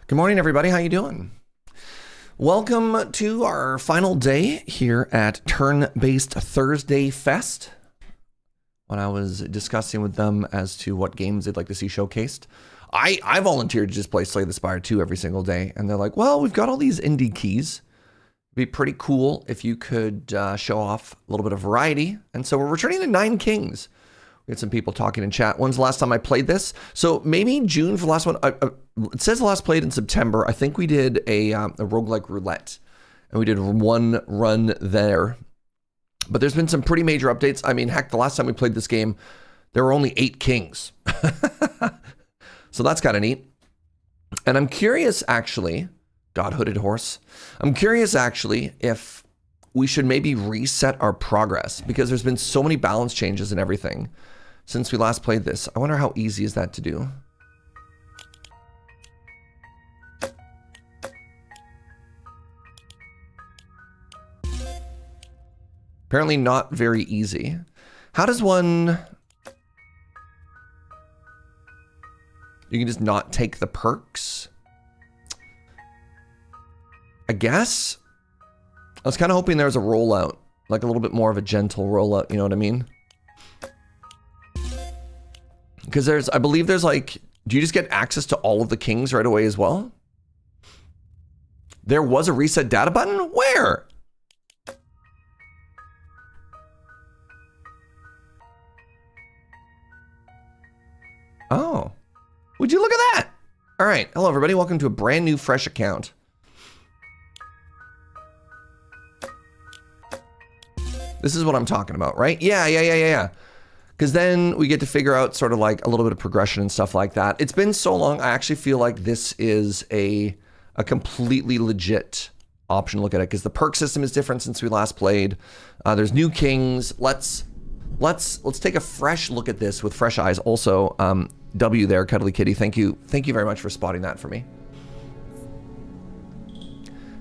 Good morning, everybody. How you doing? Welcome to our final day here at Turn-Based Thursday Fest. When I was discussing with them as to what games they'd like to see showcased, I volunteered to just play Slay the Spire 2 every single day. And they're like, well, we've got all these indie keys. It'd be pretty cool if you could show off a little bit of variety. And so we're returning to Nine Kings. We had some people talking in chat. When's the last time I played this? So maybe June for the last one. It says the last played in September. I think we did a roguelike roulette. And we did one run there. But there's been some pretty major updates. I mean, heck, the last time we played this game, there were only 8 kings. So that's kind of neat. And I'm curious, actually, God Hooded Horse. I'm curious, actually, if we should maybe reset our progress. Because there's been so many balance changes and everything since we last played this. I wonder how easy is that to do. Apparently not very easy. How does one... You can just not take the perks? I guess? I was kind of hoping there was a rollout. Like a little bit more of a gentle rollout, you know what I mean? Because I believe there's like... Do you just get access to all of the kings right away as well? There was a reset data button? Where? Oh, would you look at that? All right. Hello, everybody. Welcome to a brand new, fresh account. This is what I'm talking about, right? Yeah. Because then we get to figure out sort of like a little bit of progression and stuff like that. It's been so long. I actually feel like this is a completely legit option to look at it because the perk system is different since we last played. There's new kings. Let's take a fresh look at this with fresh eyes. Also, W there, Cuddly Kitty. Thank you very much for spotting that for me.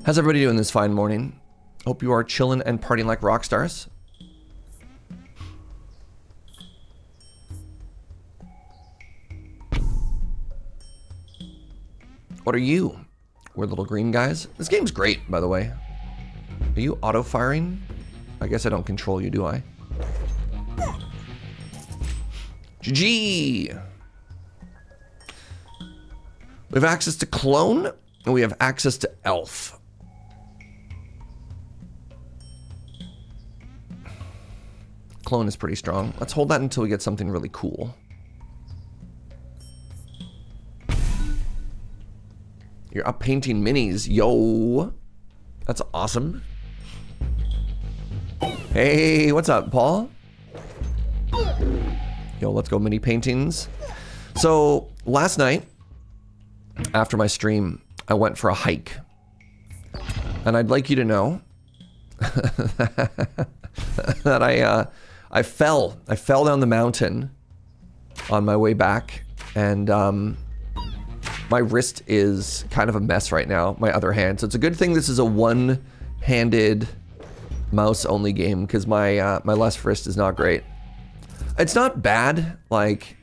How's everybody doing this fine morning? Hope you are chilling and partying like rock stars. What are you? We're little green guys. This game's great, by the way. Are you auto-firing? I guess I don't control you, do I? GG! We have access to Clone, and we have access to Elf. Clone is pretty strong. Let's hold that until we get something really cool. You're up painting minis, yo! That's awesome. Hey, what's up, Paul? Yo, let's go mini paintings. So last night, after my stream, I went for a hike. And I'd like you to know that I fell down the mountain on my way back. And my wrist is kind of a mess right now, my other hand. So it's a good thing this is a one-handed mouse-only game because my left wrist is not great. It's not bad. Like,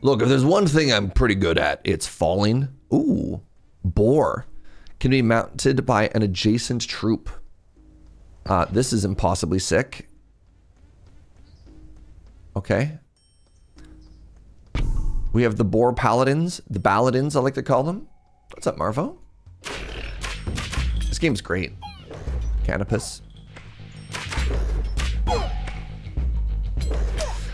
look, if there's one thing I'm pretty good at, it's falling. Ooh, boar can be mounted by an adjacent troop. This is impossibly sick. Okay. We have the boar paladins, the baladins, I like to call them. What's up, Marvo? This game's great. Canopus.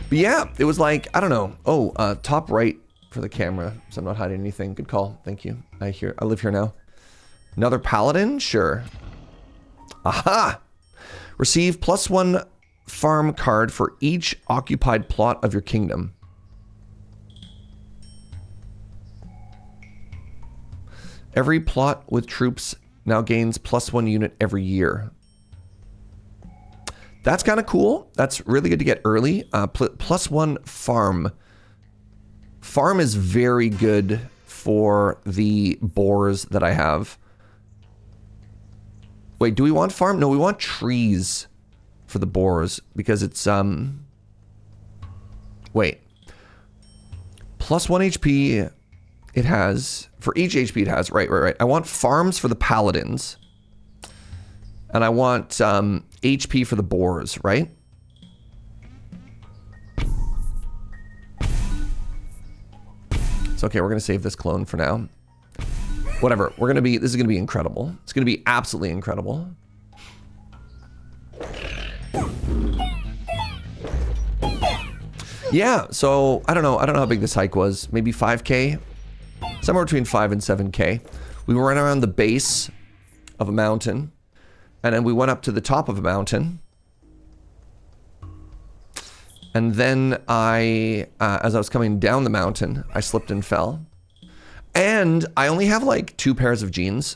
But yeah, it was like, I don't know. Oh, top right for the camera, so I'm not hiding anything. Good call. Thank you. I live here now. Another paladin? Sure. Aha! Receive +1 farm card for each occupied plot of your kingdom. Every plot with troops now gains +1 unit every year. That's kind of cool. That's really good to get early. +1 farm. Farm is very good for the boars that I have. Wait, do we want farm? No, we want trees for the boars because it's wait. +1 HP it has, for each HP it has, right. I want farms for the paladins. And I want HP for the boars, right? It's okay, we're gonna save this clone for now. Whatever, this is gonna be incredible. It's gonna be absolutely incredible. Yeah, so I don't know how big this hike was. Maybe 5K? Somewhere between 5 and 7K. We went around the base of a mountain, and then we went up to the top of a mountain. And then as I was coming down the mountain, I slipped and fell. And I only have like 2 pairs of jeans.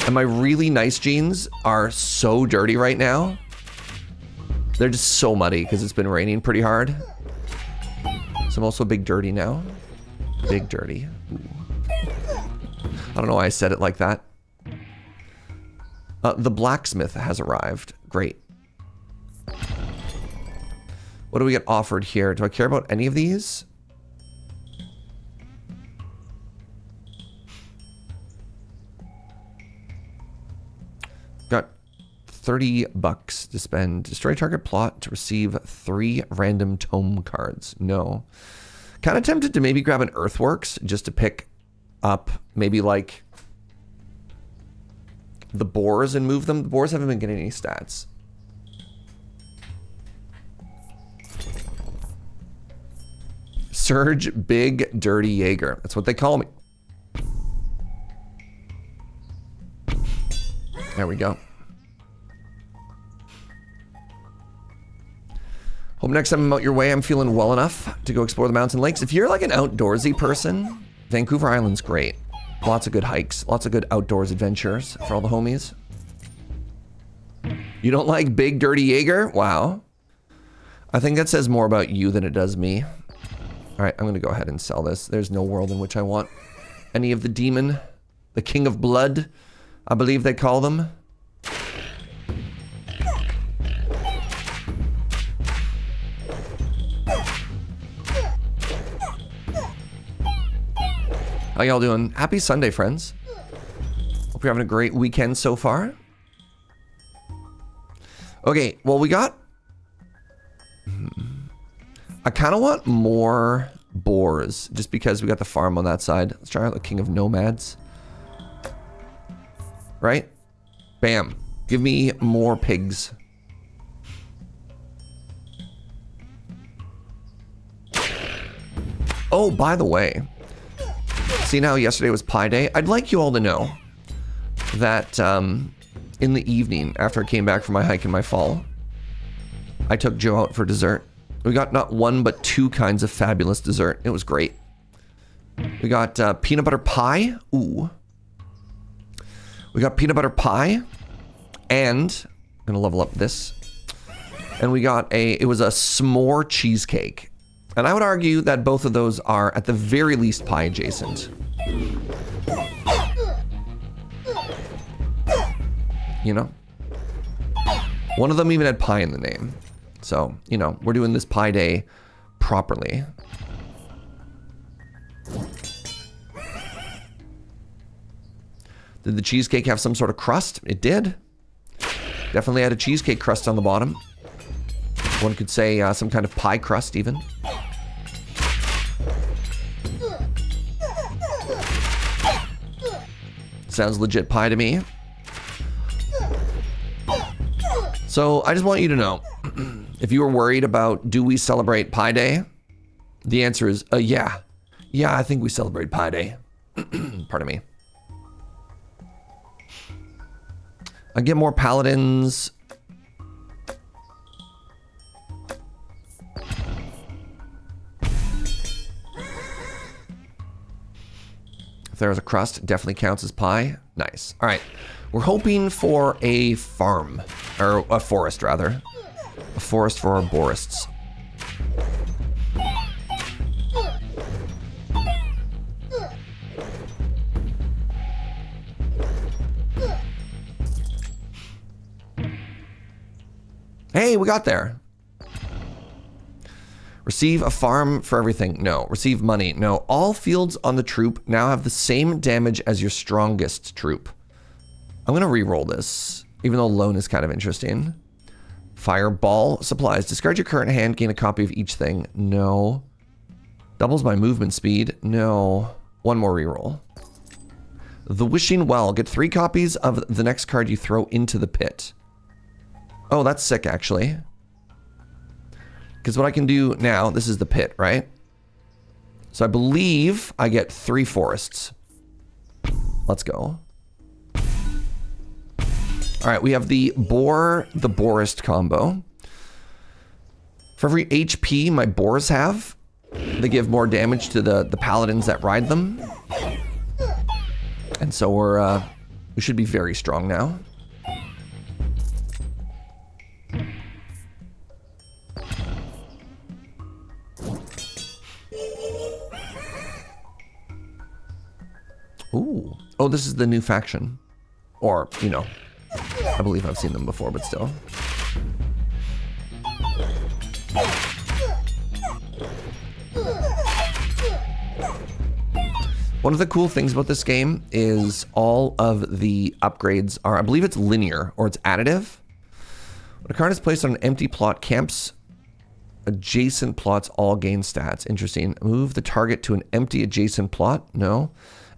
And my really nice jeans are so dirty right now. They're just so muddy because it's been raining pretty hard. So I'm also big dirty now. Big dirty. Ooh. I don't know why I said it like that. The blacksmith has arrived. Great. What do we get offered here? Do I care about any of these? Got 30 bucks to spend. Destroy target plot to receive 3 random tome cards. No. Kind of tempted to maybe grab an earthworks just to pick up maybe like the boars and move them. The boars haven't been getting any stats. Serge Big Dirty Jaeger. That's what they call me. There we go. Hope next time I'm out your way, I'm feeling well enough to go explore the mountain lakes. If you're like an outdoorsy person, Vancouver Island's great. Lots of good hikes, lots of good outdoors adventures for all the homies. You don't like Big Dirty Jaeger? Wow. I think that says more about you than it does me. All right, I'm gonna go ahead and sell this. There's no world in which I want any of the demon, the king of blood, I believe they call them. How y'all doing? Happy Sunday, friends. Hope you're having a great weekend so far. Okay, well, we got... I kind of want more boars, just because we got the farm on that side. Let's try out the King of Nomads. Right? Bam. Give me more pigs. Oh, by the way, see now yesterday was Pie Day? I'd like you all to know that in the evening, after I came back from my hike in my fall, I took Joe out for dessert. We got not one, but 2 kinds of fabulous dessert. It was great. We got peanut butter pie. Ooh. We got peanut butter pie. And I'm going to level up this. And we got it was a s'more cheesecake. And I would argue that both of those are at the very least pie adjacent. You know? One of them even had pie in the name. So, you know, we're doing this Pie Day properly. Did the cheesecake have some sort of crust? It did. Definitely had a cheesecake crust on the bottom. One could say some kind of pie crust even. Sounds legit pie to me. So I just want you to know, if you were worried about, do we celebrate Pie Day? The answer is, yeah. Yeah, I think we celebrate Pie Day. Pardon me. I get more paladins. If there was a crust, definitely counts as pie. Nice. All right. We're hoping for a farm, or a forest rather. A forest for our borists. Hey, we got there. Receive a farm for everything. No. Receive money. No. All fields on the troop now have the same damage as your strongest troop. I'm going to re-roll this, even though loan is kind of interesting. Fireball supplies. Discard your current hand. Gain a copy of each thing. No. Doubles my movement speed. No. One more re-roll. The Wishing Well. Get 3 copies of the next card you throw into the pit. Oh, that's sick, actually. Because what I can do now, this is the pit, right? So I believe I get 3 forests. Let's go. All right, we have the Boarist combo. For every HP my boars have, they give more damage to the paladins that ride them. And so we should be very strong now. Ooh. Oh, this is the new faction. Or, you know, I believe I've seen them before, but still. One of the cool things about this game is all of the upgrades are, I believe it's linear or it's additive. When a card is placed on an empty plot, camps adjacent plots all gain stats. Interesting. Move the target to an empty adjacent plot. No.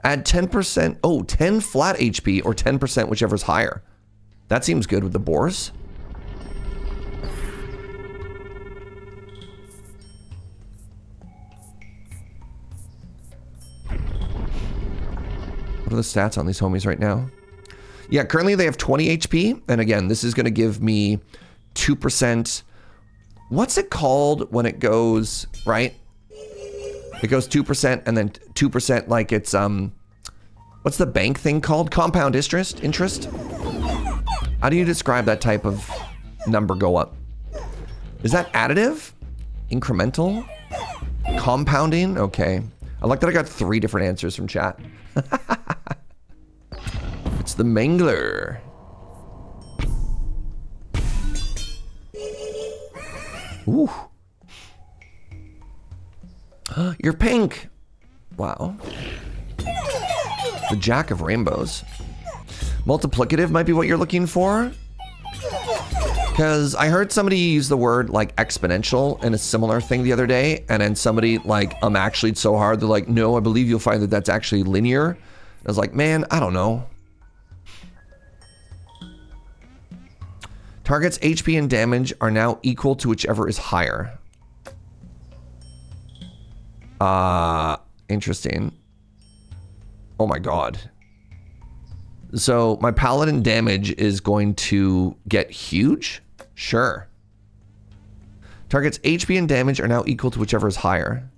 Add 10%. Oh, 10 flat HP or 10%, whichever's higher. That seems good with the boars. What are the stats on these homies right now? Yeah, currently they have 20 HP. And again, this is going to give me 2%. What's it called when it goes, right? It goes 2% and then 2% like it's, what's the bank thing called? Compound interest? How do you describe that type of number go up? Is that additive? Incremental? Compounding? Okay. I like that I got 3 different answers from chat. It's the Mangler. Ooh. You're pink. Wow. The Jack of Rainbows. Multiplicative might be what you're looking for. Because I heard somebody use the word like exponential in a similar thing the other day. And then somebody like, actually it's so hard. They're like, no, I believe you'll find that that's actually linear. I was like, man, I don't know. Target's HP and damage are now equal to whichever is higher. Interesting. Oh my god. So my paladin damage is going to get huge? Sure. Target's HP and damage are now equal to whichever is higher.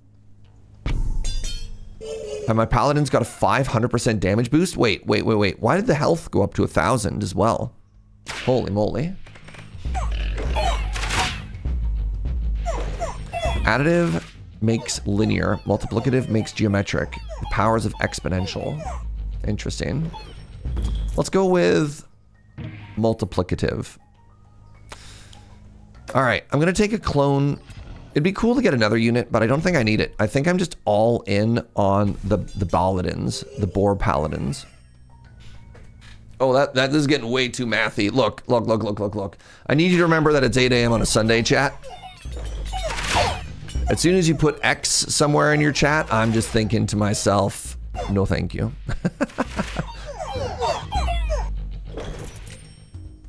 And my paladin's got a 500% damage boost? Wait. Why did the health go up to 1,000 as well? Holy moly. Additive makes linear. Multiplicative makes geometric. The powers of exponential. Interesting. Let's go with multiplicative. All right, I'm going to take a clone. It'd be cool to get another unit, but I don't think I need it. I think I'm just all in on the paladins, the boar paladins. Oh, that is getting way too mathy. Look. I need you to remember that it's 8 a.m. on a Sunday, chat. As soon as you put X somewhere in your chat, I'm just thinking to myself, no thank you.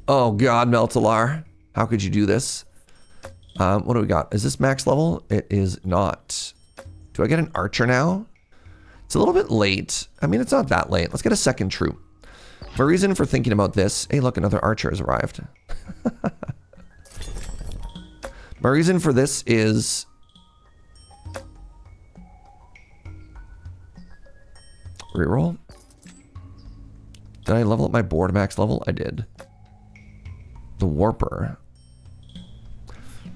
Oh God, Meltalar. How could you do this? What do we got? Is this max level? It is not. Do I get an archer now? It's a little bit late. I mean, it's not that late. Let's get a second troop. My reason for thinking about this... Hey, look, another archer has arrived. My reason for this is... Reroll? Did I level up my board max level? I did. The Warper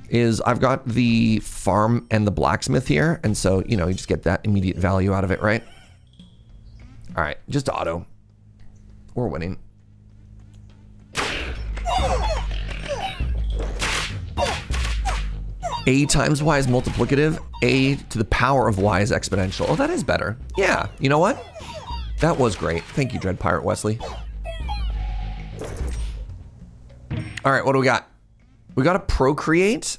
is I've got the farm and the blacksmith here, and so, you know, you just get that immediate value out of it, right? All right, just auto. We're winning. A times y is multiplicative. A to the power of y is exponential. Oh, that is better. Yeah, you know what? That was great. Thank you, Dread Pirate Wesley. All right, what do we got? We got a procreate.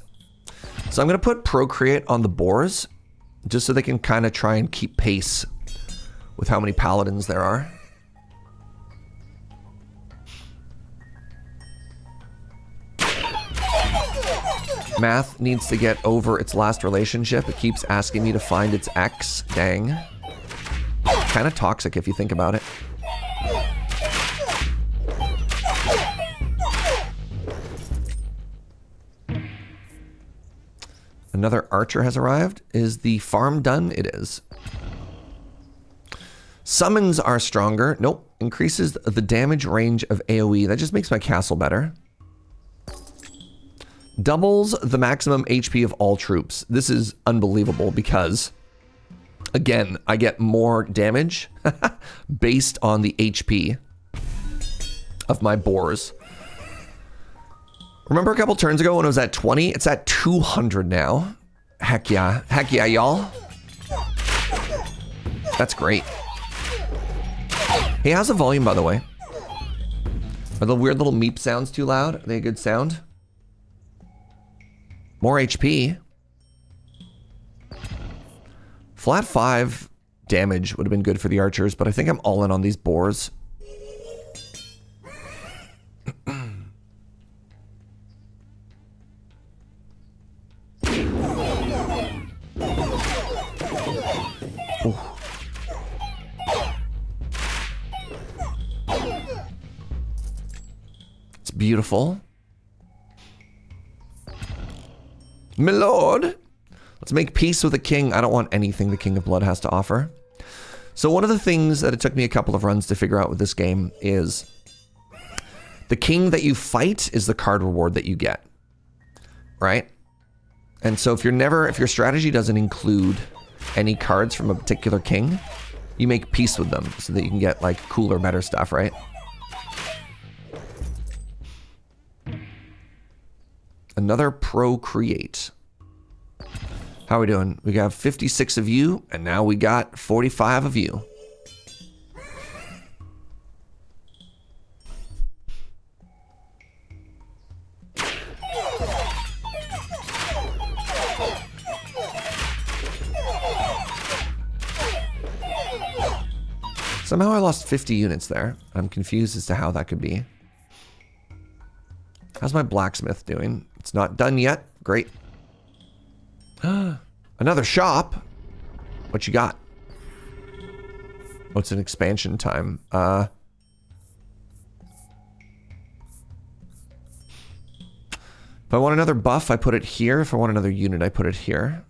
So I'm going to put procreate on the boars just so they can kind of try and keep pace with how many paladins there are. Math needs to get over its last relationship. It keeps asking me to find its ex. Dang. Kind of toxic if you think about it. Another archer has arrived. Is the farm done? It is. Summons are stronger. Nope. Increases the damage range of AoE. That just makes my castle better. Doubles the maximum HP of all troops. This is unbelievable because, again, I get more damage based on the HP of my boars. Remember a couple turns ago when it was at 20? It's at 200 now. Heck yeah. Heck yeah, y'all. That's great. Hey, how's the volume, by the way? Are the weird little meep sounds too loud? Are they a good sound? More HP. Flat 5 damage would have been good for the archers, but I think I'm all in on these boars. It's beautiful. My lord, let's make peace with the king. I don't want anything the King of Blood has to offer. So one of the things that it took me a couple of runs to figure out with this game is the king that you fight is the card reward that you get, right? And so if your strategy doesn't include any cards from a particular king, you make peace with them so that you can get like cooler, better stuff, right? Another procreate. How are we doing? We got 56 of you, and now we got 45 of you. Somehow I lost 50 units there. I'm confused as to how that could be. How's my blacksmith doing? It's not done yet. Great. Another shop. What you got? What's an expansion time? If I want another buff, I put it here. If I want another unit, I put it here.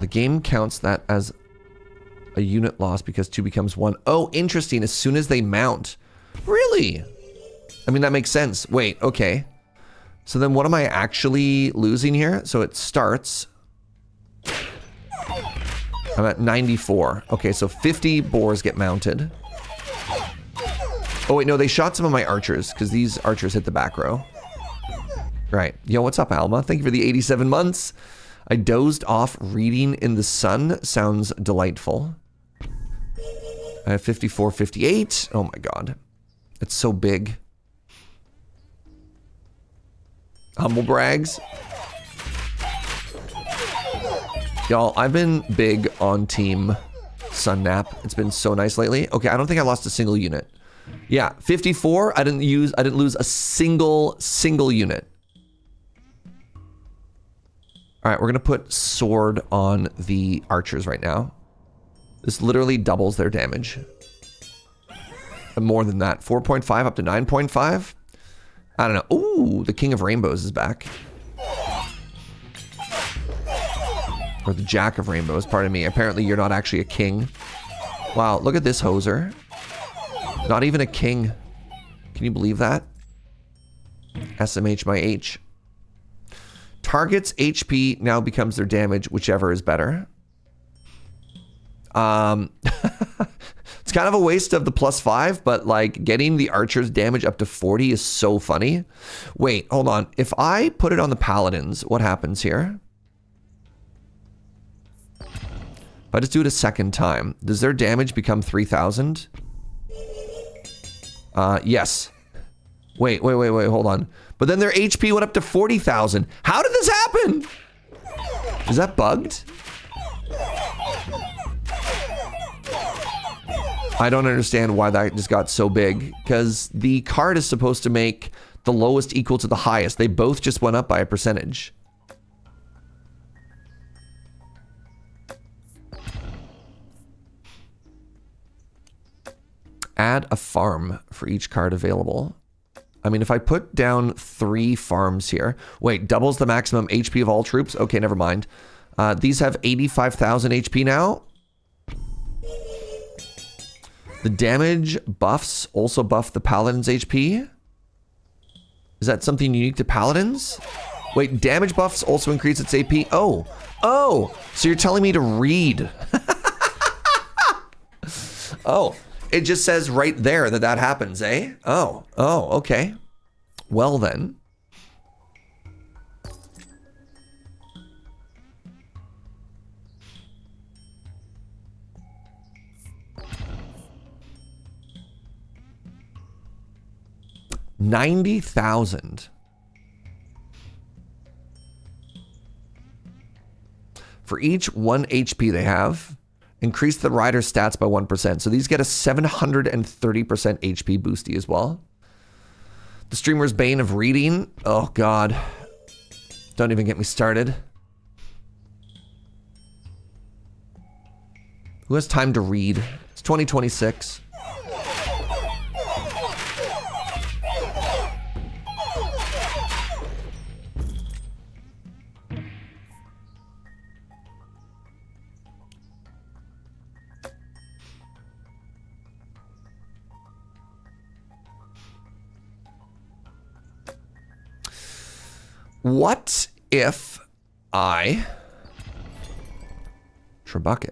The game counts that as a unit loss because 2 becomes 1. Oh, interesting. As soon as they mount. Really? I mean, that makes sense. Wait, okay. So then what am I actually losing here? So it starts. I'm at 94. Okay, so 50 boars get mounted. Oh, wait, no, they shot some of my archers because these archers hit the back row. Right. Yo, what's up, Alma? Thank you for the 87 months. I dozed off reading in the sun. Sounds delightful. I have 54, 58. Oh my god. It's so big. Humble brags. Y'all, I've been big on Team Sunnap. It's been so nice lately. Okay, I don't think I lost a single unit. Yeah, 54. I didn't lose a single unit. All right, we're gonna put sword on the archers right now. This literally doubles their damage. And more than that, 4.5 up to 9.5. I don't know. Ooh, the King of Rainbows is back. Or the Jack of Rainbows, pardon me. Apparently you're not actually a king. Wow, look at this hoser. Not even a king. Can you believe that? SMH my H. Target's HP now becomes their damage, whichever is better. It's kind of a waste of the +5, but like getting the archer's damage up to 40 is so funny. Wait, hold on. If I put it on the paladins, what happens here? If I just do it a second time, does their damage become 3,000? Yes. Wait, hold on. But then their HP went up to 40,000. How did this happen? Is that bugged? I don't understand why that just got so big, because the card is supposed to make the lowest equal to the highest. They both just went up by a percentage. Add a farm for each card available. I mean, if I put down 3 farms here. Wait, doubles the maximum HP of all troops? Okay, never mind. These have 85,000 HP now. The damage buffs also buff the paladin's HP. Is that something unique to paladins? Wait, damage buffs also increase its AP? Oh, so you're telling me to read. Oh, it just says right there that that happens, eh? Oh, okay. Well then. $90,000 for each 1 HP they have. Increase the rider's stats by 1%. So these get a 730% HP boosty as well. The streamer's bane of reading. Oh God, don't even get me started. Who has time to read? It's 2026. What if I Trebuchet?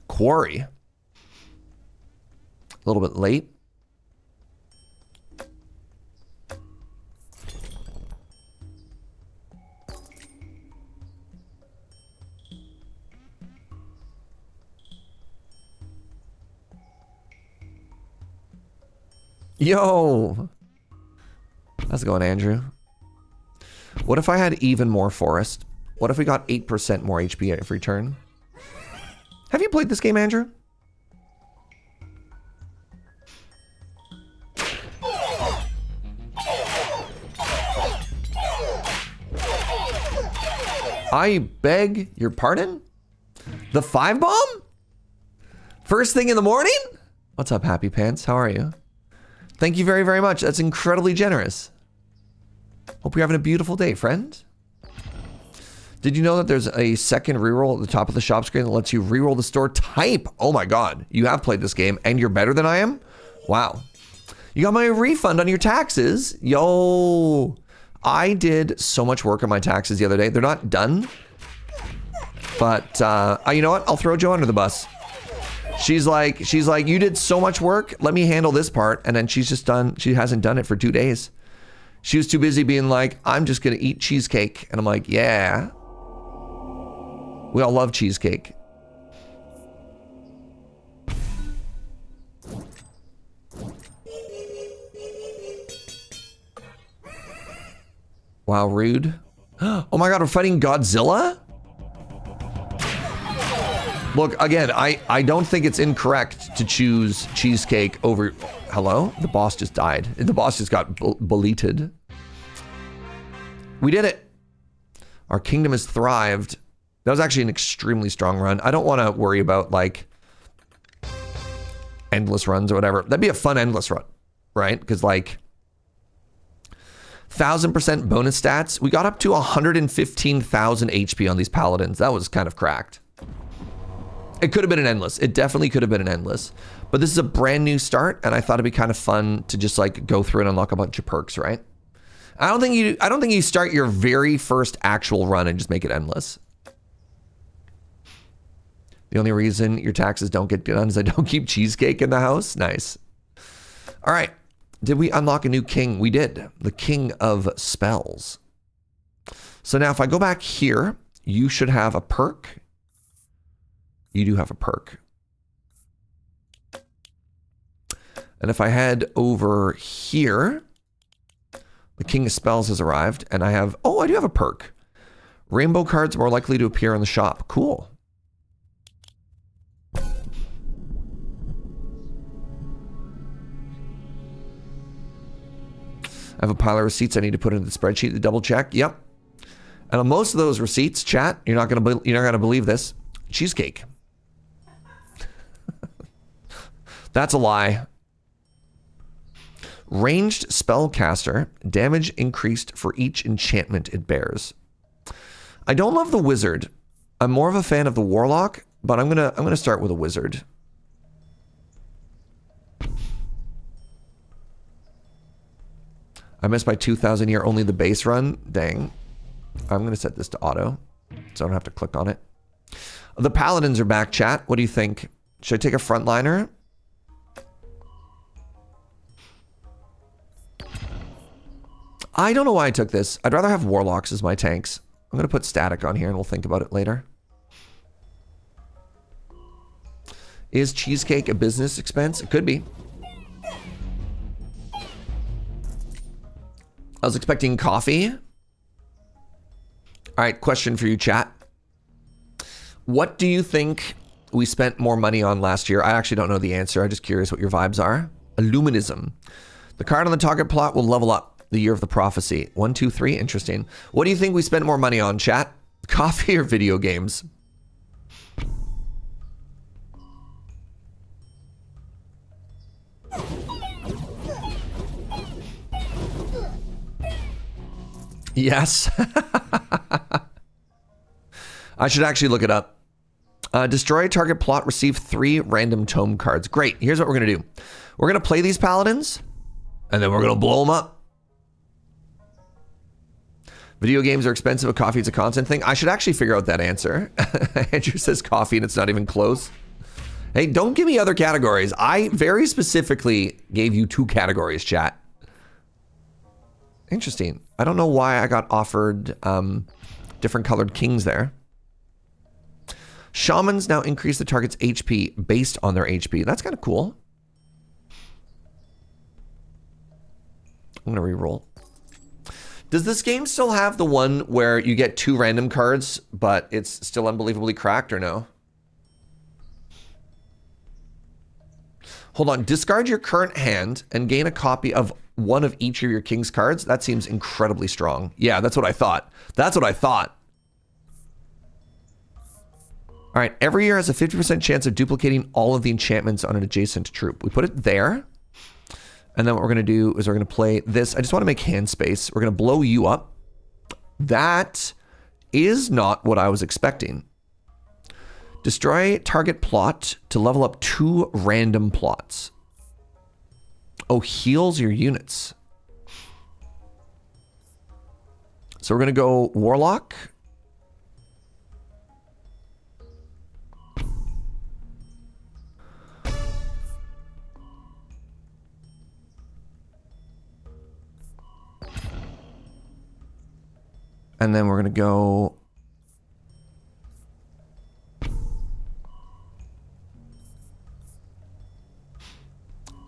Quarry. A little bit late. Yo! How's it going, Andrew? What if I had even more forest? What if we got 8% more HP every turn? Have you played this game, Andrew? I beg your pardon? The 5 bomb? First thing in the morning? What's up, Happy Pants? How are you? Thank you very, very much. That's incredibly generous. Hope you're having a beautiful day, friend. Did you know that there's a second reroll at the top of the shop screen that lets you reroll the store type? Oh my God, you have played this game and you're better than I am? Wow. You got my refund on your taxes. Yo, I did so much work on my taxes the other day. They're not done, but you know what? I'll throw Joe under the bus. She's like, you did so much work. Let me handle this part. And then she's just done. She hasn't done it for 2 days. She was too busy being like, I'm just going to eat cheesecake. And I'm like, yeah. We all love cheesecake. Wow, rude. Oh my God, we're fighting Godzilla? Look, again, I don't think it's incorrect to choose cheesecake over... Hello? The boss just died. The boss just got bulleted. We did it. Our kingdom has thrived. That was actually an extremely strong run. I don't want to worry about, like, endless runs or whatever. That'd be a fun endless run, right? Because, like, 1,000% bonus stats. We got up to 115,000 HP on these paladins. That was kind of cracked. It could have been an endless. It definitely could have been an endless. But this is a brand new start, and I thought it'd be kind of fun to just like go through and unlock a bunch of perks, right? I don't think you start your very first actual run and just make it endless. The only reason your taxes don't get done is I don't keep cheesecake in the house. Nice. All right. Did we unlock a new king? We did. The king of spells. So now if I go back here, you should have a perk. You do have a perk. And if I head over here, the king of spells has arrived and I have, oh, I do have a perk. Rainbow cards more likely to appear in the shop. Cool. I have a pile of receipts I need to put into the spreadsheet to double check. Yep. And on most of those receipts, chat, you're not gonna believe this. Cheesecake. That's a lie. Ranged spellcaster, damage increased for each enchantment it bears. I don't love the wizard. I'm more of a fan of the warlock, but I'm gonna start with a wizard. I missed my 2,000 year only the base run. Dang. I'm going to set this to auto so I don't have to click on it. The paladins are back, chat. What do you think? Should I take a frontliner? I don't know why I took this. I'd rather have warlocks as my tanks. I'm going to put static on here and we'll think about it later. Is cheesecake a business expense? It could be. I was expecting coffee. All right, question for you, chat. What do you think we spent more money on last year? I actually don't know the answer. I'm just curious what your vibes are. Illuminism. The card on the target plot will level up the year of the prophecy. 1, 2, 3. Interesting. What do you think we spent more money on, chat? Coffee or video games? Yes. I should actually look it up. Destroy target plot, receive 3 random tome cards. Great. Here's what we're going to do. We're going to play these paladins, and then we're going to blow them up. Video games are expensive, but coffee is a constant thing. I should actually figure out that answer. Andrew says coffee, and it's not even close. Hey, don't give me other categories. I very specifically gave you 2 categories, chat. Interesting. I don't know why I got offered different colored kings there. Shamans now increase the target's HP based on their HP. That's kind of cool. I'm going to re-roll. Does this game still have the one where you get 2 random cards, but it's still unbelievably cracked or no? Hold on. Discard your current hand and gain a copy of one of each of your king's cards. That seems incredibly strong. Yeah, that's what I thought. That's what I thought. All right, every year has a 50% chance of duplicating all of the enchantments on an adjacent troop. We put it there. And then what we're going to do is we're going to play this. I just want to make hand space. We're going to blow you up. That is not what I was expecting. Destroy target plot to level up 2 random plots. Oh, heals your units. So we're going to go warlock. And then we're going to go...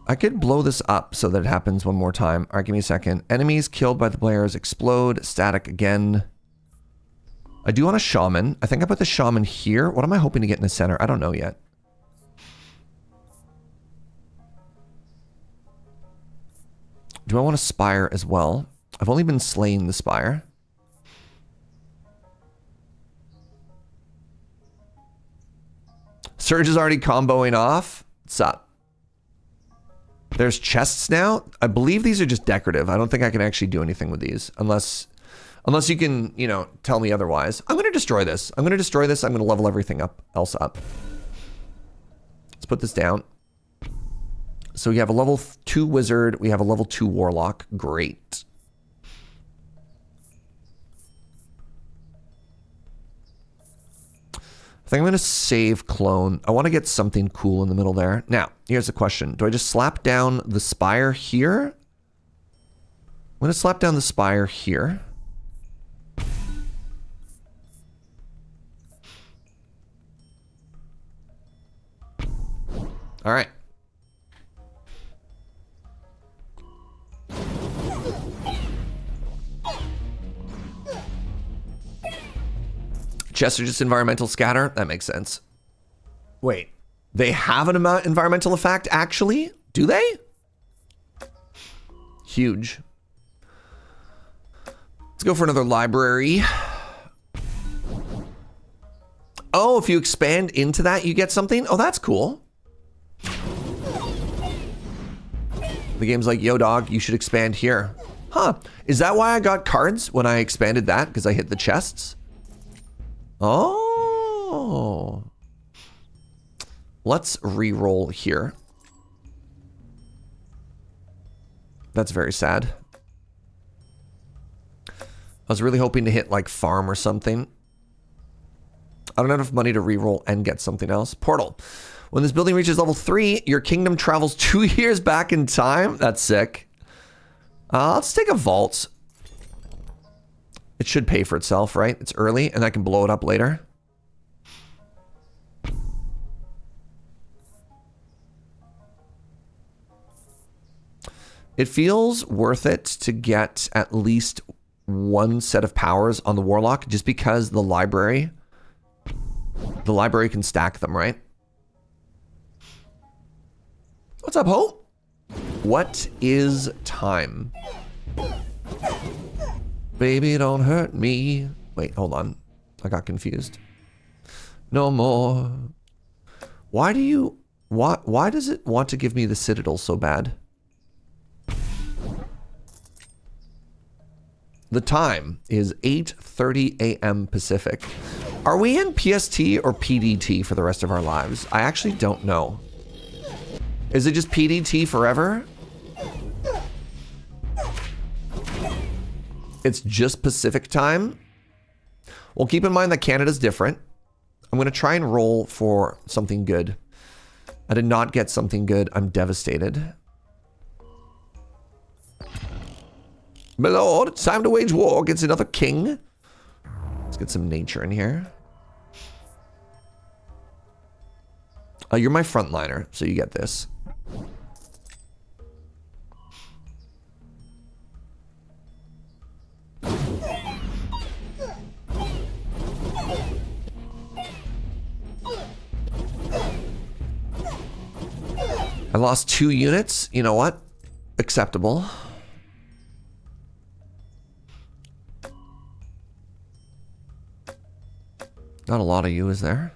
I could blow this up so that it happens one more time. All right, give me a second. Enemies killed by the players explode. Static again. I do want a shaman. I think I put the shaman here. What am I hoping to get in the center? I don't know yet. Do I want a spire as well? I've only been slaying the spire. Serge is already comboing off. What's up? There's chests now. I believe these are just decorative. I don't think I can actually do anything with these unless you can, you know, tell me otherwise. I'm going to destroy this. I'm going to destroy this. I'm going to level everything else up. Let's put this down. So we have a level 2 wizard. We have a level 2 warlock. Great. I think I'm going to save clone. I want to get something cool in the middle there. Now, here's the question. Do I just slap down the spire here? I'm going to slap down the spire here. All right. Chests are just environmental scatter? That makes sense. Wait, they have an environmental effect, actually? Do they? Huge. Let's go for another library. Oh, if you expand into that, you get something? Oh, that's cool. The game's like, yo, dog, you should expand here. Huh. Is that why I got cards when I expanded that? Because I hit the chests? Oh. Let's re-roll here. That's very sad. I was really hoping to hit like farm or something. I don't have enough money to re-roll and get something else. Portal. When this building reaches level 3, your kingdom travels 2 years back in time. That's sick. Let's take a vault. It should pay for itself, right? It's early, and I can blow it up later. It feels worth it to get at least one set of powers on the Warlock, just because the library can stack them, right? What's up, Ho? What is time? Baby, don't hurt me. Wait, hold on. I got confused. No more. Why does it want to give me the Citadel so bad? The time is 8:30 a.m. Pacific. Are we in PST or PDT for the rest of our lives? I actually don't know. Is it just PDT forever? It's just Pacific time? Well, keep in mind that Canada's different. I'm going to try and roll for something good. I did not get something good. I'm devastated. My lord, it's time to wage war against another king. Let's get some nature in here. You're my frontliner, so you get this. I lost 2 units. You know what? Acceptable. Not a lot of you, is there?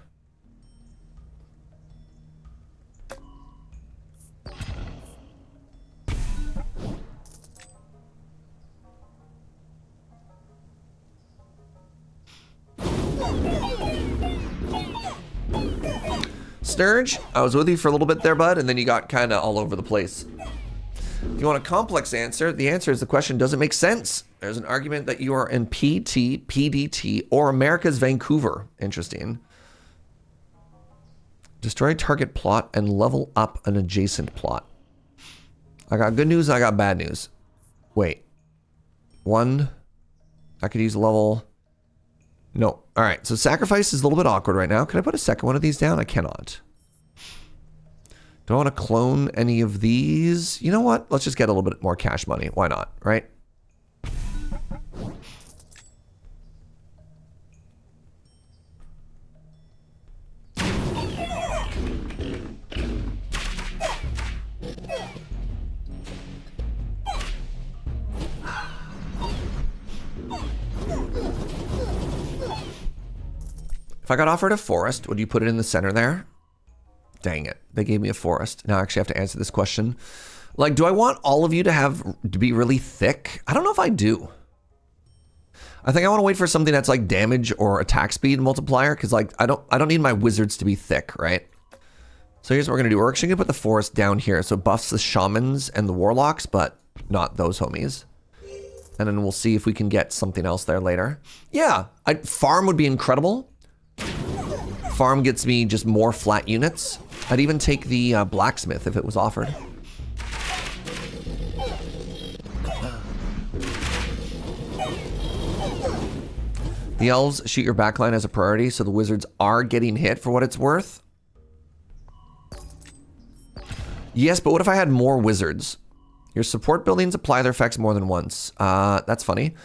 Serge, I was with you for a little bit there, bud, and then you got kind of all over the place. If you want a complex answer, the answer is the question doesn't make sense. There's an argument that you are in PT, PDT, or America's Vancouver. Interesting. Destroy target plot and level up an adjacent plot. I got good news, I got bad news. Wait. 1. I could use a level. No. All right, so sacrifice is a little bit awkward right now. Can I put a second one of these down? I cannot. Do I want to clone any of these? You know what? Let's just get a little bit more cash money. Why not, right? If I got offered a forest, would you put it in the center there? Dang it. They gave me a forest. Now I actually have to answer this question. Like, do I want all of you to be really thick? I don't know if I do. I think I want to wait for something that's like damage or attack speed multiplier, because like I don't need my wizards to be thick, right? So here's what we're gonna do. We're actually gonna put the forest down here, so it buffs the shamans and the warlocks, but not those homies. And then we'll see if we can get something else there later. Yeah, farm would be incredible. Farm gets me just more flat units. I'd even take the blacksmith if it was offered. The elves shoot your backline as a priority, so the wizards are getting hit for what it's worth. Yes, but what if I had more wizards? Your support buildings apply their effects more than once. That's funny.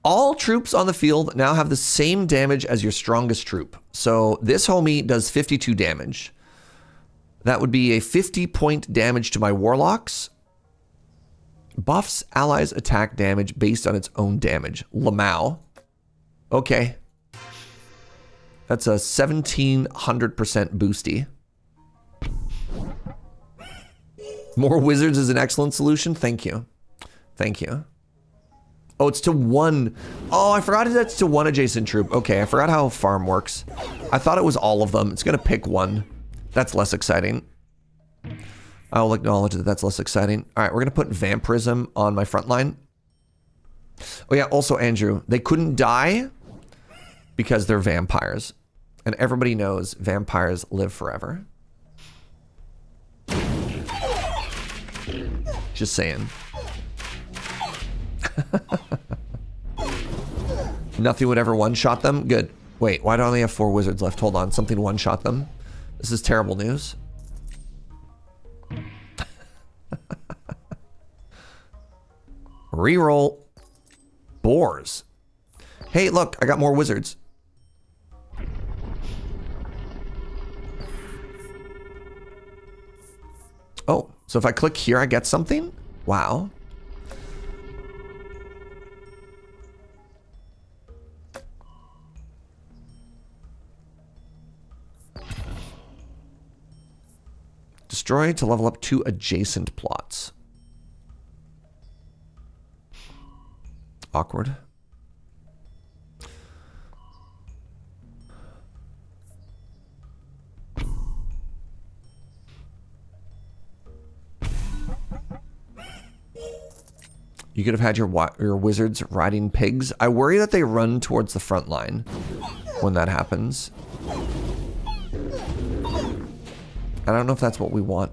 All troops on the field now have the same damage as your strongest troop. So this homie does 52 damage. That would be a 50-point damage to my warlocks. Buffs allies attack damage based on its own damage. Lamau. Okay. That's a 1700% boosty. More wizards is an excellent solution. Thank you. Thank you. Oh, it's to one. Oh, I forgot that's to one adjacent troop. Okay, I forgot how farm works. I thought it was all of them. It's going to pick one. That's less exciting. I'll acknowledge that that's less exciting. All right, we're going to put vampirism on my front line. Oh yeah, also Andrew, they couldn't die because they're vampires. And everybody knows vampires live forever. Just saying. Nothing would ever one-shot them? Good. Wait, why do I only have 4 wizards left? Hold on, something one-shot them. This is terrible news. Reroll. Boars. Hey, look, I got more wizards. Oh, so if I click here, I get something? Wow. Destroy to level up 2 adjacent plots. Awkward. You could have had your wizards riding pigs. I worry that they run towards the front line when that happens. I don't know if that's what we want.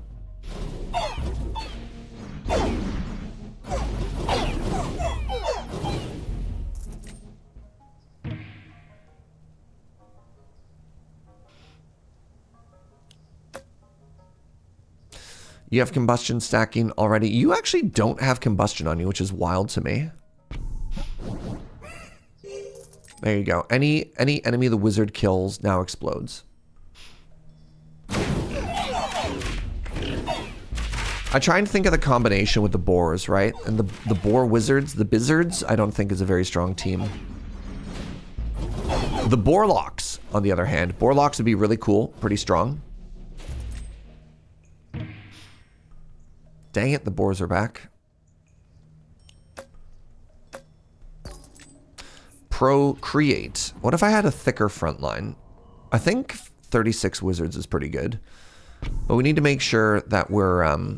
You have combustion stacking already. You actually don't have combustion on you, which is wild to me. There you go. Any enemy the wizard kills now explodes. I try and think of the combination with the boars, right? And the boar wizards, the bizzards, I don't think is a very strong team. The borlocks, on the other hand, borlocks would be really cool, pretty strong. Dang it, the boars are back. Procreate. What if I had a thicker front line? I think 36 wizards is pretty good. But we need to make sure that we're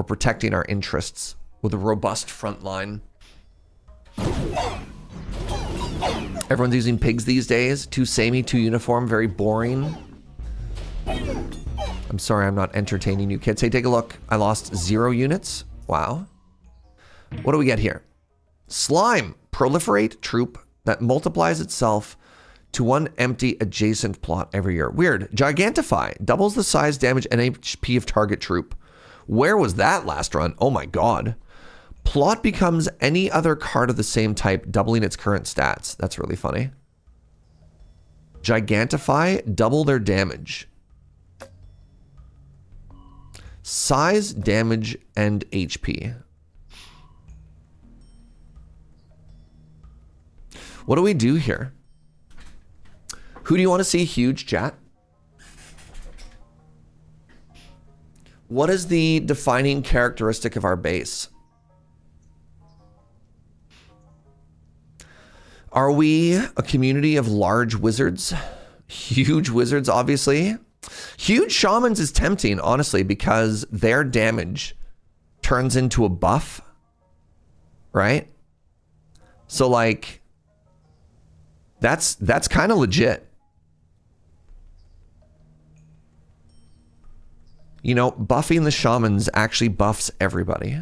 protecting our interests with a robust front line. Everyone's using pigs these days. Too samey, too uniform, very boring. I'm sorry I'm not entertaining you kids. Hey, take a look. I lost 0 units. Wow. What do we get here? Slime. Proliferate troop that multiplies itself to 1 empty adjacent plot every year. Weird. Gigantify. Doubles the size, damage, and HP of target troop. Where was that last run? Oh my god. Plot becomes any other card of the same type, doubling its current stats. That's really funny. Gigantify. Double their damage. Size, damage, and HP. What do we do here? Who do you want to see huge, chat? What is the defining characteristic of our base? Are we a community of large wizards? Huge wizards, obviously. Huge shamans is tempting, honestly, because their damage turns into a buff, right? So, like, that's kind of legit. You know, buffing the shamans actually buffs everybody.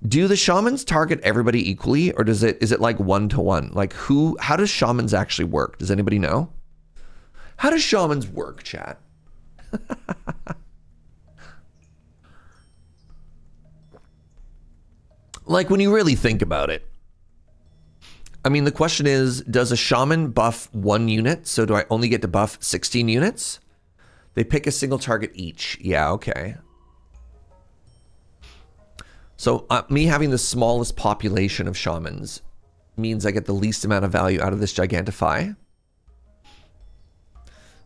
Do the shamans target everybody equally, or is it like 1-to-1? Like how does shamans actually work? Does anybody know? How does shamans work, chat? Like when you really think about it. I mean, the question is, does a shaman buff 1 unit? So do I only get to buff 16 units? They pick a single target each. Yeah, okay. So me having the smallest population of shamans means I get the least amount of value out of this Gigantify.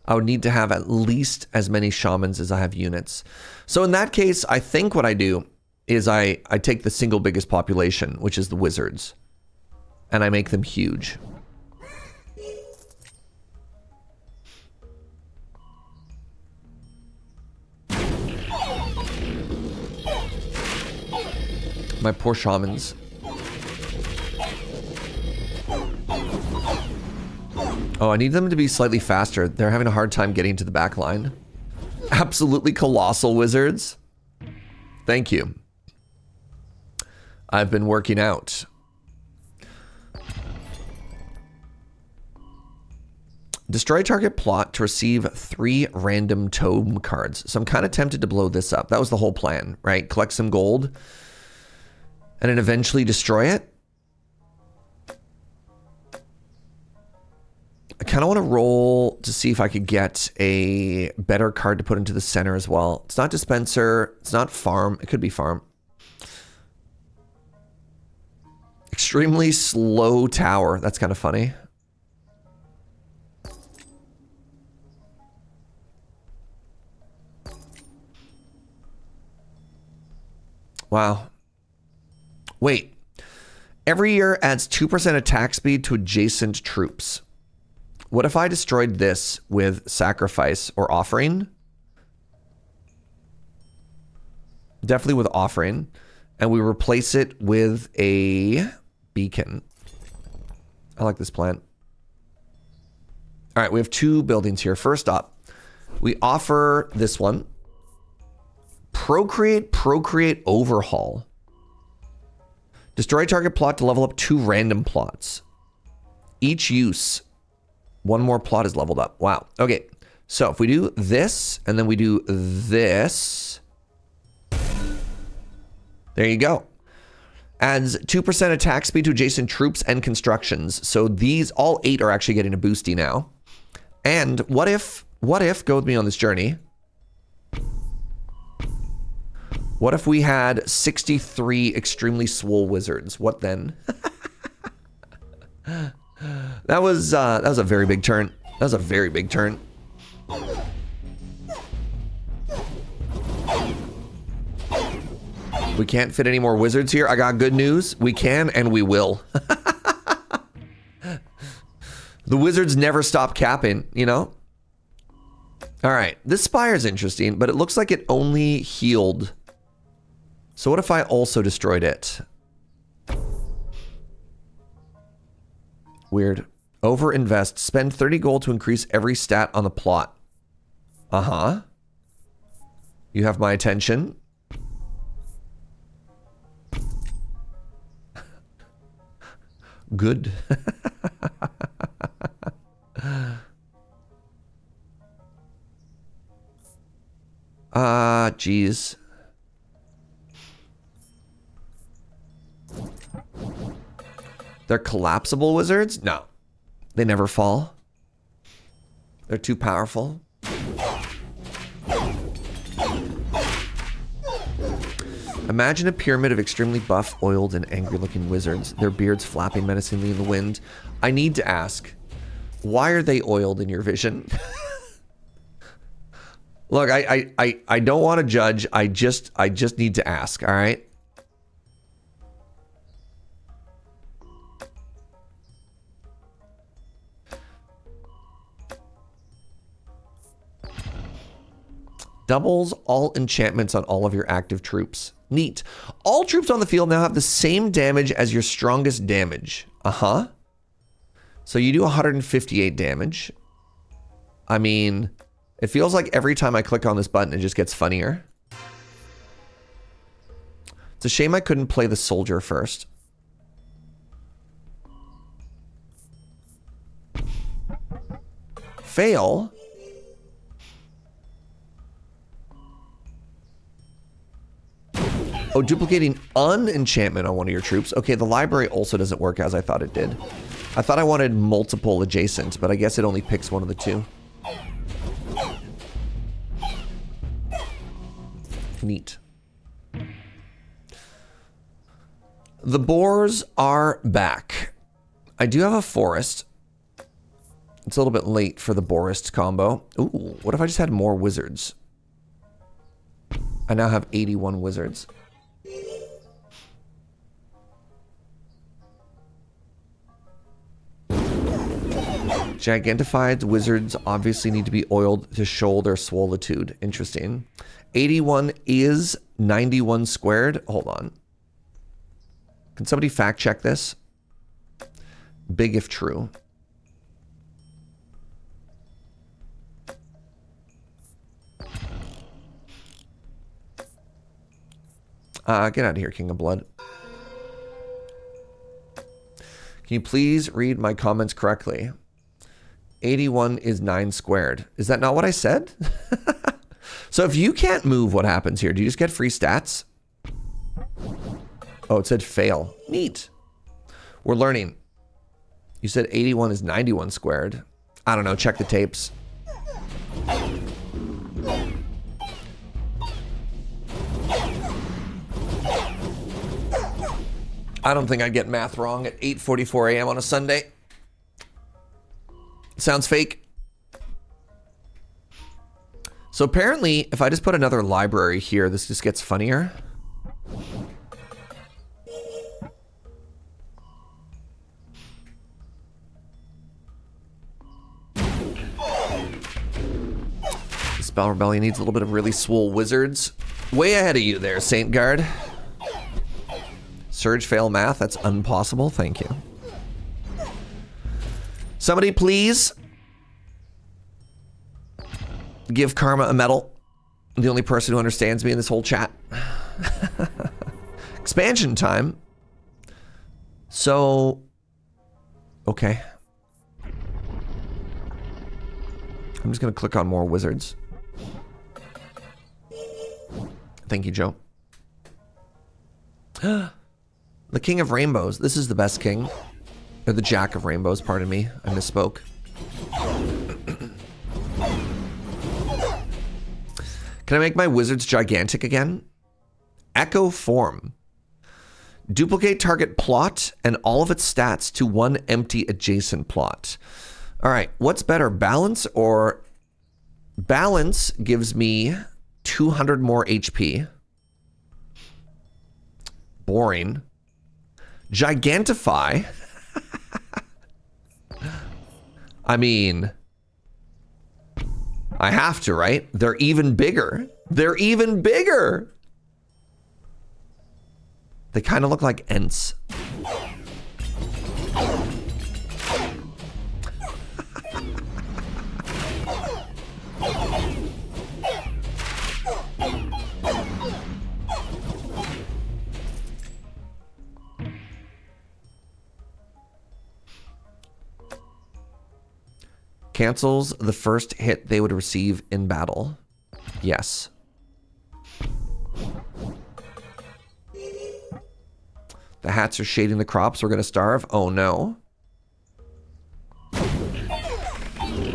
I would need to have at least as many shamans as I have units. So in that case, I think what I do is I take the single biggest population, which is the wizards, and I make them huge. My poor shamans. Oh, I need them to be slightly faster. They're having a hard time getting to the back line. Absolutely colossal wizards. Thank you. I've been working out. Destroy target plot to receive 3 random tome cards. So I'm kind of tempted to blow this up. That was the whole plan, right? Collect some gold and then eventually destroy it. I kind of want to roll to see if I could get a better card to put into the center as well. It's not dispenser. It's not farm. It could be farm. Extremely slow tower. That's kind of funny. Wow. Wait. Every year adds 2% attack speed to adjacent troops. What if I destroyed this with sacrifice or offering? Definitely with offering. And we replace it with a beacon. I like this plan. All right, we have 2 buildings here. First up, we offer this one. Procreate, overhaul. Destroy target plot to level up 2 random plots. Each use, 1 more plot is leveled up. Wow. Okay, so if we do this, and then we do this, there you go. Adds 2% attack speed to adjacent troops and constructions. So these, all 8 are actually getting a boosty now. And what if, go with me on this journey. What if we had 63 extremely swole wizards? What then? That was a very big turn. That was a very big turn. We can't fit any more wizards here. I got good news. We can and we will. The wizards never stop capping, you know? All right, this spire's interesting, but it looks like it only healed. So what if I also destroyed it? Weird. Overinvest. Spend 30 gold to increase every stat on the plot. Uh-huh. You have my attention. Good. Geez. They're collapsible wizards? No. They never fall. They're too powerful. Imagine a pyramid of extremely buff, oiled, and angry-looking wizards, their beards flapping menacingly in the wind. I need to ask, why are they oiled in your vision? Look, I don't want to judge. I just need to ask, all right? Doubles all enchantments on all of your active troops. Neat. All troops on the field now have the same damage as your strongest damage. Uh-huh. So you do 158 damage. I mean, It feels like every time I click on this button, it just gets funnier. It's a shame I couldn't play the soldier first. Fail. Oh, duplicating an enchantment on one of your troops. Okay, the library also doesn't work as I thought it did. I thought I wanted multiple adjacent, but I guess it only picks one of the two. Neat. The boars are back. I do have a forest. It's a little bit late for the Borist combo. Ooh, what if I just had more wizards? I now have 81 wizards. Gigantified wizards obviously need to be oiled to show their swolitude. Interesting. 81 is 91 squared. Hold on. Can somebody fact check this? Big if true. Get out of here, King of Blood. Can you please read my comments correctly? 81 is 9 squared. Is that not what I said? So if you can't move, what happens here? Do you just get free stats? Oh, it said fail. Neat. We're learning. You said 81 is 91 squared. I don't know. Check the tapes. I don't think I'd get math wrong at 8:44 a.m. on a Sunday. Sounds fake. So apparently, if I just put another library here, this just gets funnier. Spell Rebellion needs a little bit of really swole wizards. Way ahead of you there, Saint Guard. Surge fail math, that's impossible. Thank you. Somebody please give Karma a medal. I'm the only person who understands me in this whole chat. Expansion time. So, okay. I'm just gonna click on more wizards. Thank you, Joe. The King of Rainbows. This is the best king. Or the Jack of Rainbows, pardon me. I misspoke. Can I make my wizards gigantic again? Echo form. Duplicate target plot and all of its stats to one empty adjacent plot. All right, what's better, balance or... Balance gives me 200 more HP. Boring. Gigantify. I mean, I have to, right? They're even bigger. They're even bigger. They kind of look like Ents. Cancels the first hit they would receive in battle. Yes. The hats are shading the crops. We're going to starve. Oh, no.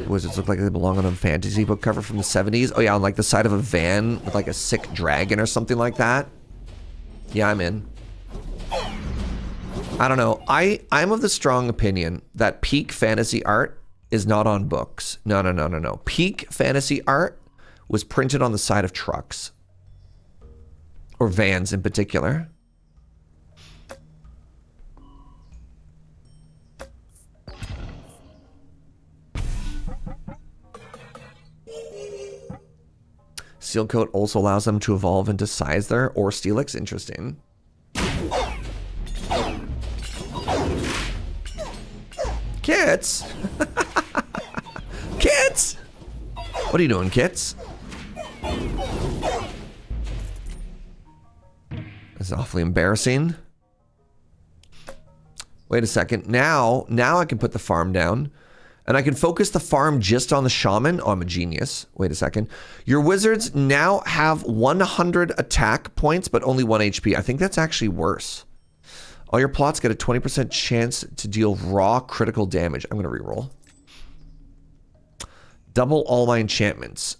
Wizards look like they belong on a fantasy book cover from the 70s. Oh, yeah, on like the side of a van with like a sick dragon or something like that. Yeah, I'm in. I don't know. I'm of the strong opinion that peak fantasy art is not on books. No. Peak fantasy art was printed on the side of trucks. Or vans in particular. Seal coat also allows them to evolve into Scyther or Steelix. Interesting. Kits! Kits! What are you doing, Kits? That's awfully embarrassing. Wait a second. Now I can put the farm down. And I can focus the farm just on the shaman. Oh, I'm a genius. Wait a second. Your wizards now have 100 attack points, but only 1 HP. I think that's actually worse. All your plots get a 20% chance to deal raw critical damage. I'm going to reroll. Double all my enchantments.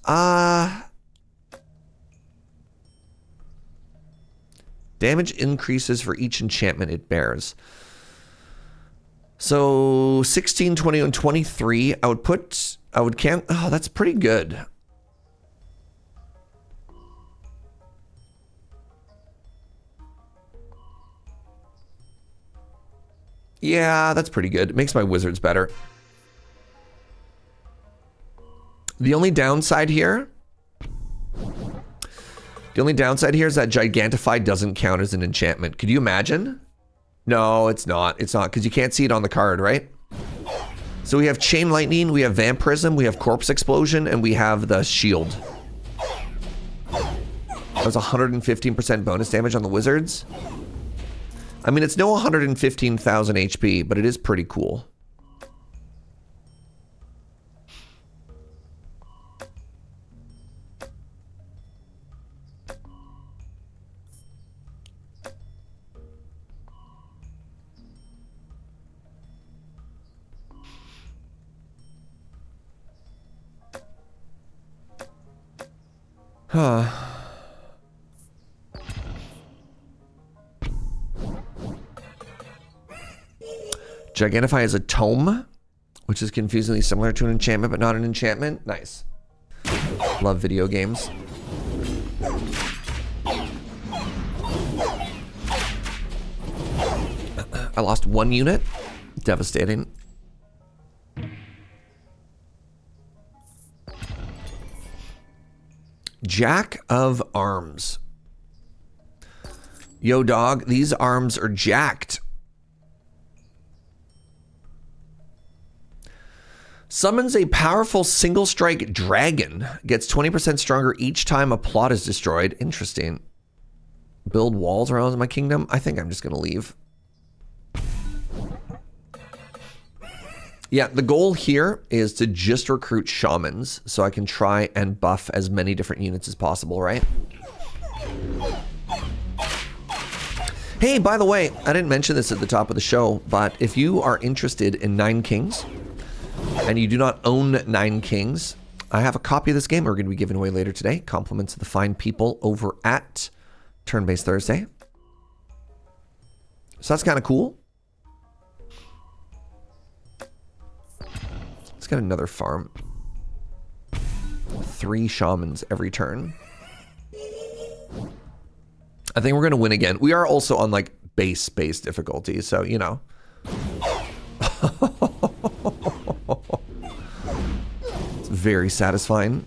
Damage increases for each enchantment it bears. So 16, 20, and 23. I would can. Oh, that's pretty good. Yeah, that's pretty good. It makes my wizards better. The only downside here is that Gigantify doesn't count as an enchantment. Could you imagine? No, it's not. It's not, because you can't see it on the card, right? So we have Chain Lightning, we have Vampirism, we have Corpse Explosion, and we have the Shield. That was 115% bonus damage on the wizards. I mean, it's no 115,000 HP, but it is pretty cool. Huh. Gigantify is a tome, which is confusingly similar to an enchantment, but not an enchantment. Nice. Love video games. I lost 1 unit. Devastating. Jack of Arms. Yo, dog, these arms are jacked. Summons a powerful single strike dragon. Gets 20% stronger each time a plot is destroyed. Interesting. Build walls around my kingdom. I think I'm just going to leave. Yeah, the goal here is to just recruit shamans so I can try and buff as many different units as possible, right? Hey, by the way, I didn't mention this at the top of the show, but if you are interested in 9 Kings and you do not own 9 Kings, I have a copy of this game we're going to be giving away later today. Compliments to the fine people over at Turn-Based Thursday. So that's kind of cool. Got another farm. 3 shamans every turn. I think we're gonna win again. We are also on like base difficulty, so you know. It's very satisfying.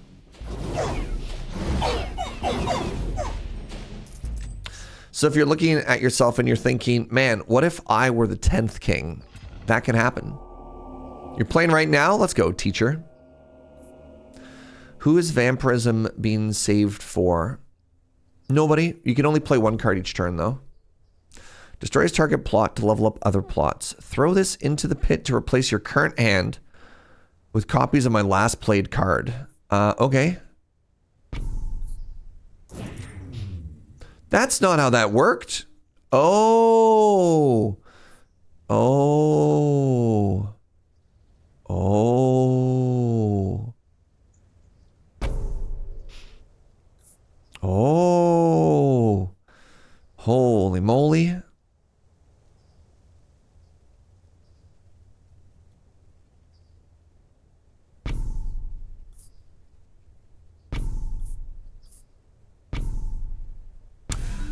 So if you're looking at yourself and you're thinking, man, what if I were the 10th king? That can happen. You're playing right now? Let's go, teacher. Who is Vampirism being saved for? Nobody. You can only play 1 card each turn, though. Destroys target plot to level up other plots. Throw this into the pit to replace your current hand with copies of my last played card. Okay. That's not how that worked. Oh. Oh. Oh. Oh. Holy moly.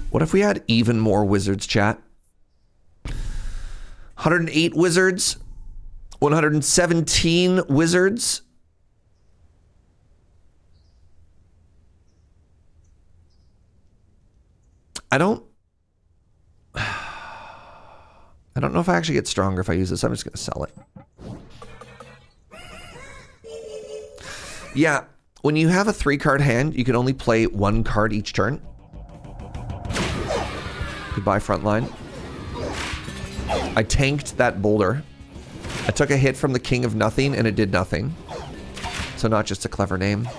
What if we had even more wizards, chat? 108 wizards. 117 wizards. I don't know if I actually get stronger if I use this. I'm just going to sell it. Yeah, When you have a 3-card hand, you can only play 1 card each turn. Goodbye, Frontline. I tanked that boulder. I took a hit from the King of Nothing, and it did nothing. So not just a clever name.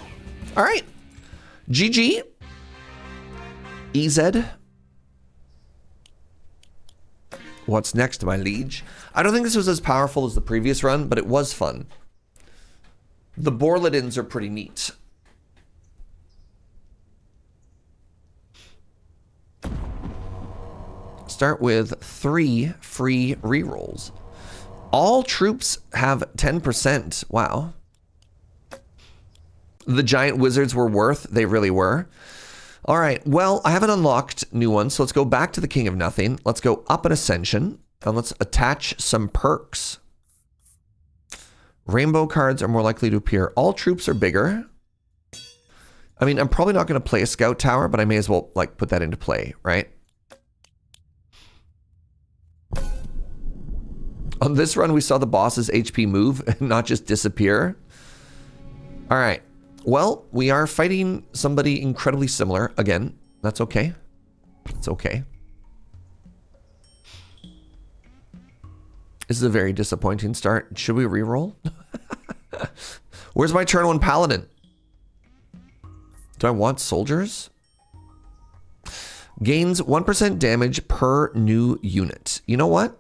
All right. GG. EZ. What's next, my liege? I don't think this was as powerful as the previous run, but it was fun. The Borladins are pretty neat. Start with 3 free rerolls. All troops have 10%. Wow. The giant wizards were worth. They really were. All right. Well, I haven't unlocked new ones, so let's go back to the King of Nothing. Let's go up an Ascension, and let's attach some perks. Rainbow cards are more likely to appear. All troops are bigger. I mean, I'm probably not going to play a scout tower, but I may as well like put that into play, right? On this run, we saw the boss's HP move and not just disappear. All right. Well, we are fighting somebody incredibly similar. Again, that's okay. It's okay. This is a very disappointing start. Should we reroll? Where's my turn 1 paladin? Do I want soldiers? Gains 1% damage per new unit. You know what?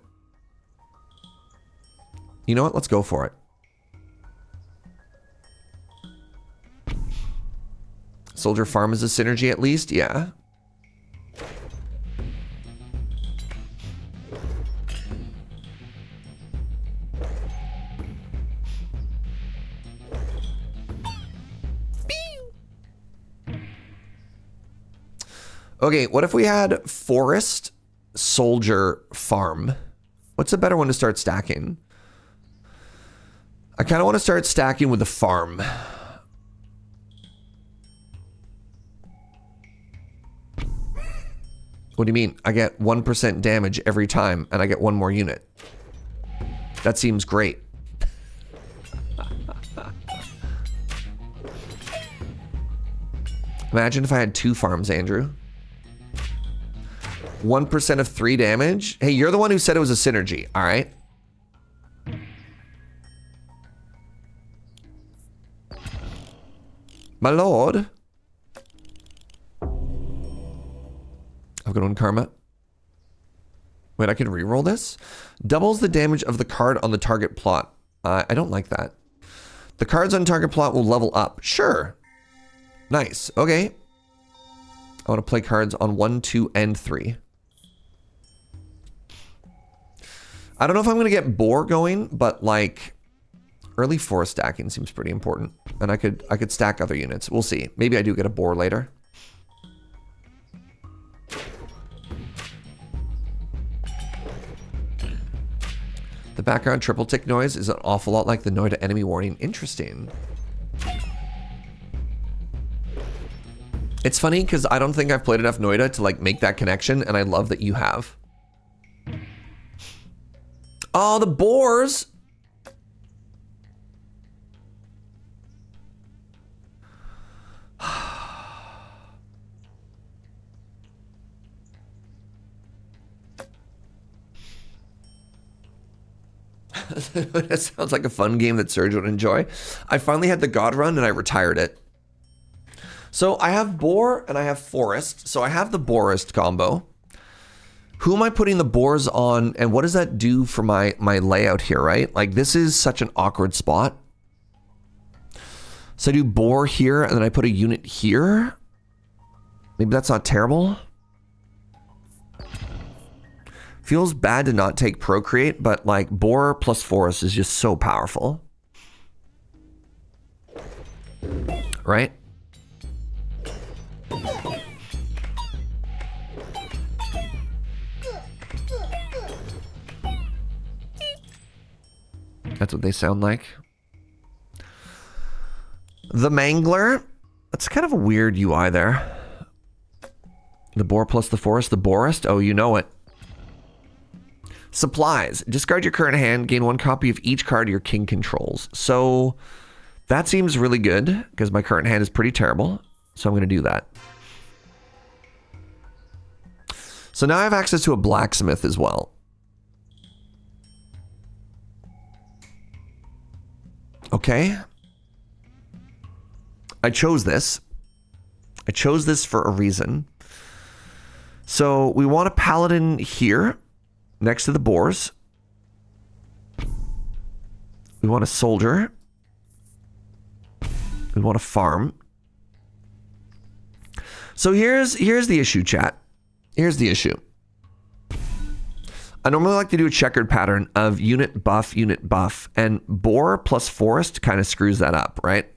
You know what? Let's go for it. Soldier farm is a synergy at least? Yeah. Okay, what if we had forest, soldier, farm? What's a better one to start stacking? I kind of want to start stacking with the farm. What do you mean? I get 1% damage every time and I get 1 more unit. That seems great. Imagine if I had 2 farms, Andrew. 1% of 3 damage. Hey, you're the one who said it was a synergy, all right? My lord. I've got 1 karma. Wait, I can reroll this? Doubles the damage of the card on the target plot. I don't like that. The cards on target plot will level up. Sure. Nice. Okay. I want to play cards on 1, 2, and 3. I don't know if I'm going to get boar going, but like early forest stacking seems pretty important. And I could stack other units. We'll see. Maybe I do get a boar later. The background triple tick noise is an awful lot like the Noida enemy warning. Interesting. It's funny because I don't think I've played enough Noida to like make that connection, and I love that you have. Oh, the boars! That sounds like a fun game that Serge would enjoy. I finally had the God run and I retired it. So I have boar and I have forest. So I have the boarist combo. Who am I putting the boars on, and what does that do for my layout here, right? Like, this is such an awkward spot. So I do boar here, and then I put a unit here. Maybe that's not terrible. Feels bad to not take procreate, but like boar plus forest is just so powerful. Right? That's what they sound like. The Mangler. That's kind of a weird UI there. The boar plus the forest, the boarist. Oh, you know it. Supplies. Discard your current hand. Gain 1 copy of each card your king controls. So That seems really good because my current hand is pretty terrible. So I'm going to do that. So now I have access to a blacksmith as well. Okay. I chose this. I chose this for a reason. So we want a paladin here next to the boars. We want a soldier. We want a farm. So here's the issue, chat. Here's the issue. I normally like to do a checkered pattern of unit buff, and boar plus forest kind of screws that up, right?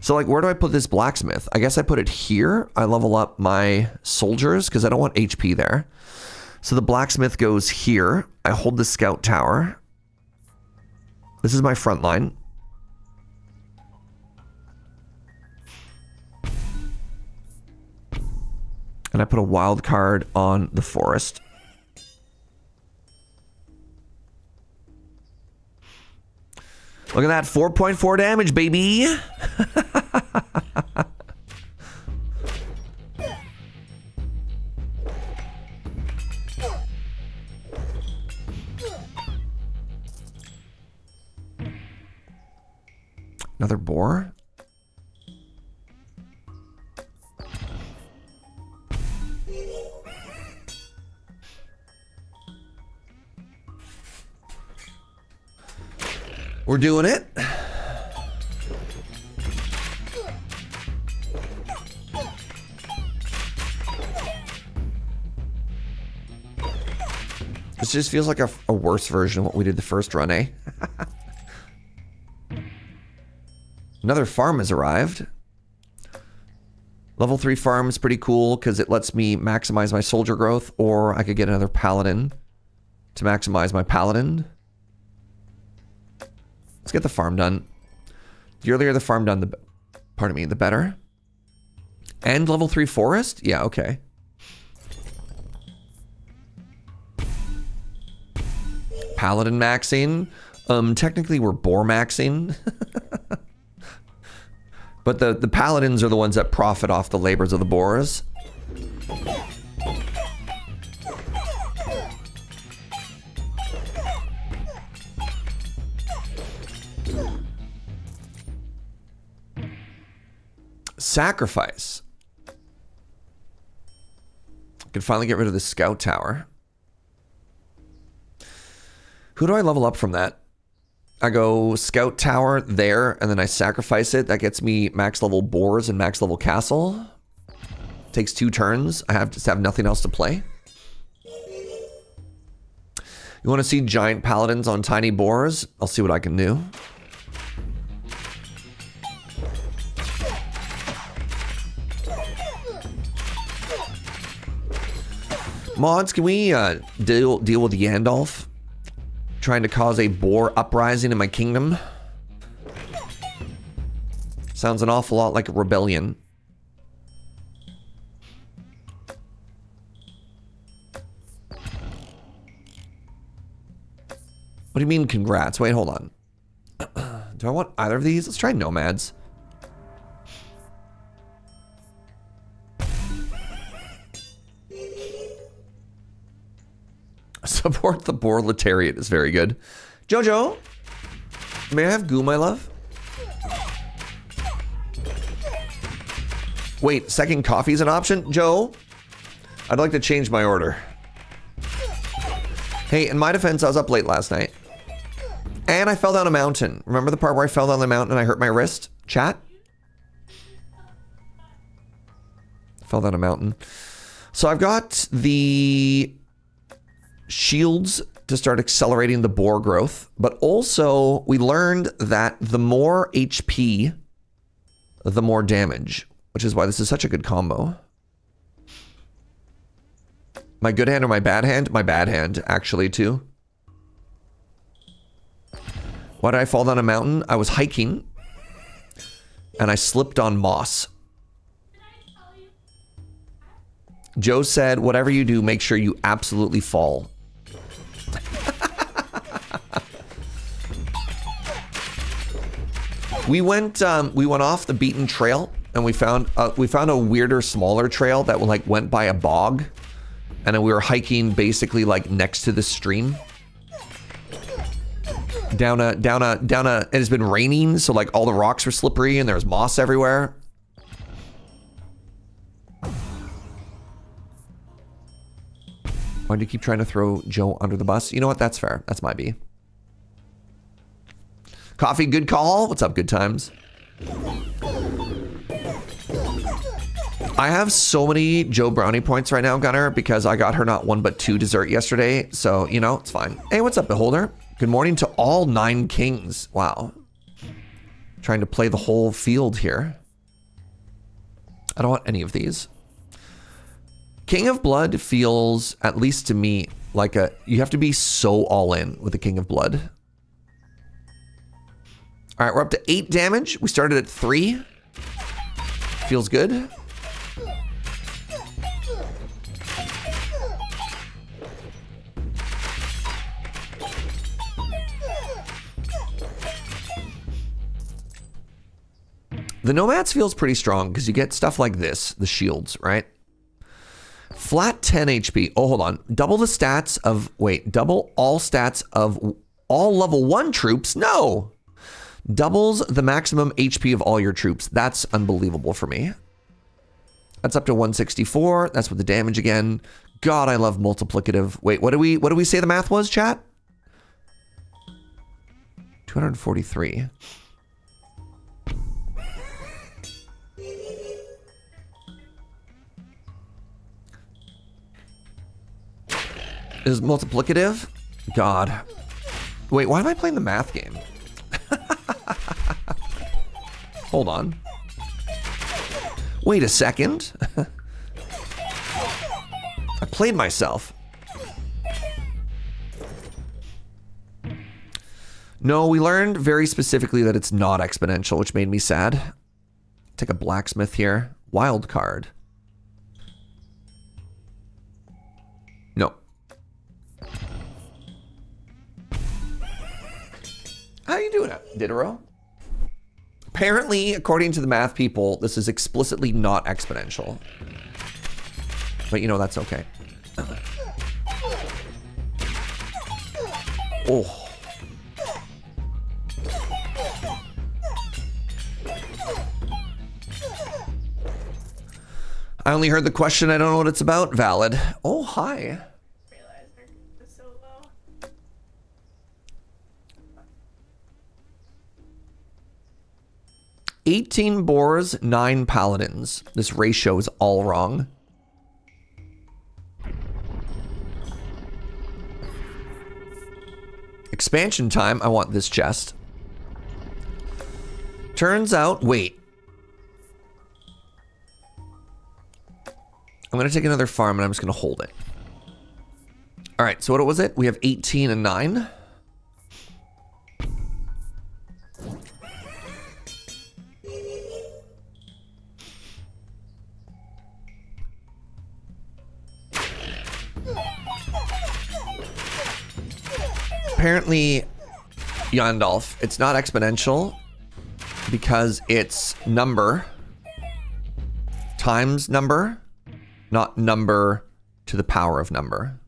So like, where do I put this blacksmith? I guess I put it here. I level up my soldiers because I don't want HP there. So the blacksmith goes here. I hold the scout tower. This is my front line. And I put a wild card on the forest. Look at that, 4.4 damage, baby. Another boar. We're doing it. This just feels like a worse version of what we did the first run, eh? Another farm has arrived. Level 3 farm is pretty cool because it lets me maximize my soldier growth, or I could get another paladin to maximize my paladin. Let's get the farm done. The earlier the farm done, the better. And level 3 forest? Yeah, okay. Paladin maxing. Technically we're boar maxing. But the paladins are the ones that profit off the labors of the boars. Sacrifice. I can finally get rid of the scout tower. Who do I level up from that? I go scout tower there, and then I sacrifice it. That gets me max level boars and max level castle. Takes 2 turns. I just have nothing else to play. You want to see giant paladins on tiny boars? I'll see what I can do. Mods, can we deal with Yandalf trying to cause a boar uprising in my kingdom? Sounds an awful lot like a rebellion. What do you mean, congrats? Wait, hold on. Do I want either of these? Let's try nomads. Support the Borletariat is very good. Jojo, may I have goo, my love? Wait, second coffee is an option? Joe, I'd like to change my order. Hey, in my defense, I was up late last night. And I fell down a mountain. Remember the part where I fell down the mountain and I hurt my wrist? Chat? Fell down a mountain. So I've got the shields to start accelerating the boar growth, but also we learned that the more HP, the more damage, which is why this is such a good combo. My good hand or my bad hand? My bad hand, actually, too. Why did I fall down a mountain? I was hiking and I slipped on moss. Joe said, whatever you do, make sure you absolutely fall. We went off the beaten trail, and we found a weirder, smaller trail that like went by a bog, and then we were hiking basically like next to the stream. Down a. It has been raining, so like all the rocks were slippery, and there was moss everywhere. Why do you keep trying to throw Joe under the bus? You know what? That's fair. That's my B. Coffee, good call. What's up, good times? I have so many Joe brownie points right now, Gunner, because I got her not 1 but 2 dessert yesterday. So, you know, it's fine. Hey, what's up, Beholder? Good morning to all 9 kings. Wow. Trying to play the whole field here. I don't want any of these. King of Blood feels, at least to me, like you have to be so all in with the King of Blood. All right, we're up to 8 damage. We started at 3. Feels good. The Nomads feels pretty strong because you get stuff like this, the shields, right? Flat 10 HP. Oh, hold on. Double the stats of, double all stats of all level 1 troops? No. Doubles the maximum HP of all your troops. That's unbelievable for me. That's up to 164. That's with the damage again. God, I love multiplicative. Wait, what do we say the math was, chat? 243. Is multiplicative? God. Wait, why am I playing the math game? Hold on. Wait a second. I played myself. No, we learned very specifically that it's not exponential, which made me sad. Take a blacksmith here. Wild card. No. How you doing, Diderot? Apparently, according to the math people, this is explicitly not exponential. But you know, that's okay. Oh. I only heard the question. I don't know what it's about. Valid. Oh, hi. 18 boars, 9 paladins. This ratio is all wrong. Expansion time. I want this chest. Turns out, wait. I'm going to take another farm and I'm just going to hold it. All right, so what was it? We have 18 and 9. Apparently, Yandalf, it's not exponential because it's number times number, not number to the power of number.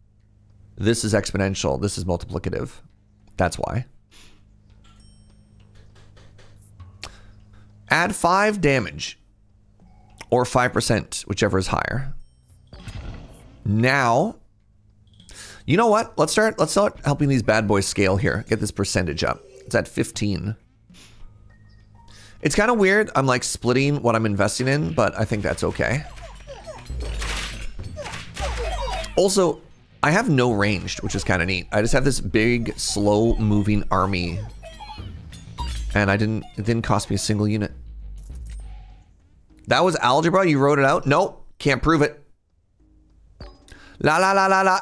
This is exponential. This is multiplicative. That's why. Add 5 damage or 5%, whichever is higher. Now, you know what? Let's start helping these bad boys scale here. Get this percentage up. It's at 15. It's kind of weird. I'm like splitting what I'm investing in, but I think that's okay. Also, I have no ranged, which is kind of neat. I just have this big, slow moving army. And it didn't cost me a single unit. That was algebra? You wrote it out? Nope. Can't prove it. La la la la la.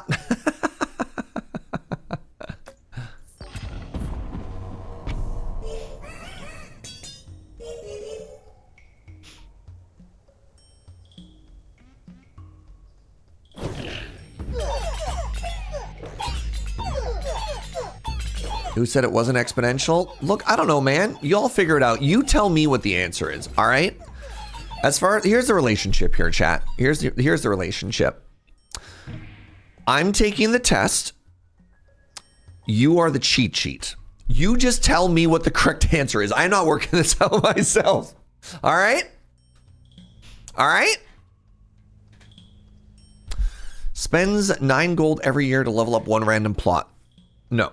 Who said it wasn't exponential? Look, I don't know, man. You all figure it out. You tell me what the answer is, all right? Here's the relationship here, chat. Here's the relationship. I'm taking the test. You are the cheat sheet. You just tell me what the correct answer is. I'm not working this out myself. All right? All right? Spends 9 gold every year to level up 1 random plot. No.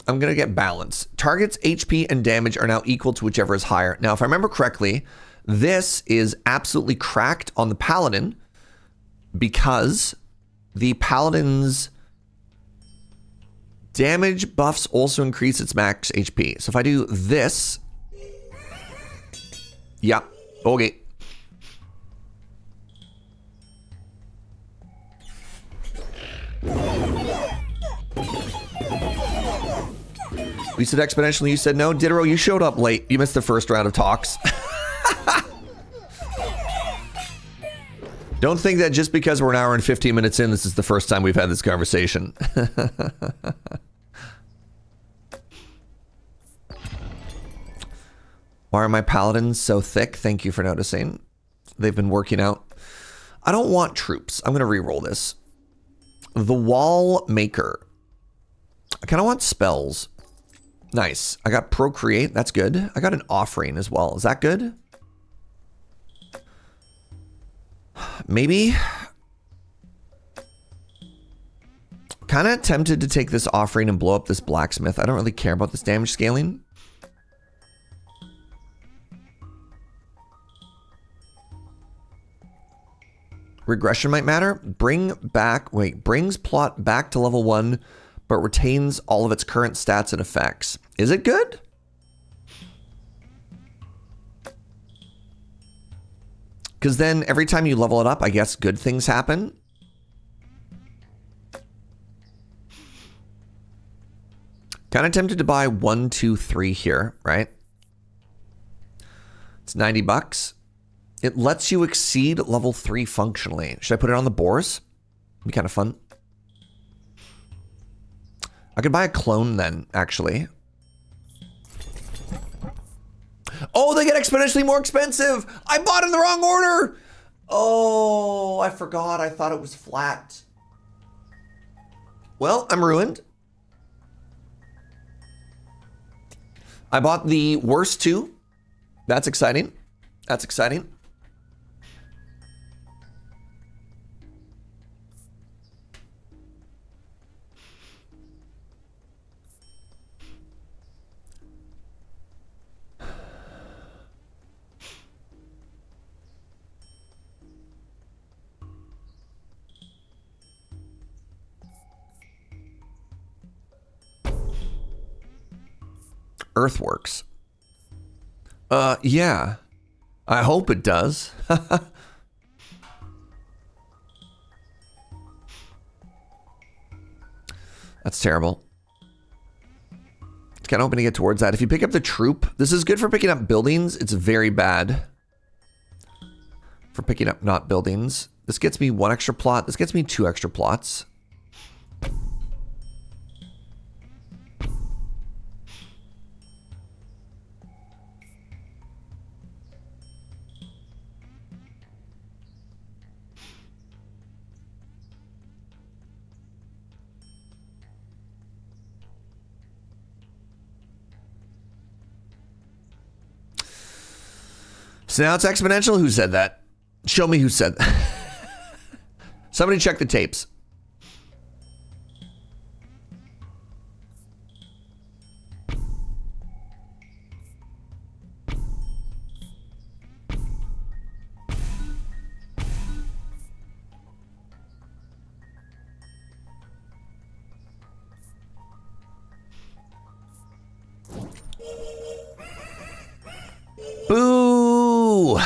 I'm going to get balance. Targets, HP, and damage are now equal to whichever is higher. Now, if I remember correctly, this is absolutely cracked on the Paladin because the Paladin's damage buffs also increase its max HP. So if I do this... Yeah. Okay. We said exponentially, you said no. Diderot, you showed up late. You missed the first round of talks. Don't think that just because we're an hour and 15 minutes in, this is the first time we've had this conversation. Why are my paladins so thick? Thank you for noticing. They've been working out. I don't want troops. I'm going to re-roll this. The Wall Maker. I kind of want spells. Nice. I got Procreate. That's good. I got an Offering as well. Is that good? Maybe. Kind of tempted to take this Offering and blow up this Blacksmith. I don't really care about this damage scaling. Regression might matter. Brings plot back to level 1, but retains all of its current stats and effects. Is it good? Because then every time you level it up, I guess good things happen. Kind of tempted to buy 1, 2, 3 here, right? It's 90 bucks. It lets you exceed level 3 functionally. Should I put it on the boars? Be kind of fun. I could buy a clone then, actually. Oh, they get exponentially more expensive. I bought in the wrong order. Oh, I forgot. I thought it was flat. Well, I'm ruined. I bought the worst 2. That's exciting. That's exciting. Earthworks. Yeah. I hope it does. That's terrible. It's kind of hoping to get towards that. If you pick up the troop, this is good for picking up buildings. It's very bad for picking up not buildings. This gets me 1 extra plot. This gets me 2 extra plots. So now it's exponential? Who said that? Show me who said that. Somebody check the tapes. Boo!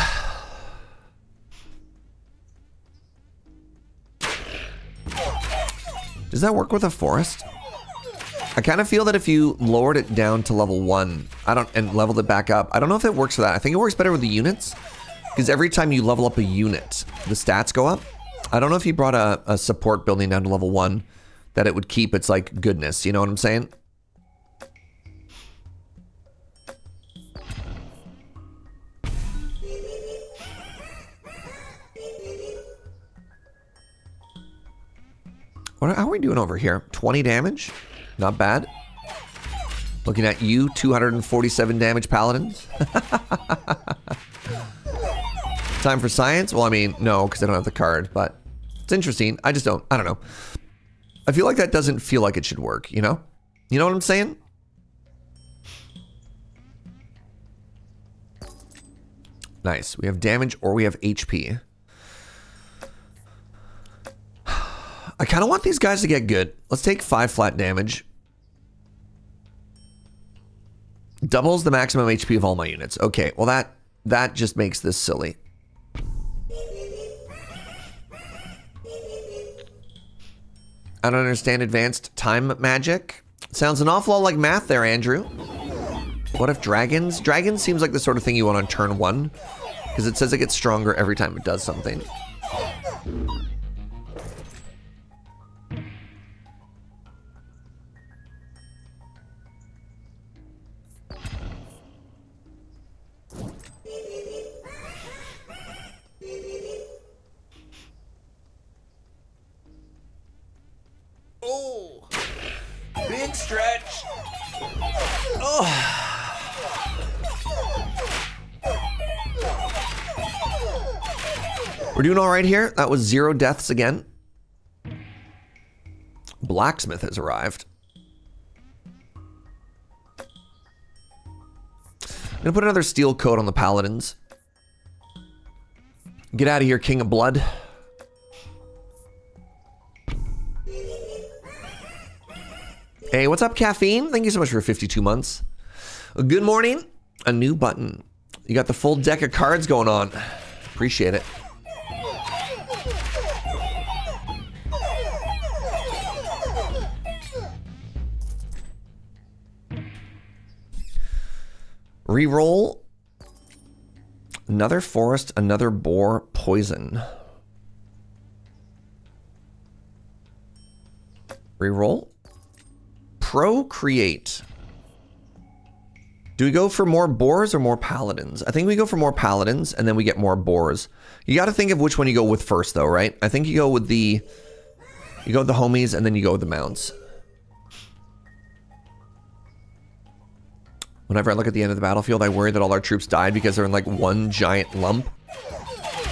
Does that work with a forest? I kind of feel that if you lowered it down to level 1, and leveled it back up, I don't know if it works for that. I think it works better with the units, because every time you level up a unit, the stats go up. I don't know if you brought a support building down to level 1, that it would keep its like goodness. You know what I'm saying? How are we doing over here? 20 damage? Not bad. Looking at you, 247 damage paladins. Time for science? Well, I mean, no, because I don't have the card, but it's interesting. I don't know. I feel like that doesn't feel like it should work, you know? You know what I'm saying? Nice. We have damage or we have HP. I kind of want these guys to get good. Let's take 5 flat damage. Doubles the maximum HP of all my units. Okay, well that just makes this silly. I don't understand advanced time magic. Sounds an awful lot like math there, Andrew. What if dragons? Dragons seems like the sort of thing you want on turn 1, because it says it gets stronger every time it does something. Oh, big stretch. Oh. We're doing all right here. That was 0 deaths again. Blacksmith has arrived. I'm gonna put another steel coat on the paladins. Get out of here, King of Blood. Hey, what's up, Caffeine? Thank you so much for 52 months. Good morning. A new button. You got the full deck of cards going on. Appreciate it. Reroll. Another forest, another boar, poison. Reroll. Procreate. Do we go for more boars or more paladins? I think we go for more paladins and then we get more boars. You got to think of which one you go with first though, right? I think you go with the homies and then you go with the mounts. Whenever I look at the end of the battlefield, I worry that all our troops died because they're in like one giant lump.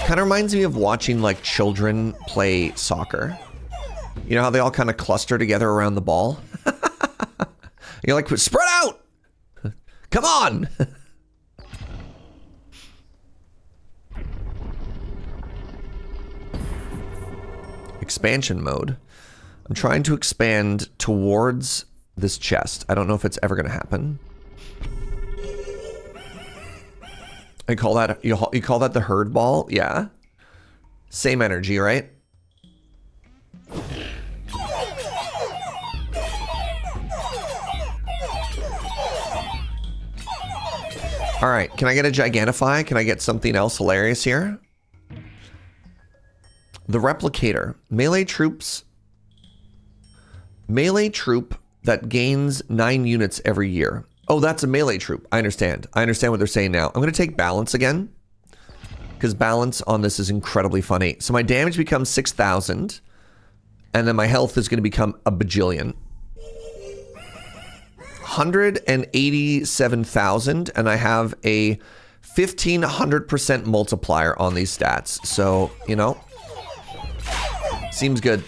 Kind of reminds me of watching like children play soccer. You know how they all kind of cluster together around the ball? You're like, spread out! Come on! Expansion mode. I'm trying to expand towards this chest. I don't know if it's ever going to happen. You call that the herd ball? Yeah. Same energy, right? All right, can I get a Gigantify? Can I get something else hilarious here? The Replicator. Melee troops. Melee troop that gains 9 units every year. Oh, that's a melee troop. I understand. I understand what they're saying now. I'm going to take balance again, because balance on this is incredibly funny. So my damage becomes 6,000, and then my health is going to become a bajillion. 187,000, and I have a 1,500% multiplier on these stats. So, you know, seems good.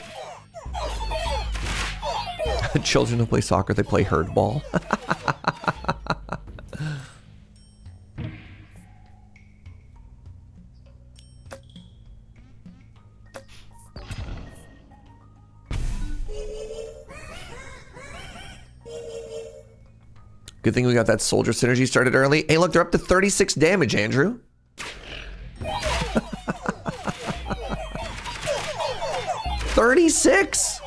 Children who play soccer, they play herd ball. Good thing we got that soldier synergy started early. Hey, look, they're up to 36 damage, Andrew. 36?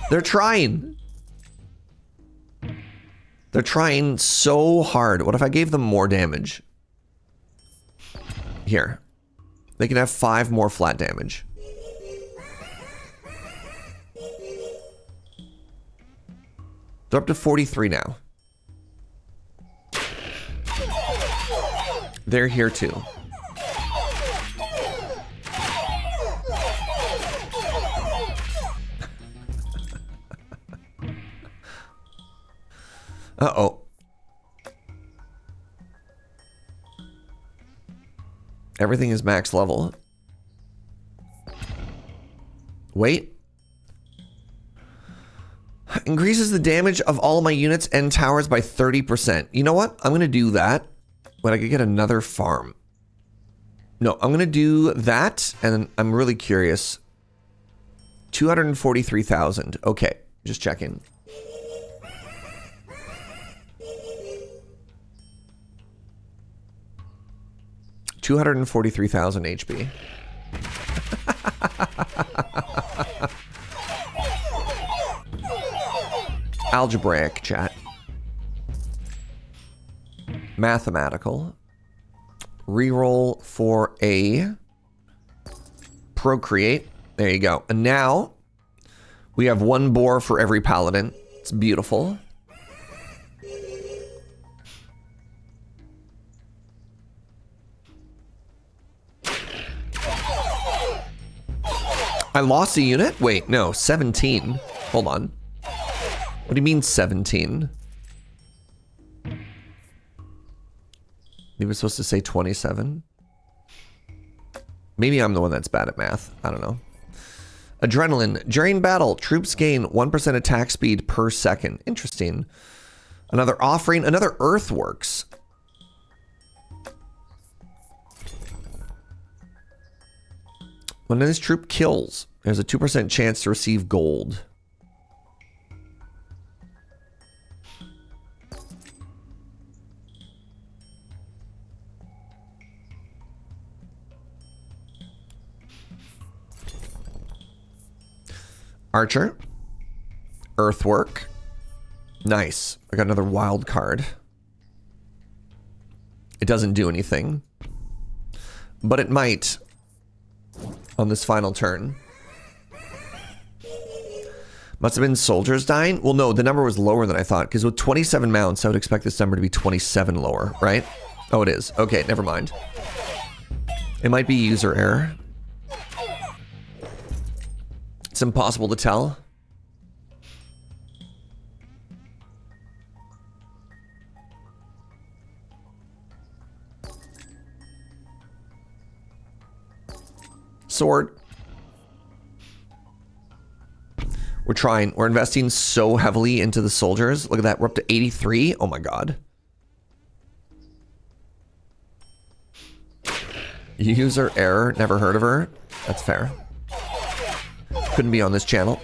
They're trying. They're trying so hard. What if I gave them more damage? Here. They can have 5 more flat damage. They're up to 43 now. They're here too. Uh-oh. Everything is max level. Wait. Increases the damage of all my units and towers by 30%. You know what? I'm going to do that, but I could get another farm. No, I'm going to do that, and I'm really curious. 243,000. Okay, just checking. $243,000 HP. Algebraic, chat. Mathematical. Reroll for a procreate. There you go. And now we have one boar for every paladin. It's beautiful. I lost a unit? Wait, no, 17. Hold on. What do you mean 17? You were supposed to say 27? Maybe I'm the one that's bad at math. I don't know. Adrenaline. During battle, troops gain 1% attack speed per second. Interesting. Another offering. Another earthworks. When this troop kills, there's a 2% chance to receive gold. Archer. Earthwork. Nice. I got another wild card. It doesn't do anything. But it might on this final turn. Must have been soldiers dying? Well, no, the number was lower than I thought, because with 27 mounts, I would expect this number to be 27 lower, right? Oh, it is. Okay, never mind. It might be user error. It's impossible to tell. Sword. We're trying. We're investing so heavily into the soldiers. Look at that. We're up to 83. Oh my god. User error. Never heard of her. That's fair. Couldn't be on this channel.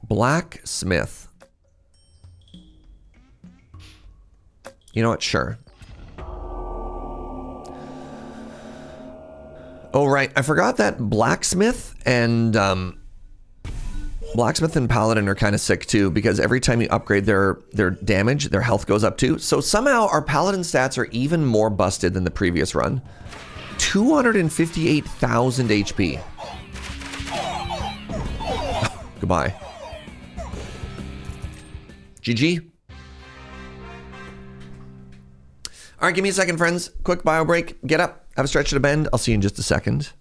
Blacksmith. You know what? Sure. Oh, right. I forgot that blacksmith and paladin are kind of sick too, because every time you upgrade their damage, their health goes up too. So somehow our paladin stats are even more busted than the previous run. 258,000 HP. Goodbye. GG. All right, give me a second, friends. Quick bio break. Get up. Have a stretch at a bend. I'll see you in just a second.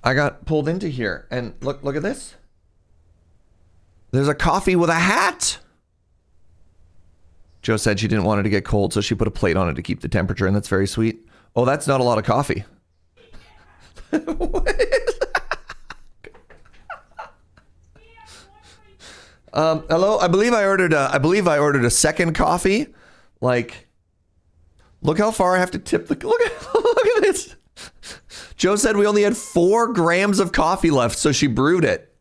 I got pulled into here, and look at this. There's a coffee with a hat. Joe said she didn't want it to get cold, so she put a plate on it to keep the temperature, and that's very sweet. Oh, that's not a lot of coffee. Hello. I believe I ordered a second coffee. Like, look how far I have to tip the. Look at this. Joe said we only had 4 grams of coffee left, so she brewed it.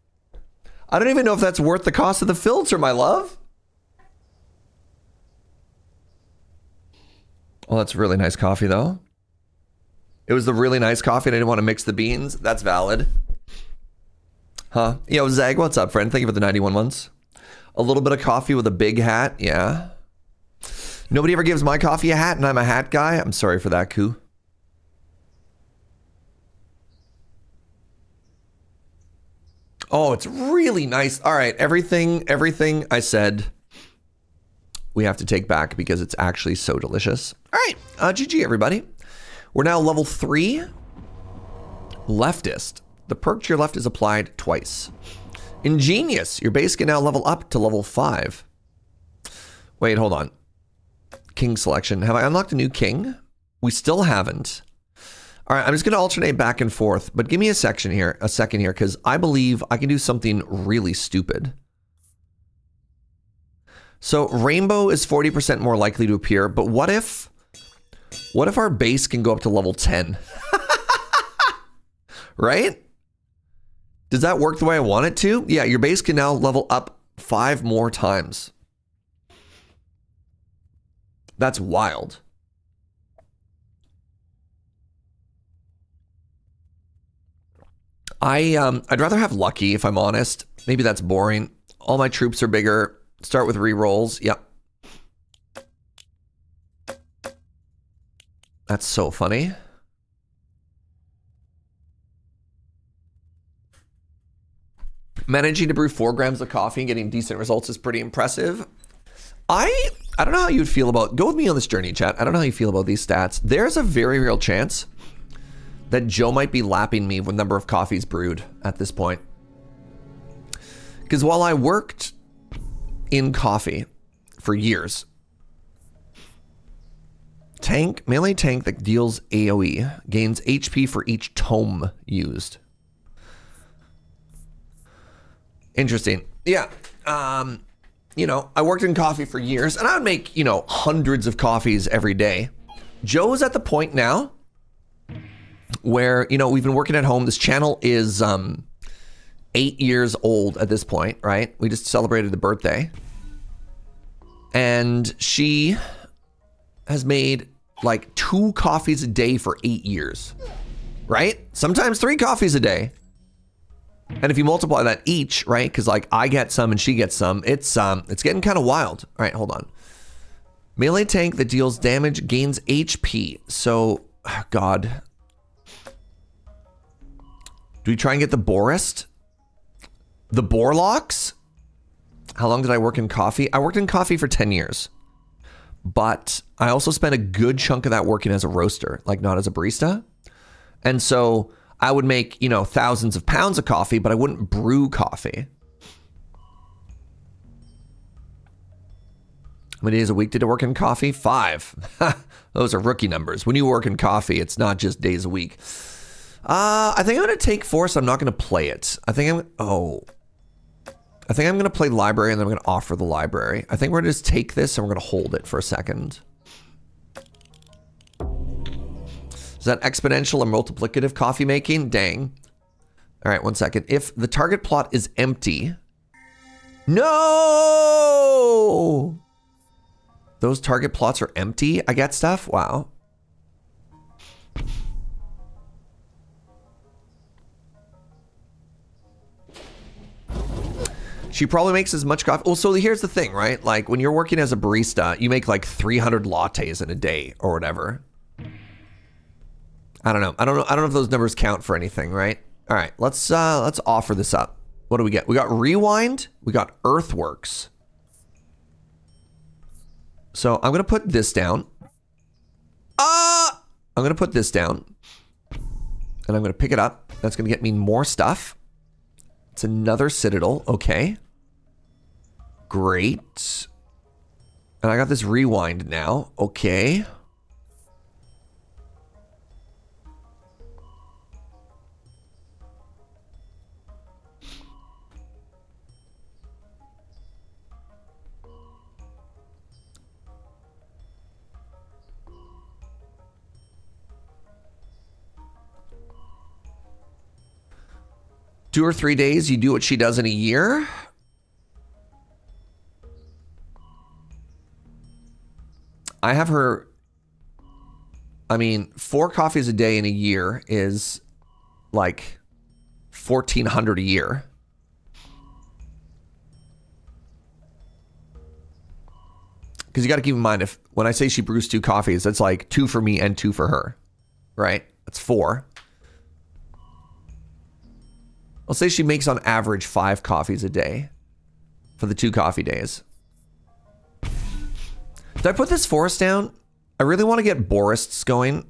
I don't even know if that's worth the cost of the filter, my love. Oh, that's really nice coffee, though. It was the really nice coffee, and I didn't want to mix the beans. That's valid. Huh? Yo, Zag, what's up, friend? Thank you for the 91 months. A little bit of coffee with a big hat. Yeah. Nobody ever gives my coffee a hat, and I'm a hat guy. I'm sorry for that, Koo. Oh, it's really nice. All right, everything I said we have to take back because it's actually so delicious. All right, GG, everybody. We're now level 3. Leftist. The perk to your left is applied twice. Ingenious. Your base can now level up to level 5. Wait, hold on. King selection. Have I unlocked a new king? We still haven't. All right, I'm just going to alternate back and forth, but give me a second here, because I believe I can do something really stupid. So rainbow is 40% more likely to appear, but what if our base can go up to level 10? Right? Does that work the way I want it to? Yeah, your base can now level up 5 more times. That's wild. I'd rather have lucky, if I'm honest. Maybe that's boring. All my troops are bigger. Start with re-rolls. Yep. That's so funny. Managing to brew 4 grams of coffee and getting decent results is pretty impressive. I don't know how you'd feel about... Go with me on this journey, chat. I don't know how you feel about these stats. There's a very real chance that Joe might be lapping me with number of coffees brewed at this point. Because while I worked in coffee for years, melee tank that deals AoE gains HP for each tome used. Interesting. Yeah. You know, I worked in coffee for years, and I would make, you know, hundreds of coffees every day. Joe is at the point now where, you know, we've been working at home. This channel is 8 years old at this point, right? We just celebrated the birthday. And she has made like 2 coffees a day for 8 years, right? Sometimes 3 coffees a day. And if you multiply that each, right? Because like I get some and she gets some, it's getting kind of wild. All right, hold on. Melee tank that deals damage gains HP. So, oh God. Do we try and get the Borist? The Borlocks? How long did I work in coffee? I worked in coffee for 10 years. But I also spent a good chunk of that working as a roaster, like not as a barista. And so I would make, you know, thousands of pounds of coffee, but I wouldn't brew coffee. How many days a week did I work in coffee? 5. Those are rookie numbers. When you work in coffee, it's not just days a week. I think I'm going to take Force. I'm not going to play it. I think I'm going to play library, and then I'm going to offer the library. I think we're going to just take this and we're going to hold it for a second. Is that exponential or multiplicative coffee making? Dang. All right, 1 second. If the target plot is empty. No! Those target plots are empty? I get stuff? Wow. She probably makes as much coffee. Well, so here's the thing, right? Like when you're working as a barista, you make like 300 lattes in a day or whatever. I don't know. I don't know if those numbers count for anything, right? All right, let's offer this up. What do we get? We got Rewind. We got Earthworks. So I'm gonna put this down. I'm gonna put this down, and I'm gonna pick it up. That's going to get me more stuff. It's another Citadel. Okay. Great. And I got this rewind now. Okay. Two or 3 days, you do what she does in a year. I have her, I mean, 4 coffees a day in a year is like 1,400 a year. Because you got to keep in mind, if when I say she brews 2 coffees, that's like 2 for me and 2 for her, right? That's 4. I'll say she makes on average 5 coffees a day for the 2 coffee days. Did I put this forest down? I really want to get borists going.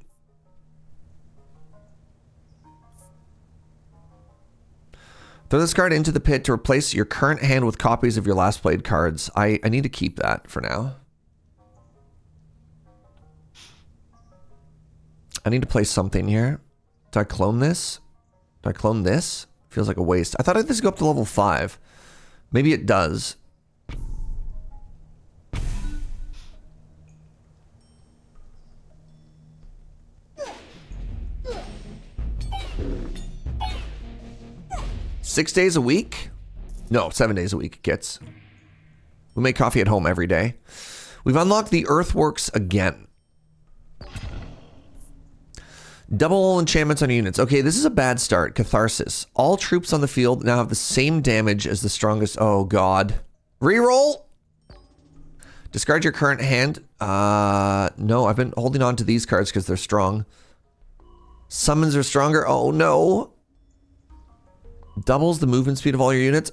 Throw this card into the pit to replace your current hand with copies of your last played cards. I need to keep that for now. I need to play something here. Do I clone this? Do I clone this? Feels like a waste. I thought this would go up to level 5. Maybe it does. Six days a week? No, 7 days a week, kids. We make coffee at home every day. We've unlocked the Earthworks again. Double enchantments on units. Okay, this is a bad start. Catharsis. All troops on the field now have the same damage as the strongest. Oh, God. Reroll. Discard your current hand. No, I've been holding on to these cards because they're strong. Summons are stronger. Oh, no. Doubles the movement speed of all your units.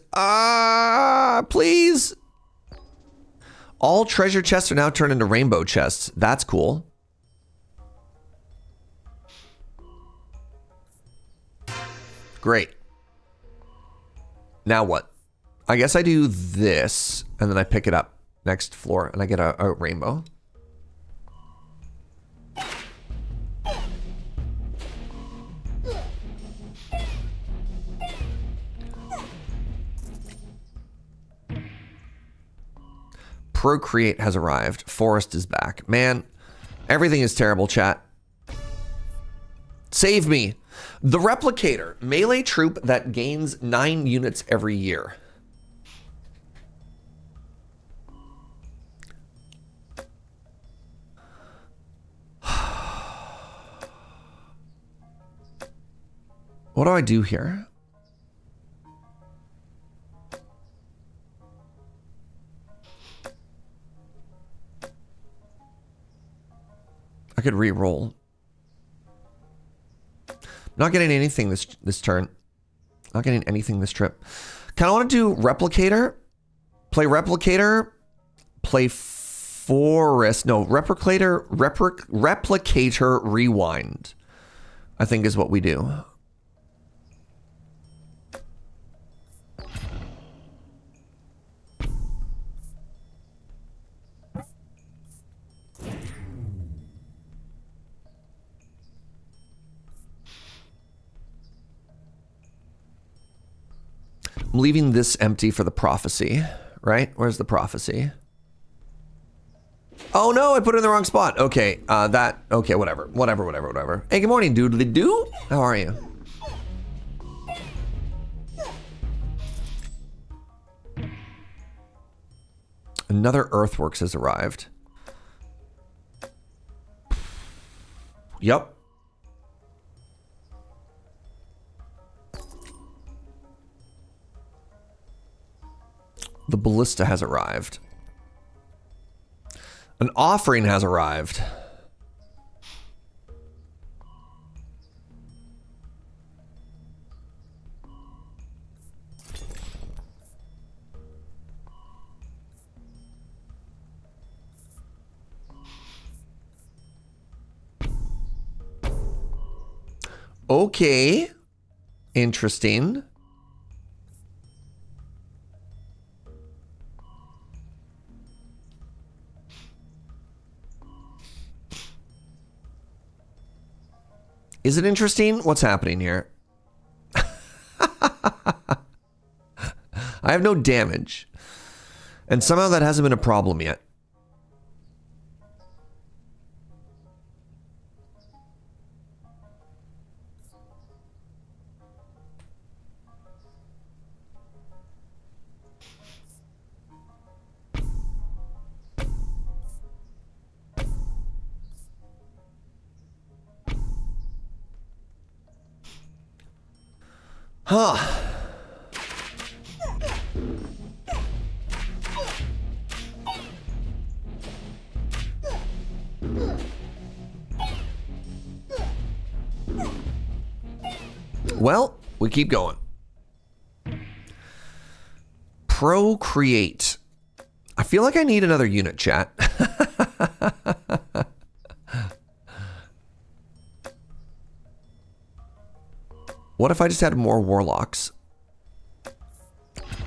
Please. All treasure chests are now turned into rainbow chests. That's cool. Great. Now what? I guess I do this, and then I pick it up next floor, and I get a rainbow. Procreate has arrived. Forest is back. Man, everything is terrible, chat. Save me. The Replicator, melee troop that gains 9 units every year. What do I do here? I could re-roll. Not getting anything this turn. Not getting anything this trip. Kind of want to do Replicator. Play Replicator. Play Forest. No, Replicator. Replicator Rewind, I think is what we do. I'm leaving this empty for the prophecy, right? Where's the prophecy? Oh no, I put it in the wrong spot. Okay, okay, whatever. Hey, good morning, doodly doo. How are you? Another Earthworks has arrived. Yep. The Ballista has arrived. An offering has arrived. Okay. Interesting. Is it interesting? What's happening here? I have no damage. And somehow that hasn't been a problem yet. Huh. Well, we keep going. Procreate. I feel like I need another unit, chat. What if I just had more warlocks?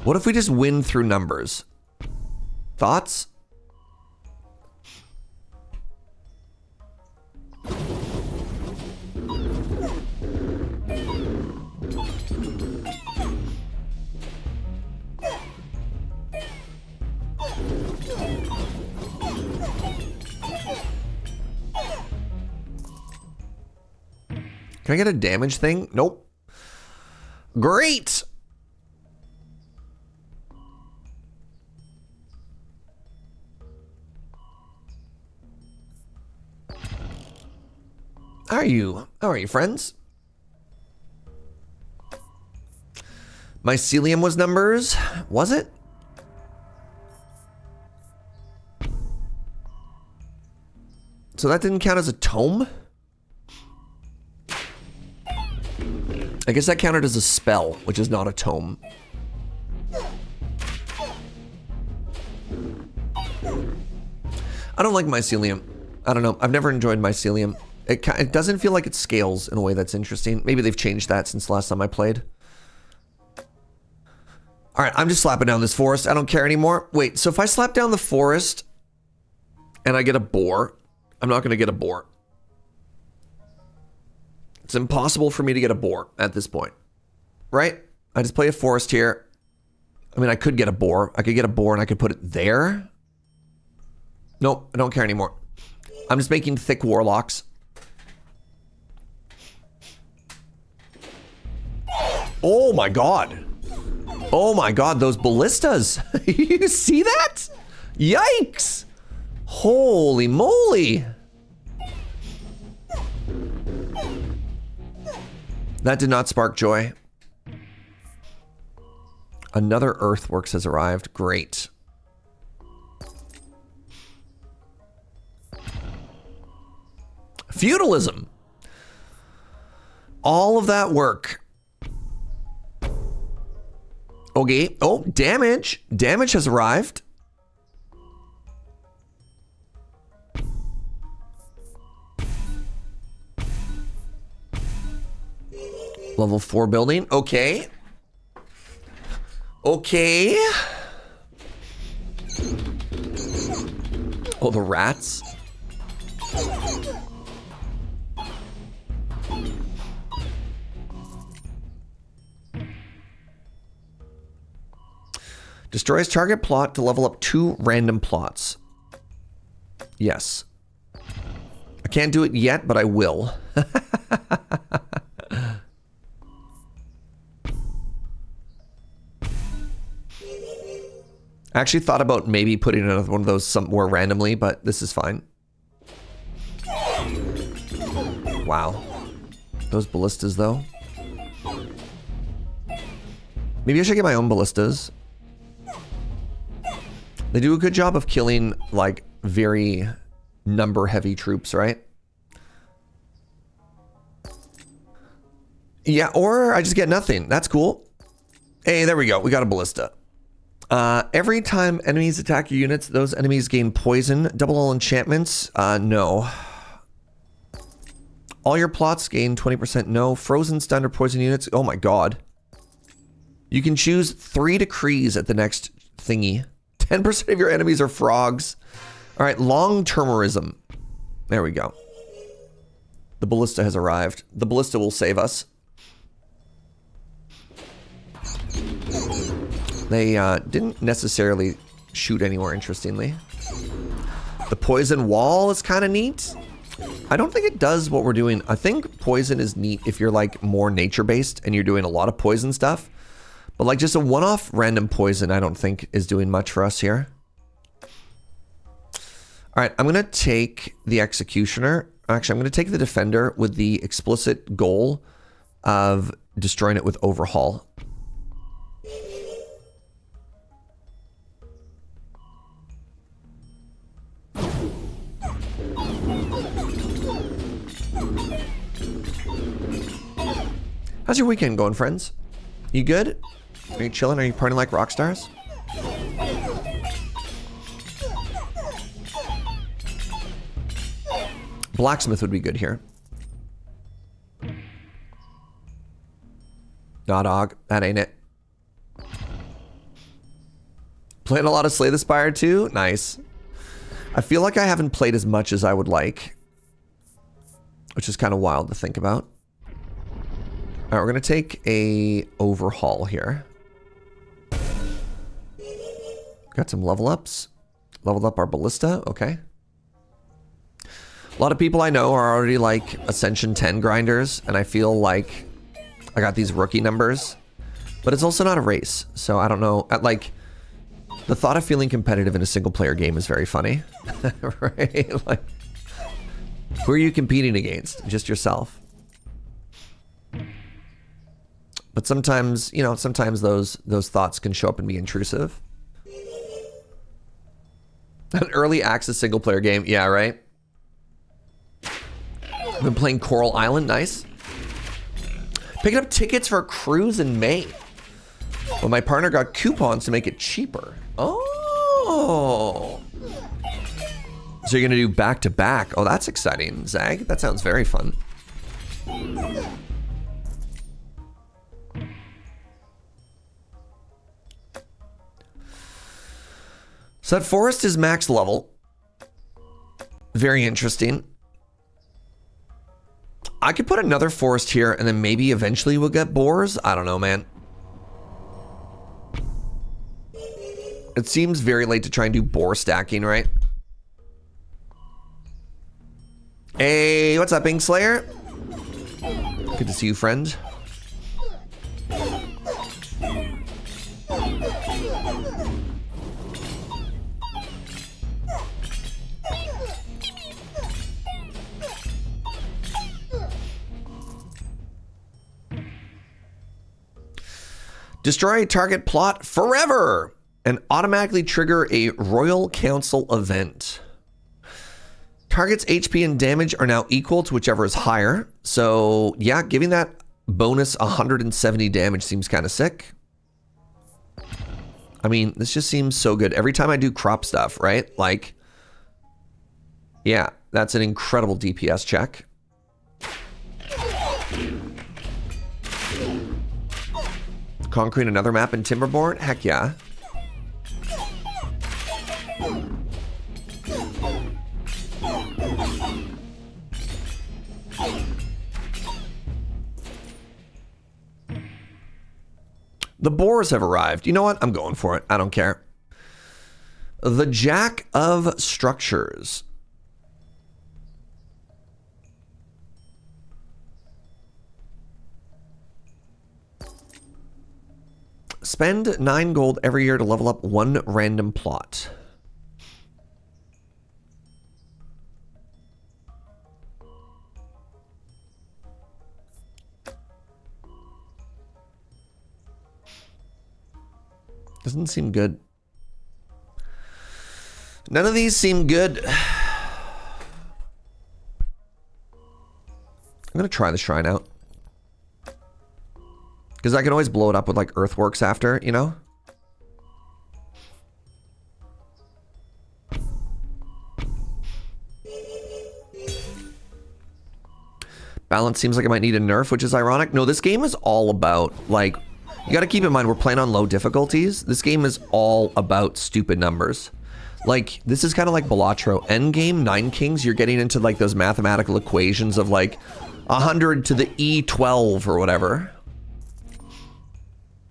What if we just win through numbers? Thoughts? Can I get a damage thing? Nope. Great! How are you, friends? Mycelium was numbers, was it? So that didn't count as a tome? I guess that counted as a spell, which is not a tome. I don't like mycelium. I don't know. I've never enjoyed mycelium. It doesn't feel like it scales in a way that's interesting. Maybe they've changed that since the last time I played. All right, I'm just slapping down this forest. I don't care anymore. Wait, so if I slap down the forest and I get a boar, I'm not going to get a boar. It's impossible for me to get a boar at this point, right? I just play a forest here. I mean, I could get a boar. I could get a boar and I could put it there. Nope, I don't care anymore. I'm just making thick warlocks. Oh my god. Oh my god, those ballistas. You see that? Yikes. Holy moly. That did not spark joy. Another earthworks has arrived. Great. Feudalism. All of that work. Okay. Oh, damage. Damage has arrived. Level 4 building. Okay. Okay. Oh, the rats. Destroys target plot to level up 2 random plots. Yes. I can't do it yet, but I will. I actually thought about maybe putting another one of those somewhere randomly, but this is fine. Wow. Those ballistas, though. Maybe I should get my own ballistas. They do a good job of killing, like, very number-heavy troops, right? Yeah, or I just get nothing. That's cool. Hey, there we go. We got a ballista. Every time enemies attack your units, those enemies gain poison. Double all enchantments? No. All your plots gain 20%. No. Frozen, stunned, or poison units. Oh my god. You can choose 3 decrees at the next thingy. 10% of your enemies are frogs. All right, long-termerism. There we go. The ballista has arrived. The ballista will save us. They didn't necessarily shoot anywhere, interestingly. The poison wall is kind of neat. I don't think it does what we're doing. I think poison is neat if you're like more nature-based and you're doing a lot of poison stuff. But like just a one-off random poison, I don't think is doing much for us here. All right, I'm going to take the Executioner. Actually, I'm going to take the Defender with the explicit goal of destroying it with Overhaul. How's your weekend going, friends? You good? Are you chilling? Are you partying like rock stars? Blacksmith would be good here. Nah, dog. That ain't it. Playing a lot of Slay the Spire too? Nice. I feel like I haven't played as much as I would like, which is kind of wild to think about. All right, we're going to take a Overhaul here. Got some level ups. Leveled up our Ballista. Okay. A lot of people I know are already like Ascension 10 grinders, and I feel like I got these rookie numbers. But it's also not a race, so I don't know. Like, the thought of feeling competitive in a single-player game is very funny. Right? Like, who are you competing against? Just yourself. But sometimes, you know, sometimes those thoughts can show up and be intrusive. An early access single-player game. Yeah, right? I've been playing Coral Island. Nice. Picking up tickets for a cruise in May. Well, my partner got coupons to make it cheaper. Oh. So you're going to do back-to-back. Oh, that's exciting, Zag. That sounds very fun. So that forest is max level. Very interesting. I could put another forest here and then maybe eventually we'll get boars. I don't know, man. It seems very late to try and do boar stacking, right? Hey, what's up, Inkslayer? Good to see you, friend. Destroy a target plot forever and automatically trigger a Royal Council event. Target's HP and damage are now equal to whichever is higher. So yeah, giving that bonus 170 damage seems kind of sick. I mean, this just seems so good. Every time I do crop stuff, right? Like, yeah, that's an incredible DPS check. Conquering another map in Timberborn? Heck yeah. The boars have arrived. You know what? I'm going for it. I don't care. The Jack of Structures. Spend 9 gold every year to level up 1 random plot. Doesn't seem good. None of these seem good. I'm gonna try the shrine out. Because I can always blow it up with like earthworks after, you know? Balance seems like it might need a nerf, which is ironic. No, this game is all about, like, you got to keep in mind we're playing on low difficulties. This game is all about stupid numbers. Like, this is kind of like Balatro. Endgame, 9 Kings, you're getting into, like, those mathematical equations of, like, 100 to the E12 or whatever.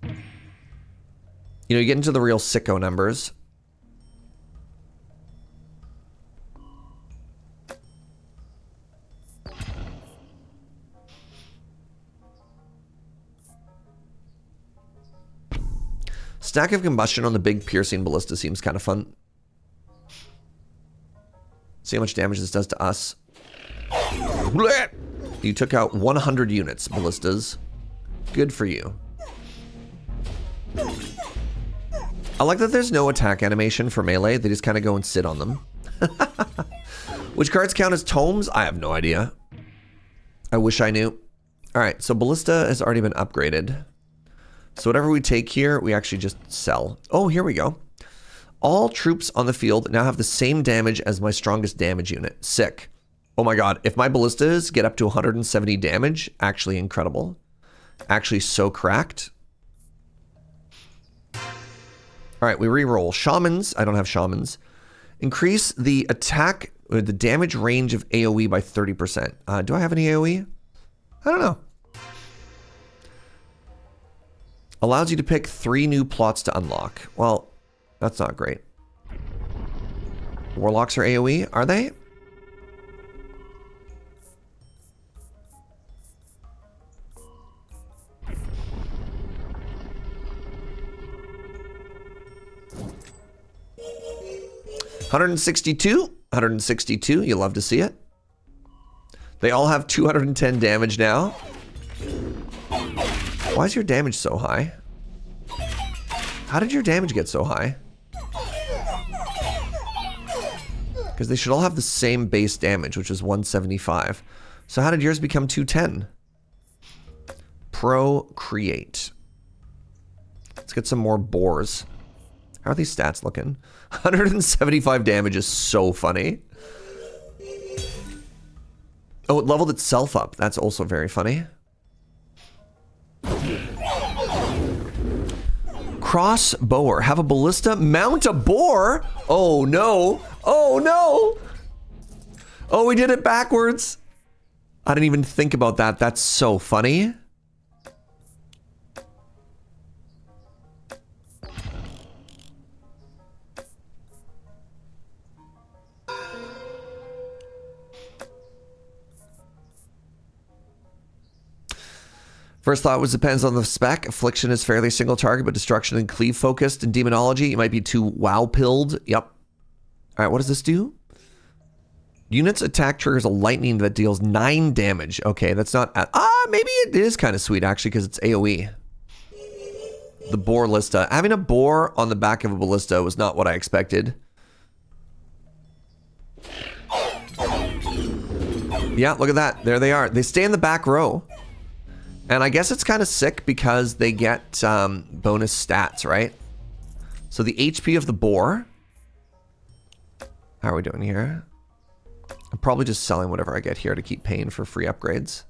You know, you get into the real sicko numbers. Stack of combustion on the big piercing ballista seems kind of fun. See how much damage this does to us. You took out 100 units, ballistas. Good for you. I like that there's no attack animation for melee. They just kind of go and sit on them. Which cards count as tomes? I have no idea. I wish I knew. All right, so ballista has already been upgraded. So whatever we take here, we actually just sell. Oh, here we go. All troops on the field now have the same damage as my strongest damage unit. Sick. Oh my god, if my ballistas get up to 170 damage, actually incredible. Actually so cracked. All right, we re-roll. Shamans, I don't have shamans. Increase the attack, or the damage range of AoE by 30%. Do I have any AoE? I don't know. Allows you to pick 3 new plots to unlock. Well, that's not great. Warlocks are AoE, are they? $162, you love to see it. They all have 210 damage now. Why is your damage so high? How did your damage get so high? Because they should all have the same base damage, which is 175. So how did yours become 210? Procreate. Let's get some more boars. How are these stats looking? 175 damage is so funny. Oh, it leveled itself up. That's also very funny. Crossbower. Have a ballista. Mount a boar. Oh no. Oh no. Oh, we did it backwards. I didn't even think about that. That's so funny. First thought was depends on the spec. Affliction is fairly single target, but destruction and cleave focused. And demonology, you might be too wow-pilled. Yep. All right, what does this do? Units attack triggers a lightning that deals 9 damage. Okay, that's not... maybe it is kind of sweet, actually, because it's AoE. The boar ballista. Having a boar on the back of a ballista was not what I expected. Yeah, look at that. There they are. They stay in the back row. And I guess it's kind of sick because they get bonus stats, right? So the HP of the boar. How are we doing here? I'm probably just selling whatever I get here to keep paying for free upgrades.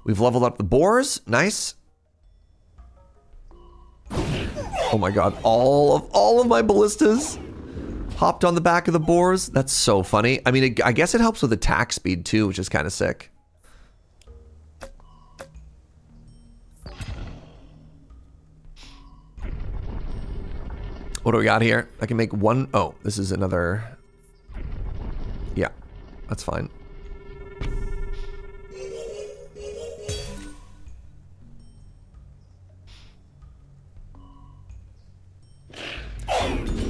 We've leveled up the boars. Nice. Oh my god, all of my ballistas hopped on the back of the boars. That's so funny. I mean, I guess it helps with attack speed too, which is kind of sick. What do we got here? I can make one. Oh, this is another. Yeah, that's fine.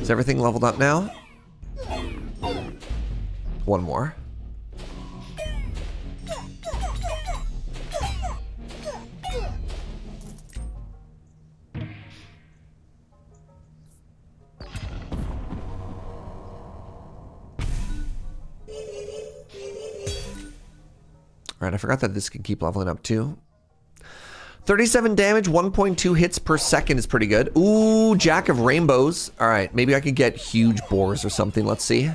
Is everything leveled up now? One more. Alright, I forgot that this can keep leveling up too. 37 damage, 1.2 hits per second is pretty good. Ooh, Jack of Rainbows. All right, maybe I could get huge boars or something. Let's see.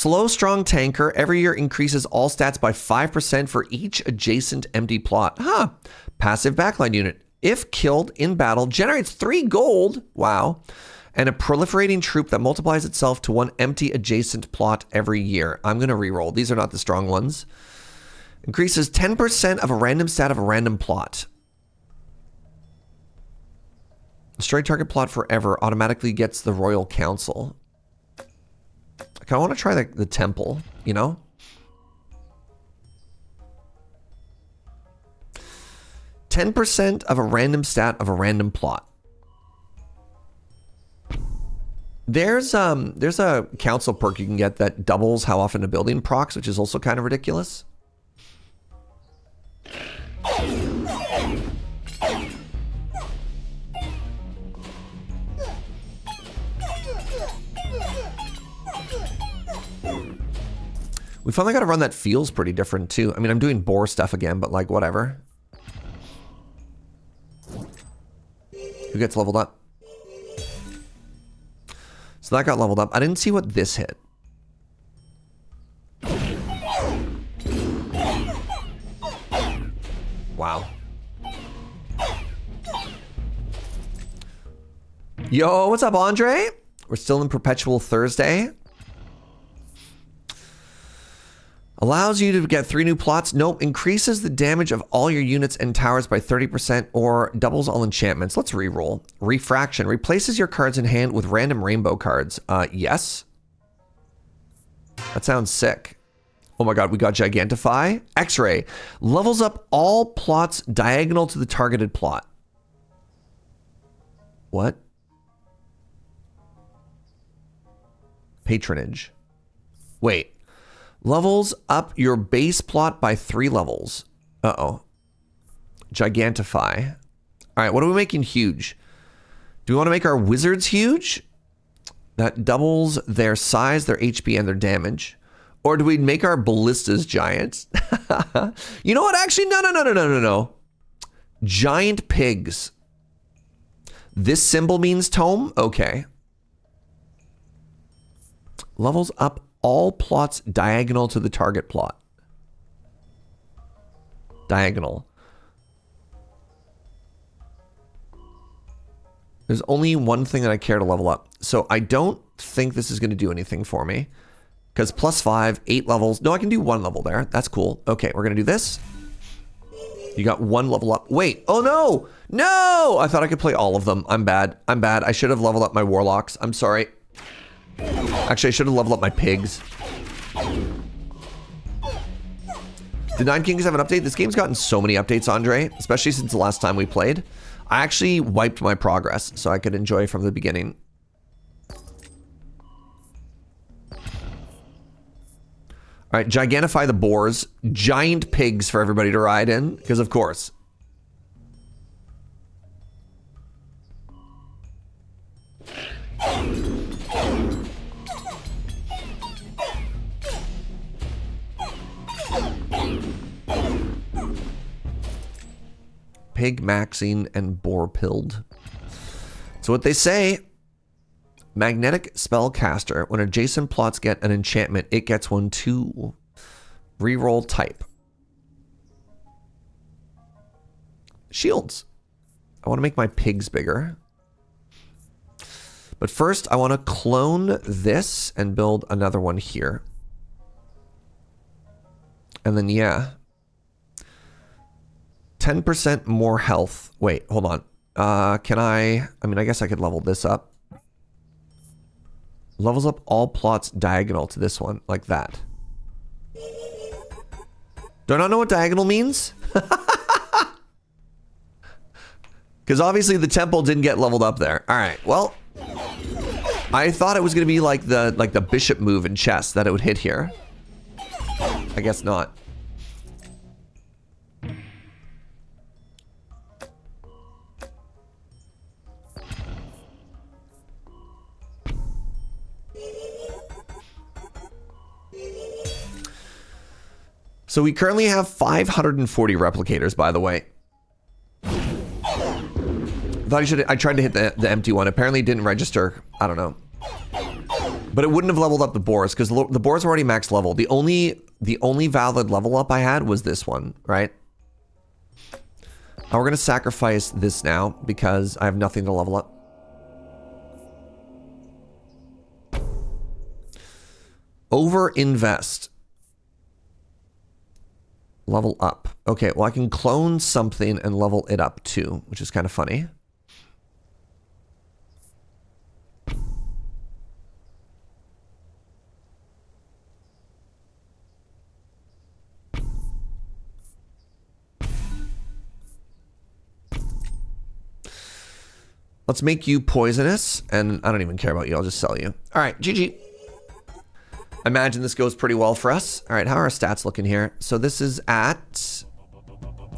Slow, strong tanker. Every year increases all stats by 5% for each adjacent empty plot. Huh. Passive backline unit. If killed in battle, generates 3 gold. Wow. And a proliferating troop that multiplies itself to 1 empty adjacent plot every year. I'm going to reroll. These are not the strong ones. Increases 10% of a random stat of a random plot. Destroy target plot forever. Automatically gets the Royal Council. I kind of want to try the temple, you know? %, of a random stat of a random plot. There's a council perk you can get that doubles how often a building procs, which is also kind of ridiculous. We finally got to run that feels pretty different too. I mean, I'm doing boar stuff again, but like whatever. Who gets leveled up? So that got leveled up. I didn't see what this hit. Wow. Yo, what's up, Andre? We're still in Perpetual Thursday. Allows you to get 3 new plots. Nope. Increases the damage of all your units and towers by 30% or doubles all enchantments. Let's reroll. Refraction. Replaces your cards in hand with random rainbow cards. Yes. That sounds sick. Oh my god, we got Gigantify. X-Ray. Levels up all plots diagonal to the targeted plot. What? Patronage. Wait. Levels up your base plot by 3 levels. Uh-oh. Gigantify. All right, what are we making huge? Do we want to make our wizards huge? That doubles their size, their HP, and their damage. Or do we make our ballistas giant? You know what? Actually, no. Giant pigs. This symbol means tome? Okay. Levels up all plots diagonal to the target plot. Diagonal. There's only one thing that I care to level up. So I don't think this is going to do anything for me. Because +5, 8 levels. No, I can do 1 level there. That's cool. Okay, we're going to do this. You got 1 level up. Wait. Oh, no. No! I thought I could play all of them. I'm bad. I should have leveled up my warlocks. I'm sorry. Actually, I should have leveled up my pigs. Did Nine Kings have an update? This game's gotten so many updates, Andre, especially since the last time we played. I actually wiped my progress so I could enjoy from the beginning. All right, Gigantify the boars. Giant pigs for everybody to ride in, because of course. Pig maxing and boar pilled. So what they say, magnetic spellcaster. When adjacent plots get an enchantment, it gets one too. Reroll type. Shields. I want to make my pigs bigger. But first, I want to clone this and build another one here. And then, yeah. 10% more health. Wait, hold on. Can I mean, I guess I could level this up. Levels up all plots diagonal to this one, like that. Do I not know what diagonal means? Because obviously the temple didn't get leveled up there. All right, well, I thought it was going to be like the bishop move in chess, that it would hit here. I guess not. So we currently have 540 replicators, by the way. I tried to hit the empty one. Apparently it didn't register. I don't know. But it wouldn't have leveled up the boars because the boars are already max level. The only valid level up I had was this one, right? We're going to sacrifice this now because I have nothing to level up. Over-invest. Level up. Okay, well, I can clone something and level it up too, which is kind of funny. Let's make you poisonous, and I don't even care about you. I'll just sell you. All right, GG. I imagine this goes pretty well for us. All right, how are our stats looking here? So this is at...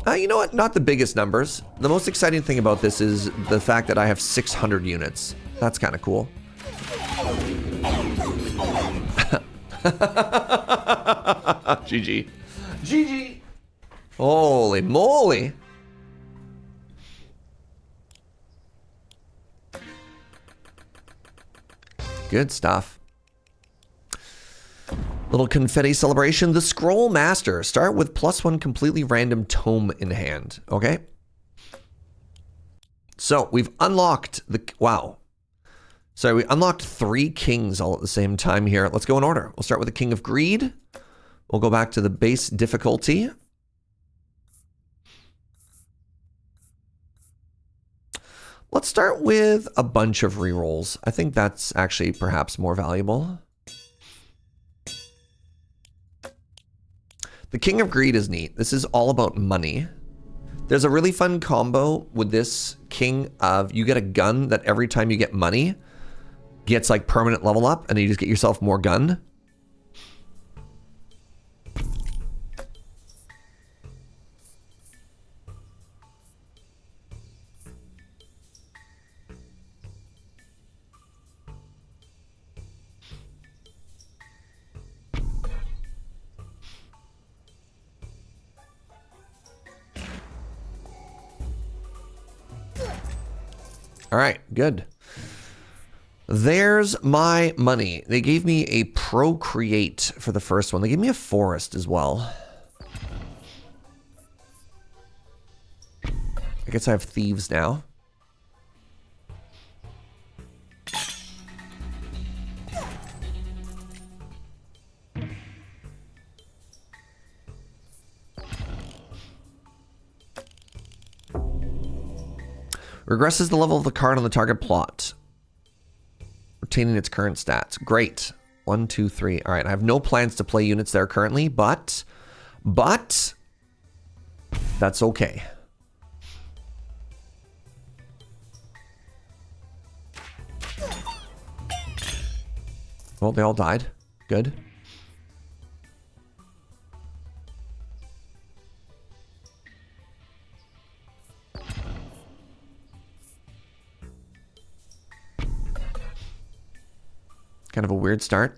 you know what? Not the biggest numbers. The most exciting thing about this is the fact that I have 600 units. That's kind of cool. GG. GG. Holy moly. Good stuff. Little confetti celebration. The Scroll Master. Start with +1 completely random tome in hand. Okay. So we've unlocked the... Wow. Sorry, we unlocked 3 kings all at the same time here. Let's go in order. We'll start with the King of Greed. We'll go back to the base difficulty. Let's start with a bunch of rerolls. I think that's actually perhaps more valuable. The King of Greed is neat. This is all about money. There's a really fun combo with this King of you get a gun that every time you get money gets like permanent level up, and then you just get yourself more gun. All right, good. There's my money. They gave me a Procreate for the first one. They gave me a Forest as well. I guess I have Thieves now. Regresses the level of the card on the target plot, retaining its current stats. Great. 1, 2, 3. All right, I have no plans to play units there currently, but that's okay. Well, they all died. Good. Kind of a weird start.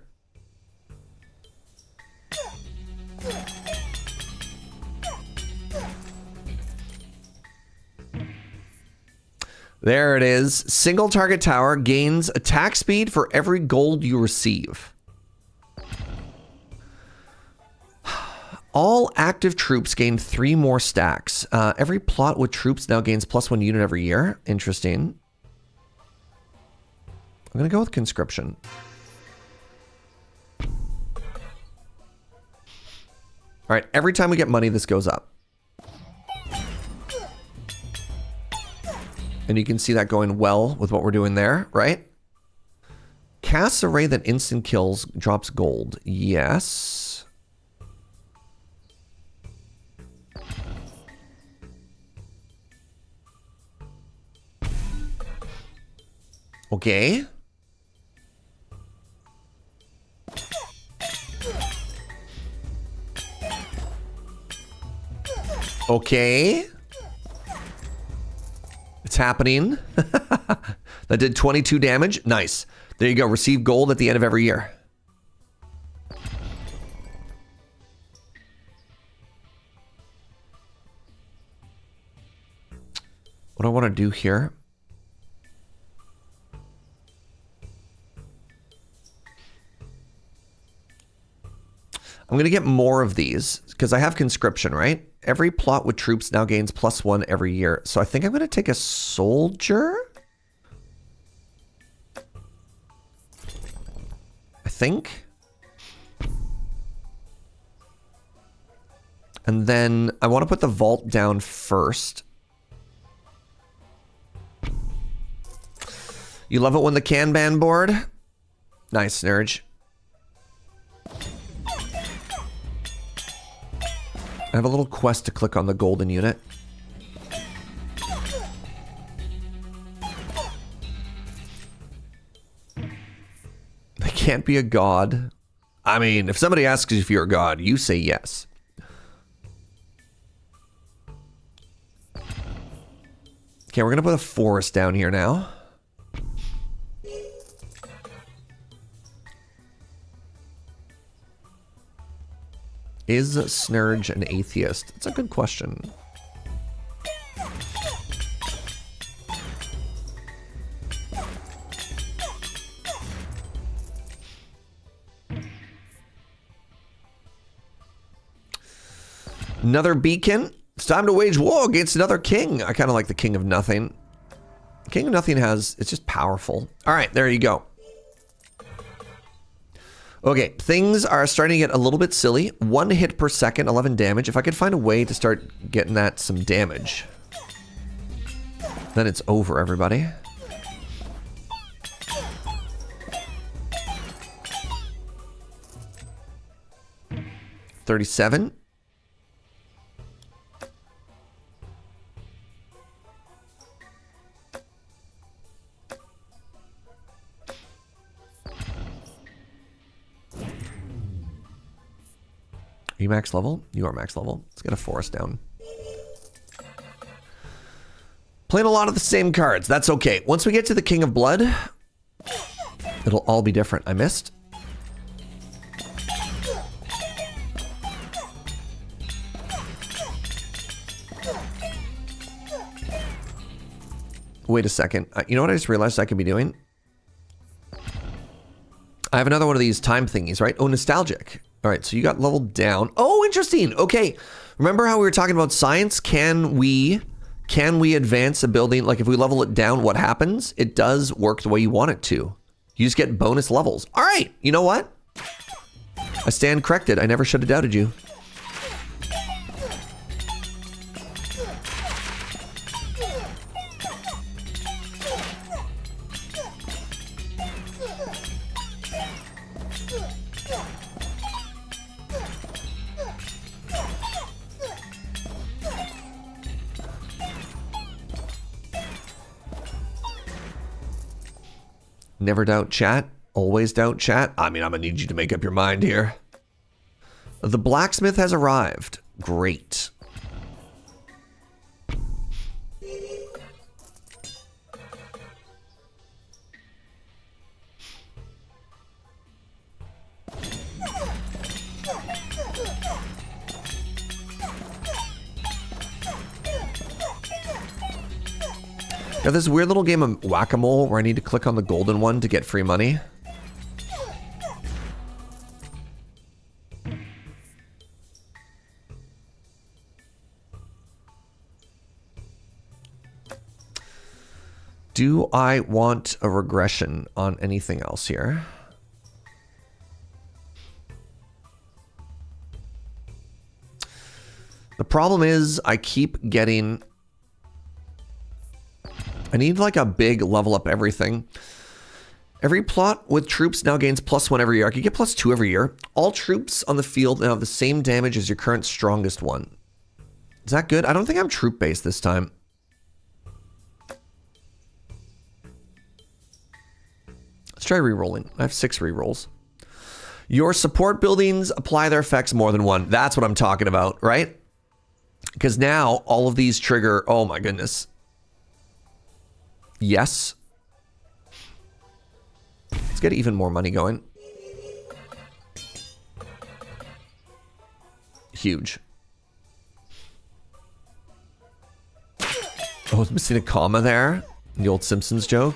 There it is. Single target tower gains attack speed for every gold you receive. All active troops gain 3 more stacks. Every plot with troops now gains +1 unit every year. Interesting. I'm going to go with conscription. All right, every time we get money, this goes up. And you can see that going well with what we're doing there, right? Casts a ray that instant kills, drops gold. Yes. Okay. Okay. It's happening. That did 22 damage. Nice. There you go. Receive gold at the end of every year. What I want to do here. I'm going to get more of these because I have conscription, right? Every plot with troops now gains +1 every year. So I think I'm going to take a soldier. I think. And then I want to put the vault down first. You love it when the Kanban board? Nice, Serge. I have a little quest to click on the golden unit. They can't be a god. I mean, if somebody asks if you're a god, you say yes. Okay, we're gonna put a forest down here now. Is Snurge an atheist? It's a good question. Another beacon. It's time to wage war against another king. I kind of like the King of Nothing. King of Nothing it's just powerful. All right, there you go. Okay, things are starting to get a little bit silly. 1 hit per second, 11 damage. If I could find a way to start getting that some damage, then it's over, everybody. $37. Are you max level? You are max level. Let's get a forest down. Playing a lot of the same cards. That's okay. Once we get to the King of Blood, it'll all be different. I missed. Wait a second. You know what I just realized I could be doing? I have another one of these time thingies, right? Oh, nostalgic. All right, so you got leveled down. Oh, interesting. Okay. Remember how we were talking about science? Can we advance a building? Like if we level it down, what happens? It does work the way you want it to. You just get bonus levels. All right. You know what? I stand corrected. I never should have doubted you. Never doubt chat. Always doubt chat. I mean, I'm gonna need you to make up your mind here. The blacksmith has arrived. Great. Now, this weird little game of whack-a-mole where I need to click on the golden one to get free money. Do I want a regression on anything else here? The problem is I keep getting... I need like a big level up everything. Every plot with troops now gains +1 every year. I could get +2 every year. All troops on the field now have the same damage as your current strongest one. Is that good? I don't think I'm troop based this time. Let's try re-rolling. I have 6 re-rolls. Your support buildings apply their effects more than one. That's what I'm talking about, right? Because now all of these trigger, oh my goodness. Yes. Let's get even more money going. Huge. Oh, I was missing a comma there. The old Simpsons joke.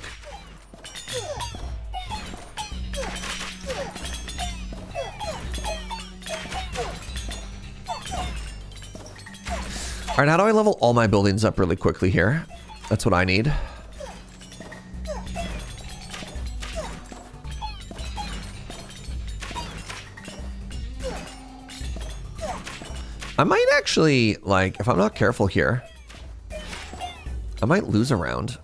All right, how do I level all my buildings up really quickly here? That's what I need. I might actually, like, if I'm not careful here, I might lose a round.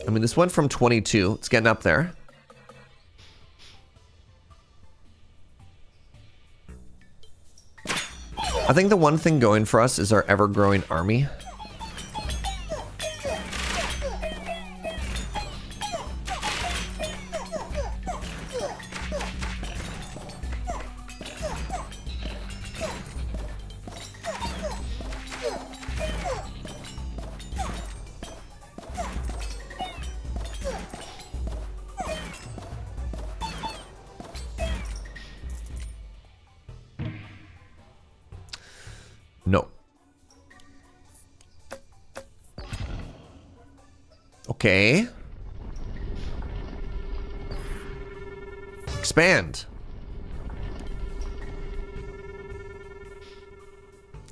I mean, this went from 22. It's getting up there. I think the one thing going for us is our ever-growing army. No. Okay. Expand.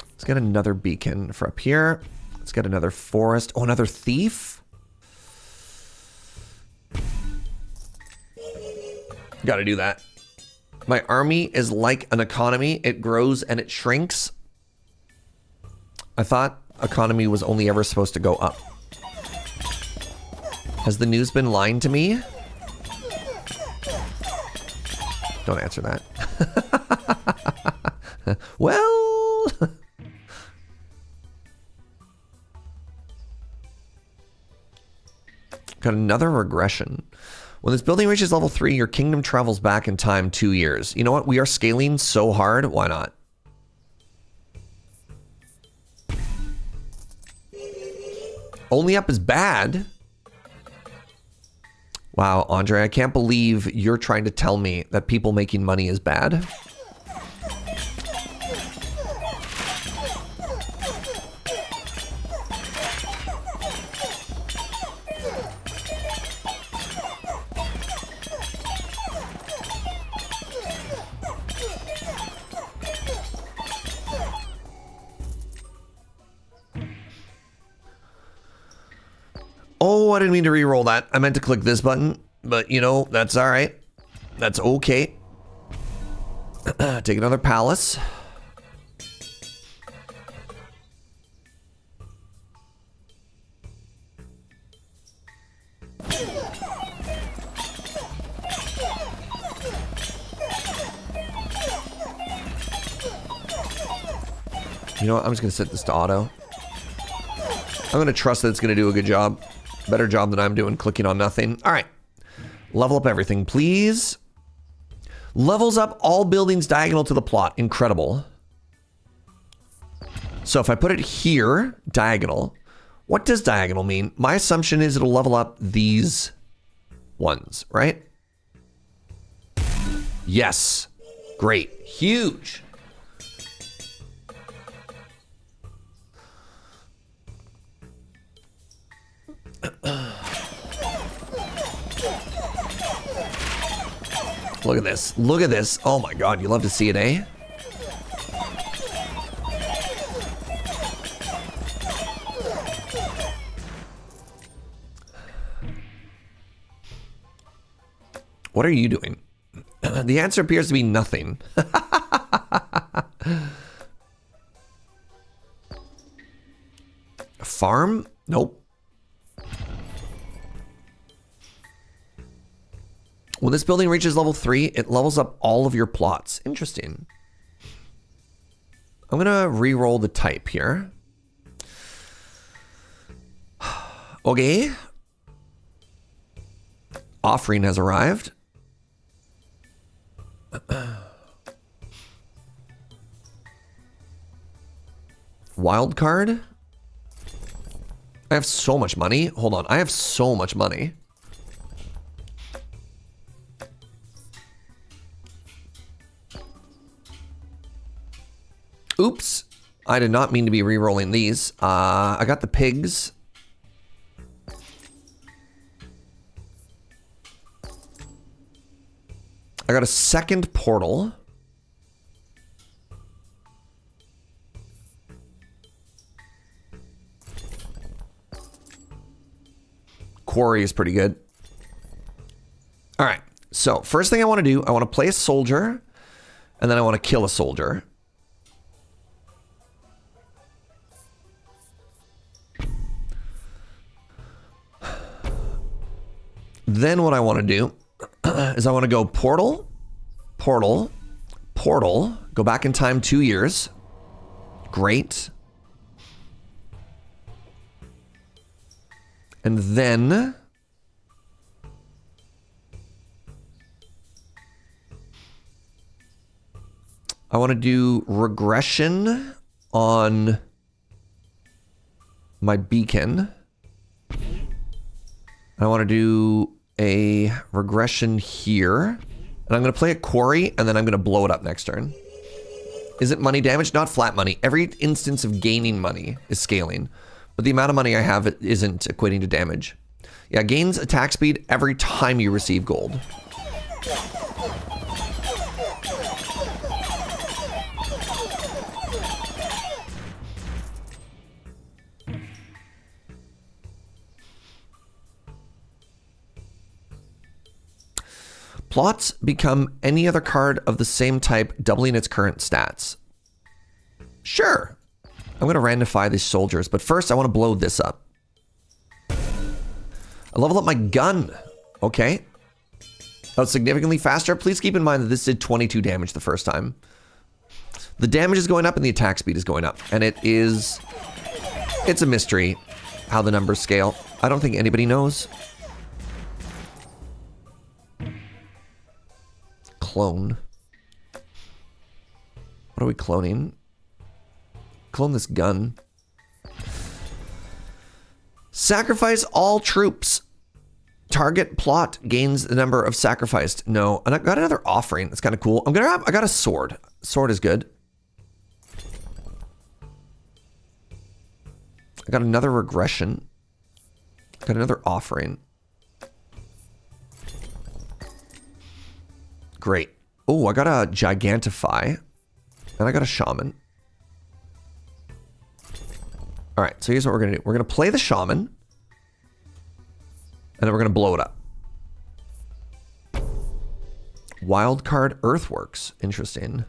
Let's get another beacon for up here. Let's get another forest. Oh, another thief? Gotta do that. My army is like an economy. It grows and it shrinks. I thought economy was only ever supposed to go up. Has the news been lying to me? Don't answer that. Well... Got another regression. When this building reaches level 3, your kingdom travels back in time 2 years. You know what? We are scaling so hard. Why not? Only up is bad. Wow, Andre, I can't believe you're trying to tell me that people making money is bad. Oh, I didn't mean to re-roll that. I meant to click this button, but you know, that's all right. That's okay. Take another palace. You know what? I'm just going to set this to auto. I'm going to trust that it's going to do a good job. Better job than I'm doing clicking on nothing. All right. Level up everything, please. Levels up all buildings diagonal to the plot. Incredible. So if I put it here, diagonal, what does diagonal mean? My assumption is it'll level up these ones, right? Yes. Great. Huge. Look at this. Look at this. Oh my God, you love to see it, eh? What are you doing? The answer appears to be nothing. Farm? Nope. When this building reaches level 3, it levels up all of your plots. Interesting. I'm gonna re-roll the type here. Okay. Offering has arrived. Wild card? I have so much money. Hold on, I have so much money. Oops, I did not mean to be re-rolling these. I got the pigs. I got a second portal. Quarry is pretty good. All right. So first thing I want to do, I want to play a soldier, and then I want to kill a soldier. Then what I want to do is I want to go portal, portal, portal, go back in time 2 years. Great. And then I want to do regression on my beacon. I want to do a regression here. And I'm going to play a quarry, and then I'm going to blow it up next turn. Is it money damage? Not flat money. Every instance of gaining money is scaling. But the amount of money I have isn't equating to damage. Yeah, gains attack speed every time you receive gold. Plots become any other card of the same type, doubling its current stats. Sure. I'm going to randomify these soldiers, but first I want to blow this up. I level up my gun. Okay. That's significantly faster. Please keep in mind that this did 22 damage the first time. The damage is going up and the attack speed is going up. And it's a mystery how the numbers scale. I don't think anybody knows. Clone. What are we cloning? Clone this gun. Sacrifice all troops. Target plot gains the number of sacrificed. No, and I got another offering. That's kind of cool. I got a sword. Sword is good. I got another regression. Got another offering. Great. Oh, I got a Gigantify. And I got a Shaman. All right, so here's what we're going to do. We're going to play the Shaman. And then we're going to blow it up. Wildcard Earthworks. Interesting.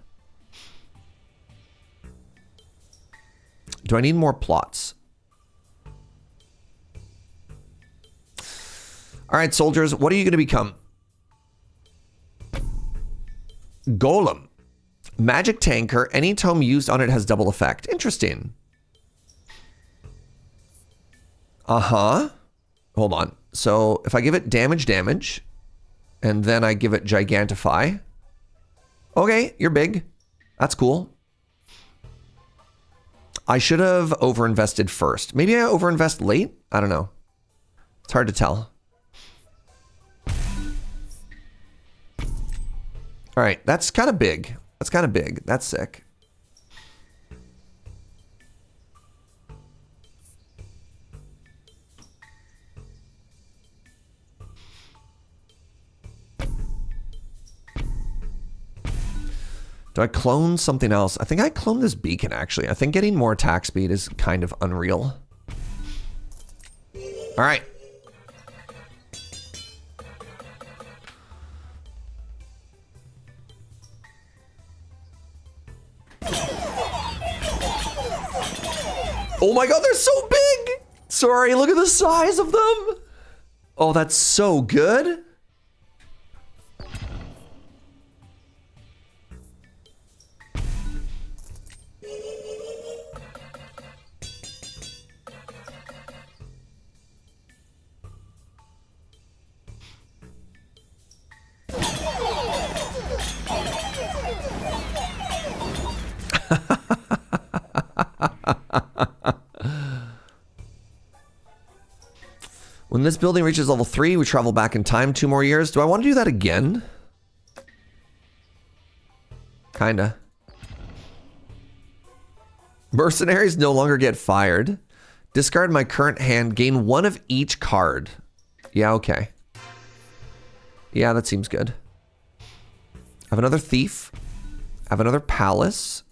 Do I need more plots? All right, soldiers, what are you going to become? Golem. Magic tanker. Any tome used on it has double effect. Interesting. Uh-huh. Hold on. So if I give it damage, and then I give it Gigantify. Okay, you're big. That's cool. I should have overinvested first. Maybe I overinvest late? I don't know. It's hard to tell. All right, that's kind of big. That's kind of big. That's sick. Do I clone something else? I think I cloned this beacon, actually. I think getting more attack speed is kind of unreal. All right. Oh my god, they're so big! Sorry, look at the size of them! Oh, that's so good. When this building reaches level 3, we travel back in time 2 more years. Do I want to do that again? Kinda. Mercenaries no longer get fired. Discard my current hand. Gain 1 of each card. Yeah, okay. Yeah, that seems good. have another thief. Have another palace.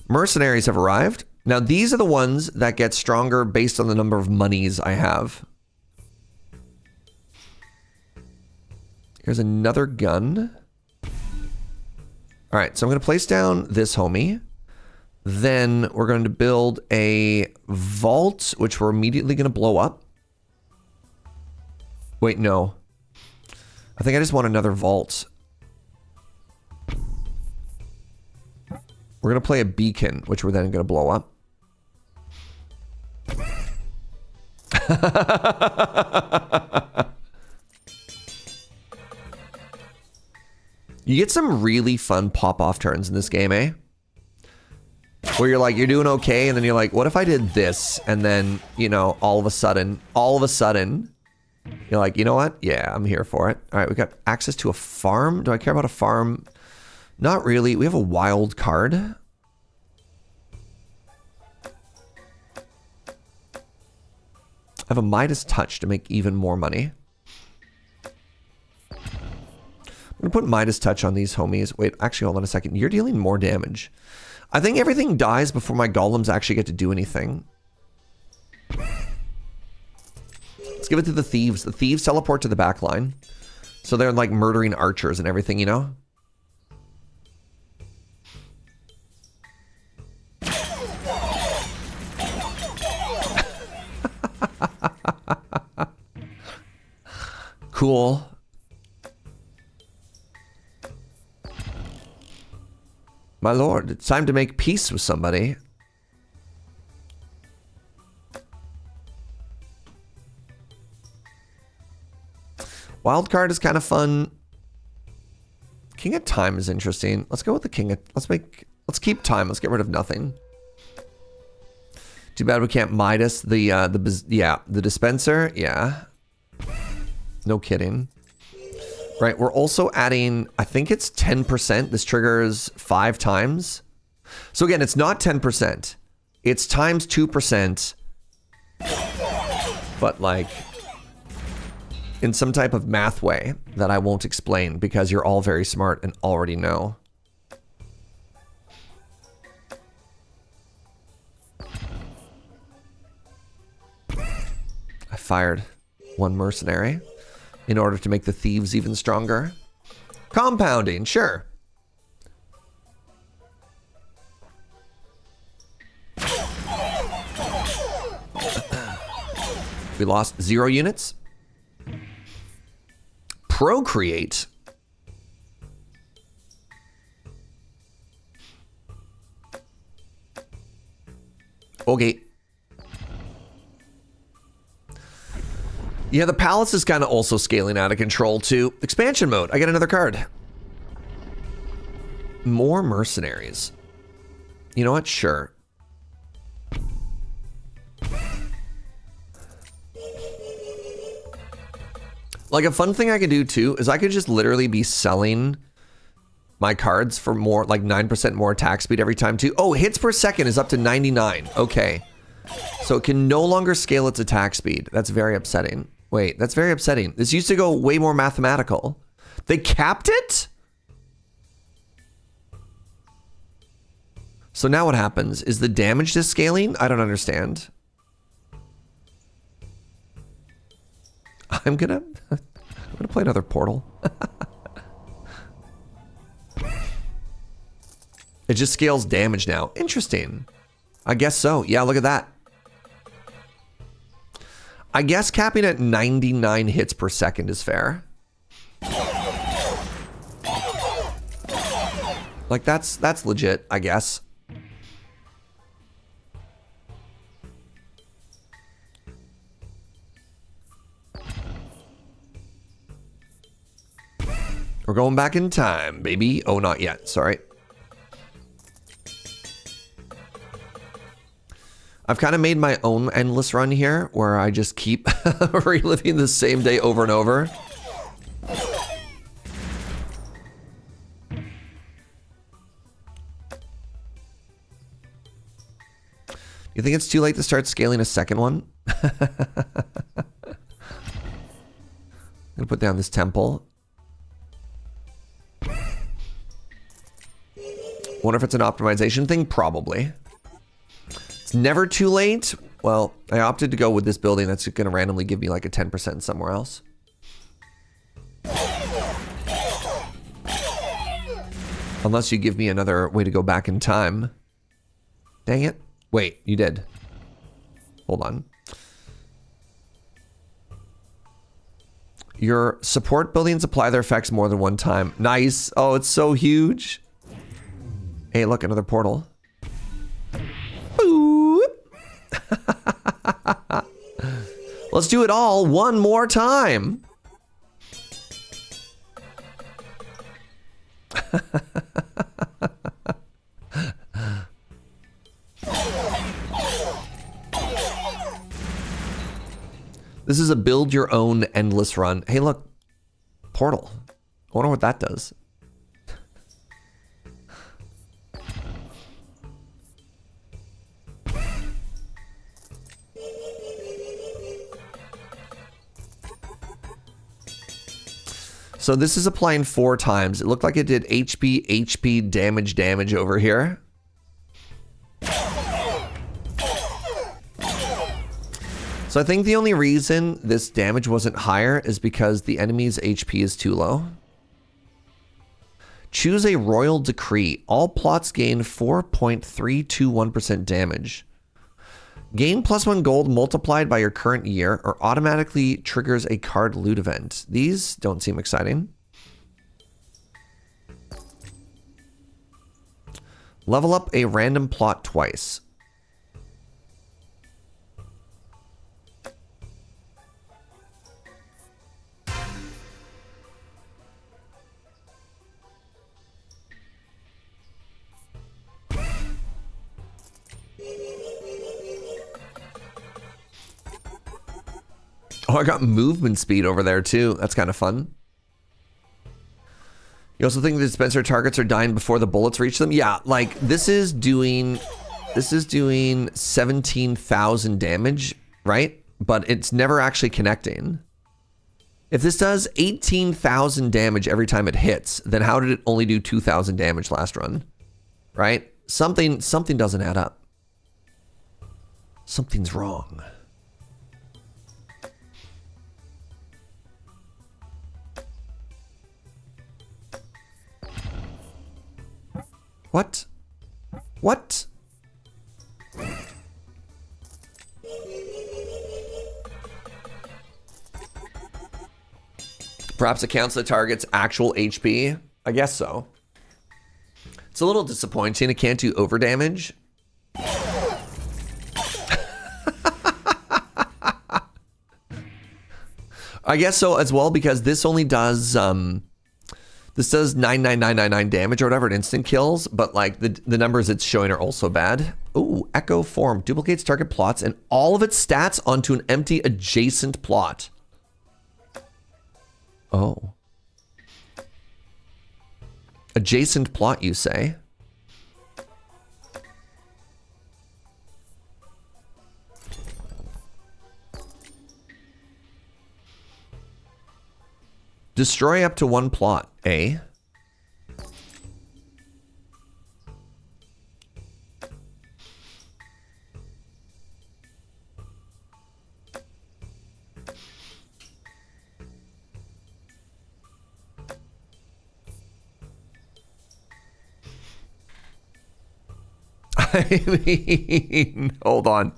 Mercenaries have arrived. Now, these are the ones that get stronger based on the number of monies I have. Here's another gun. All right, so I'm going to place down this homie. Then we're going to build a vault, which we're immediately going to blow up. Wait, no. I think I just want another vault. We're going to play a beacon, which we're then going to blow up. You get some really fun pop-off turns in this game, eh? Where you're like, you're doing okay, and then you're like, what if I did this? And then, you know, all of a sudden, you're like, you know what? Yeah, I'm here for it. All right, we got access to a farm. Do I care about a farm? Not really. We have a wild card. I have a Midas touch to make even more money. I'm going to put Midas touch on these homies. Wait, actually, hold on a second. You're dealing more damage. I think everything dies before my golems actually get to do anything. Let's give it to the thieves. The thieves teleport to the back line. So they're like murdering archers and everything, you know? Cool. My lord, it's time to make peace with somebody. Wildcard is kind of fun. King of Time is interesting. Let's go with the King of... Let's keep Time. Let's get rid of nothing. Too bad we can't Midas the dispenser. Yeah. No kidding. Right, we're also adding, I think it's 10%. This triggers 5 times. So again, it's not 10%. It's times 2%. But like, in some type of math way that I won't explain because you're all very smart and already know. I fired one mercenary in order to make the thieves even stronger. Compounding, sure. We lost 0 units. Procreate. Okay. Yeah, the palace is kind of also scaling out of control too. Expansion mode. I get another card. More mercenaries. You know what? Sure. Like a fun thing I could do too is I could just literally be selling my cards for more, like 9% more attack speed every time too. Oh, hits per second is up to 99. Okay. So it can no longer scale its attack speed. That's very upsetting. Wait, that's very upsetting. This used to go way more mathematical. They capped it? So now what happens? Is the damage just scaling? I don't understand. I'm gonna play another portal. It just scales damage now. Interesting. I guess so. Yeah, look at that. I guess capping at 99 hits per second is fair. Like that's legit, I guess. We're going back in time, baby. Oh, not yet. Sorry. I've kind of made my own endless run here where I just keep reliving the same day over and over. You think it's too late to start scaling a second one? I'm gonna put down this temple. Wonder if it's an optimization thing? Probably. It's never too late. Well, I opted to go with this building that's going to randomly give me like a 10% somewhere else. Unless you give me another way to go back in time. Dang it. Wait, you did. Hold on. Your support buildings apply their effects more than one time. Nice. Oh, it's so huge. Hey, look, another portal. Boop. Let's do it all one more time. This is a build your own endless run. Hey, look, portal. I wonder what that does. So this is applying 4 times. It looked like it did HP damage over here. So I think the only reason this damage wasn't higher is because the enemy's HP is too low. Choose a royal decree. All plots gain 4.321% damage. Gain +1 gold multiplied by your current year or automatically triggers a card loot event. These don't seem exciting. Level up a random plot twice. Oh, I got movement speed over there too. That's kind of fun. You also think the dispenser targets are dying before the bullets reach them? Yeah, like this is doing 17,000 damage, right? But it's never actually connecting. If this does 18,000 damage every time it hits, then how did it only do 2,000 damage last run? Right? Something doesn't add up. Something's wrong. What? What? Perhaps it counts the target's actual HP? I guess so. It's a little disappointing. It can't do over damage. I guess so as well, because this only does this does 99999 damage or whatever it instant kills, but like the numbers it's showing are also bad. Ooh, Echo Form duplicates target plots and all of its stats onto an empty adjacent plot. Oh. Adjacent plot, you say? Destroy up to 1 plot, eh? I mean, hold on.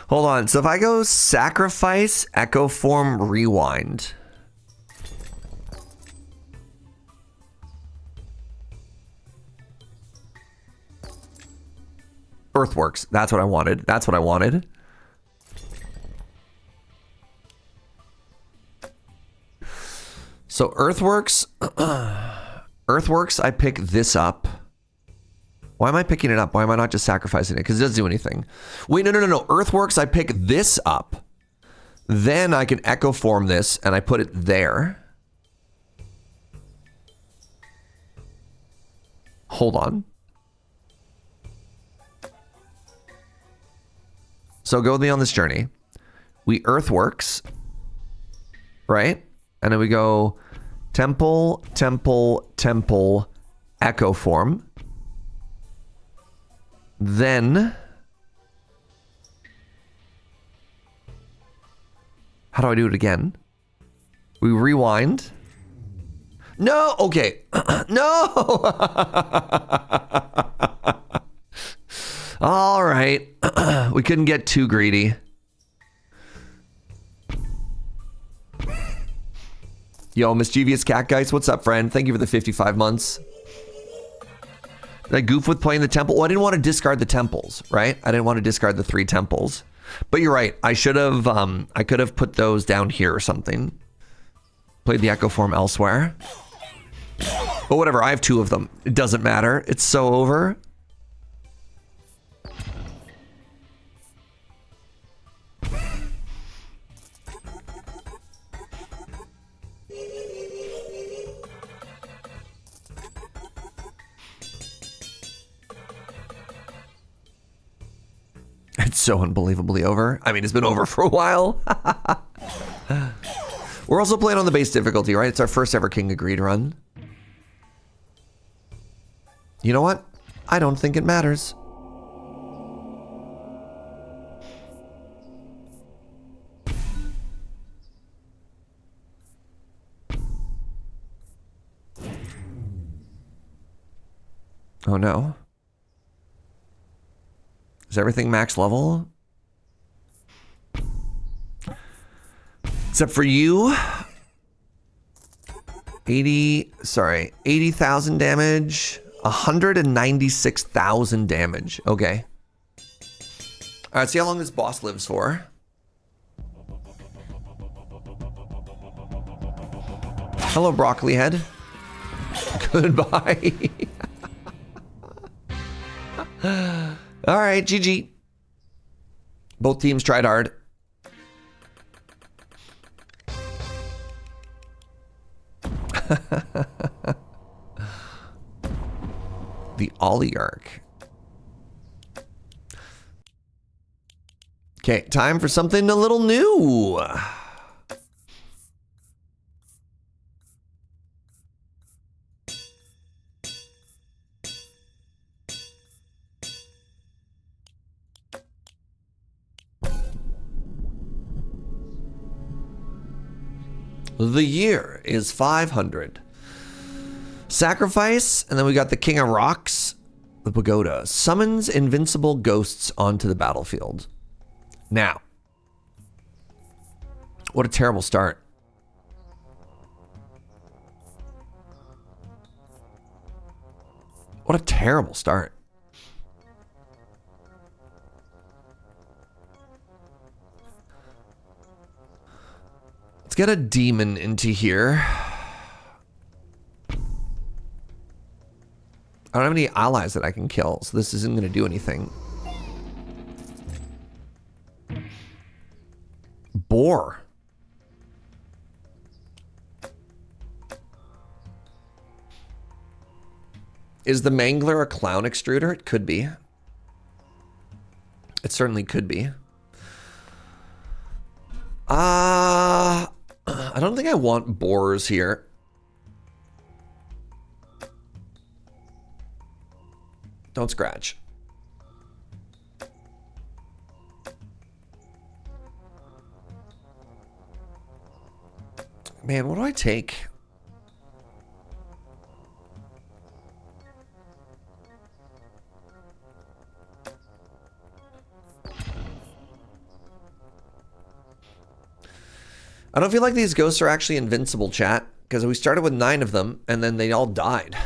Hold on. So if I go sacrifice, Echo Form, rewind. Earthworks. That's what I wanted. That's what I wanted. So Earthworks. Earthworks, I pick this up. Why am I picking it up? Why am I not just sacrificing it? Because it doesn't do anything. Wait, no. Earthworks, I pick this up. Then I can Echo Form this, and I put it there. Hold on. So go with me on this journey. We Earthworks, right? And then we go Temple, Temple, Temple, Echo Form. Then... How do I do it again? We rewind. No! Okay. No! All right. We couldn't get too greedy. Yo, Mischievous Cat Guys, what's up, friend? Thank you for the 55 months. Did I goof with playing the temple? Well, I didn't want to discard the temples, right? I didn't want to discard the 3 temples. But you're right. I should have, I could have put those down here or something. Played the Echo Form elsewhere. But whatever, I have 2 of them. It doesn't matter. It's so over. It's so unbelievably over. I mean, it's been over for a while. We're also playing on the base difficulty, right? It's our first ever King of Greed run. You know what? I don't think it matters. Oh no. Is everything max level? Except for you. 80,000 damage. 196,000 damage. Okay. All right, see how long this boss lives for. Hello, Broccoli Head. Goodbye. All right, GG. Both teams tried hard. The Oligarch. Okay, time for something a little new. The year is 500. Sacrifice, and then we got the King of Rocks, the Pagoda. Summons invincible ghosts onto the battlefield. Now, what a terrible start. What a terrible start. Let's get a demon into here. I don't have any allies that I can kill, so this isn't going to do anything. Boar. Is the Mangler a clown extruder? It could be. It certainly could be. I don't think I want boars here. Don't scratch. Man, what do I take? I don't feel like these ghosts are actually invincible, chat, because we started with 9 of them and then they all died.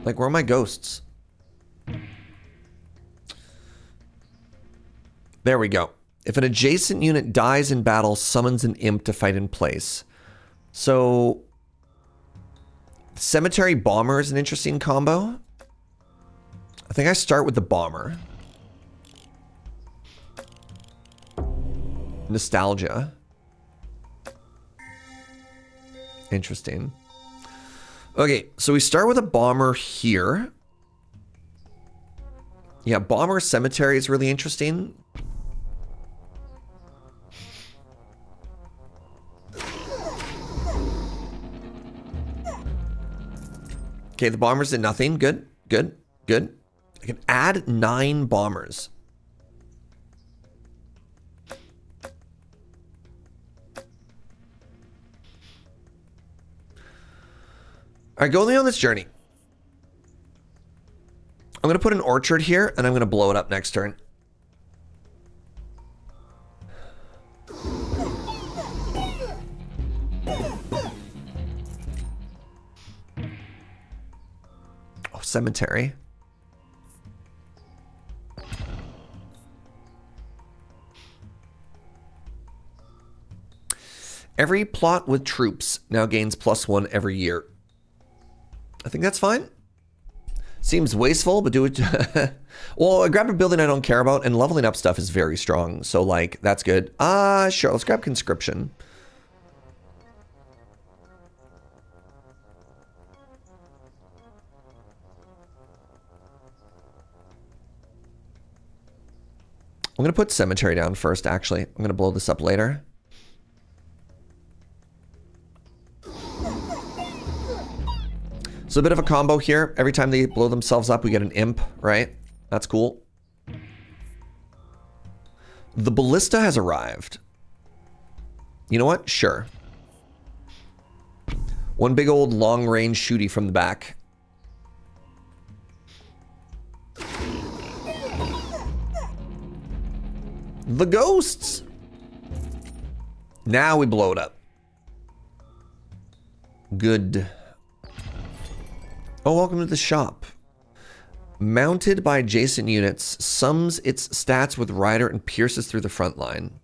Like, where are my ghosts? There we go. If an adjacent unit dies in battle, summons an imp to fight in place. So, Cemetery Bomber is an interesting combo. I think I start with the Bomber. Nostalgia. Interesting. Okay, so we start with a Bomber here. Yeah, Bomber Cemetery is really interesting. Okay, the bombers did nothing. Good, good, good. I can add 9 bombers. All right, go with me on this journey. I'm going to put an orchard here, and I'm going to blow it up next turn. Oh, cemetery. Every plot with troops now gains +1 every year. I think that's fine. Seems wasteful, but do it. Well, I grab a building I don't care about, and leveling up stuff is very strong. So, like, that's good. Sure, let's grab conscription. I'm going to put cemetery down first, actually. I'm going to blow this up later. So a bit of a combo here. Every time they blow themselves up, we get an imp, right? That's cool. The ballista has arrived. You know what? Sure. One big old long-range shooty from the back. The ghosts! Now we blow it up. Good. Oh, welcome to the shop. Mounted by adjacent units, sums its stats with rider and pierces through the front line.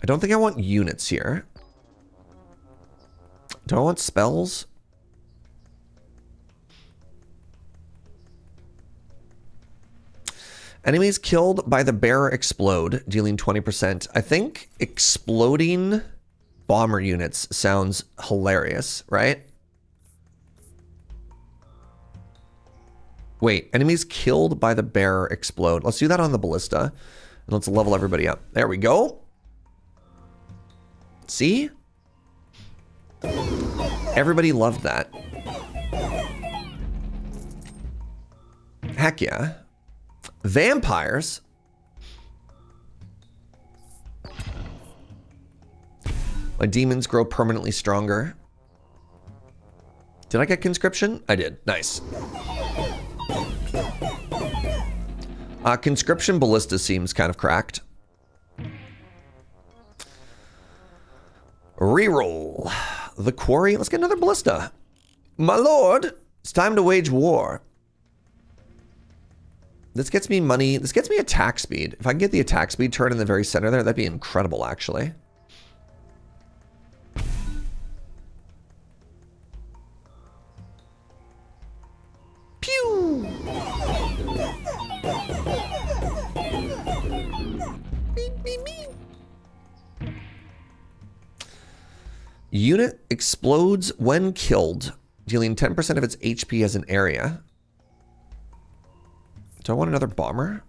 I don't think I want units here. Do I want spells? Enemies killed by the bearer explode, dealing 20%. I think exploding bomber units sounds hilarious, right? Wait, enemies killed by the bearer explode. Let's do that on the ballista. And let's level everybody up. There we go. See? Everybody loved that. Heck yeah. Vampires? My demons grow permanently stronger. Did I get conscription? I did. Nice. Conscription ballista seems kind of cracked. Reroll. The quarry. Let's get another ballista. My lord, it's time to wage war. This gets me money. This gets me attack speed. If I can get the attack speed turn in the very center there, that'd be incredible, actually. Pew! Unit explodes when killed, dealing 10% of its HP as an area. Do I want another bomber?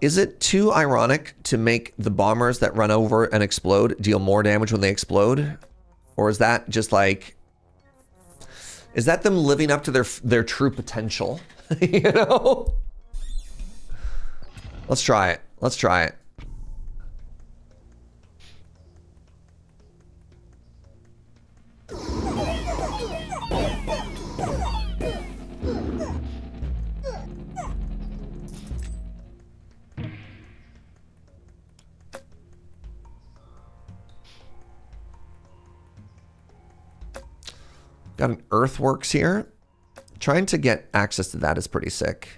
Is it too ironic to make the bombers that run over and explode deal more damage when they explode? Or is that just like... Is that them living up to their true potential? You know? Let's try it. Let's try it. Got an earthworks here. Trying to get access to that is pretty sick.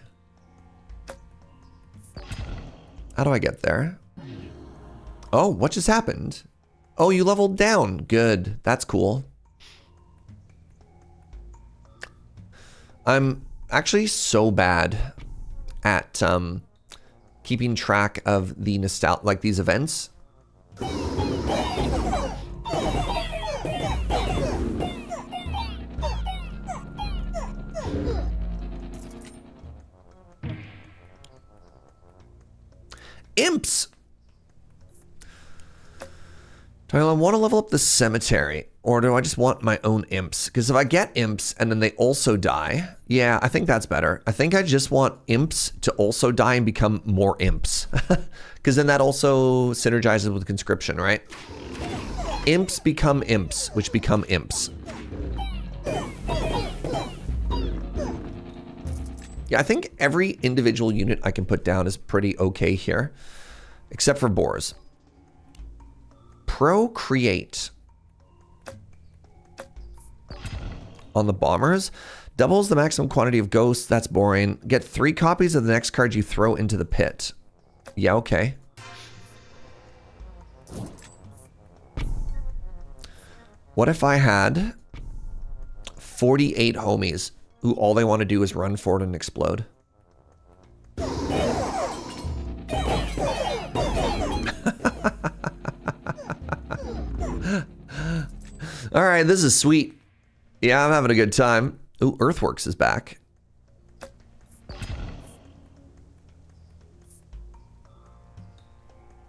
How do I get there? Oh, what just happened? Oh, you leveled down. Good. That's cool. I'm actually so bad at keeping track of the nostalgia, like these events. Imps. Well, I want to level up the cemetery, or do I just want my own imps? Because if I get imps and then they also die, yeah, I think that's better. I think I just want imps to also die and become more imps. Because then that also synergizes with conscription, right? Imps become imps, which become imps. Yeah, I think every individual unit I can put down is pretty okay here, except for boars. Procreate on the bombers doubles the maximum quantity of ghosts. That's boring. Get 3 copies of the next card you throw into the pit. Yeah, okay. What if I had 48 homies who all they want to do is run forward and explode? All right, this is sweet. Yeah, I'm having a good time. Ooh, Earthworks is back.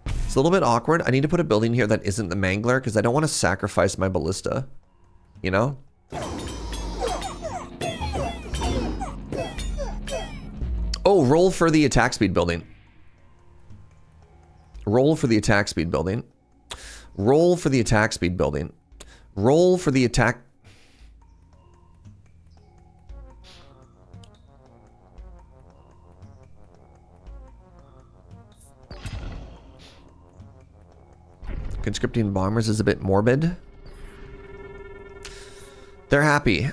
It's a little bit awkward. I need to put a building here that isn't the Mangler because I don't want to sacrifice my ballista. You know? Oh, roll for the attack speed building. Roll for the attack speed building. Roll for the attack speed building. Roll for the attack. Conscripting bombers is a bit morbid. They're happy.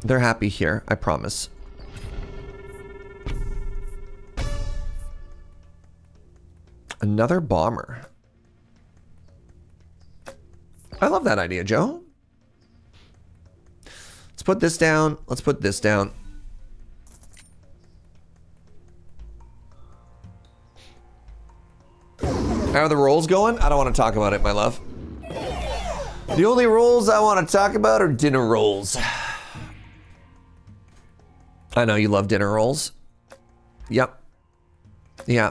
They're happy here, I promise. Another bomber. I love that idea, Joe. Let's put this down. Let's put this down. How are the rolls going? I don't want to talk about it, my love. The only rolls I want to talk about are dinner rolls. I know you love dinner rolls. Yep. Yeah.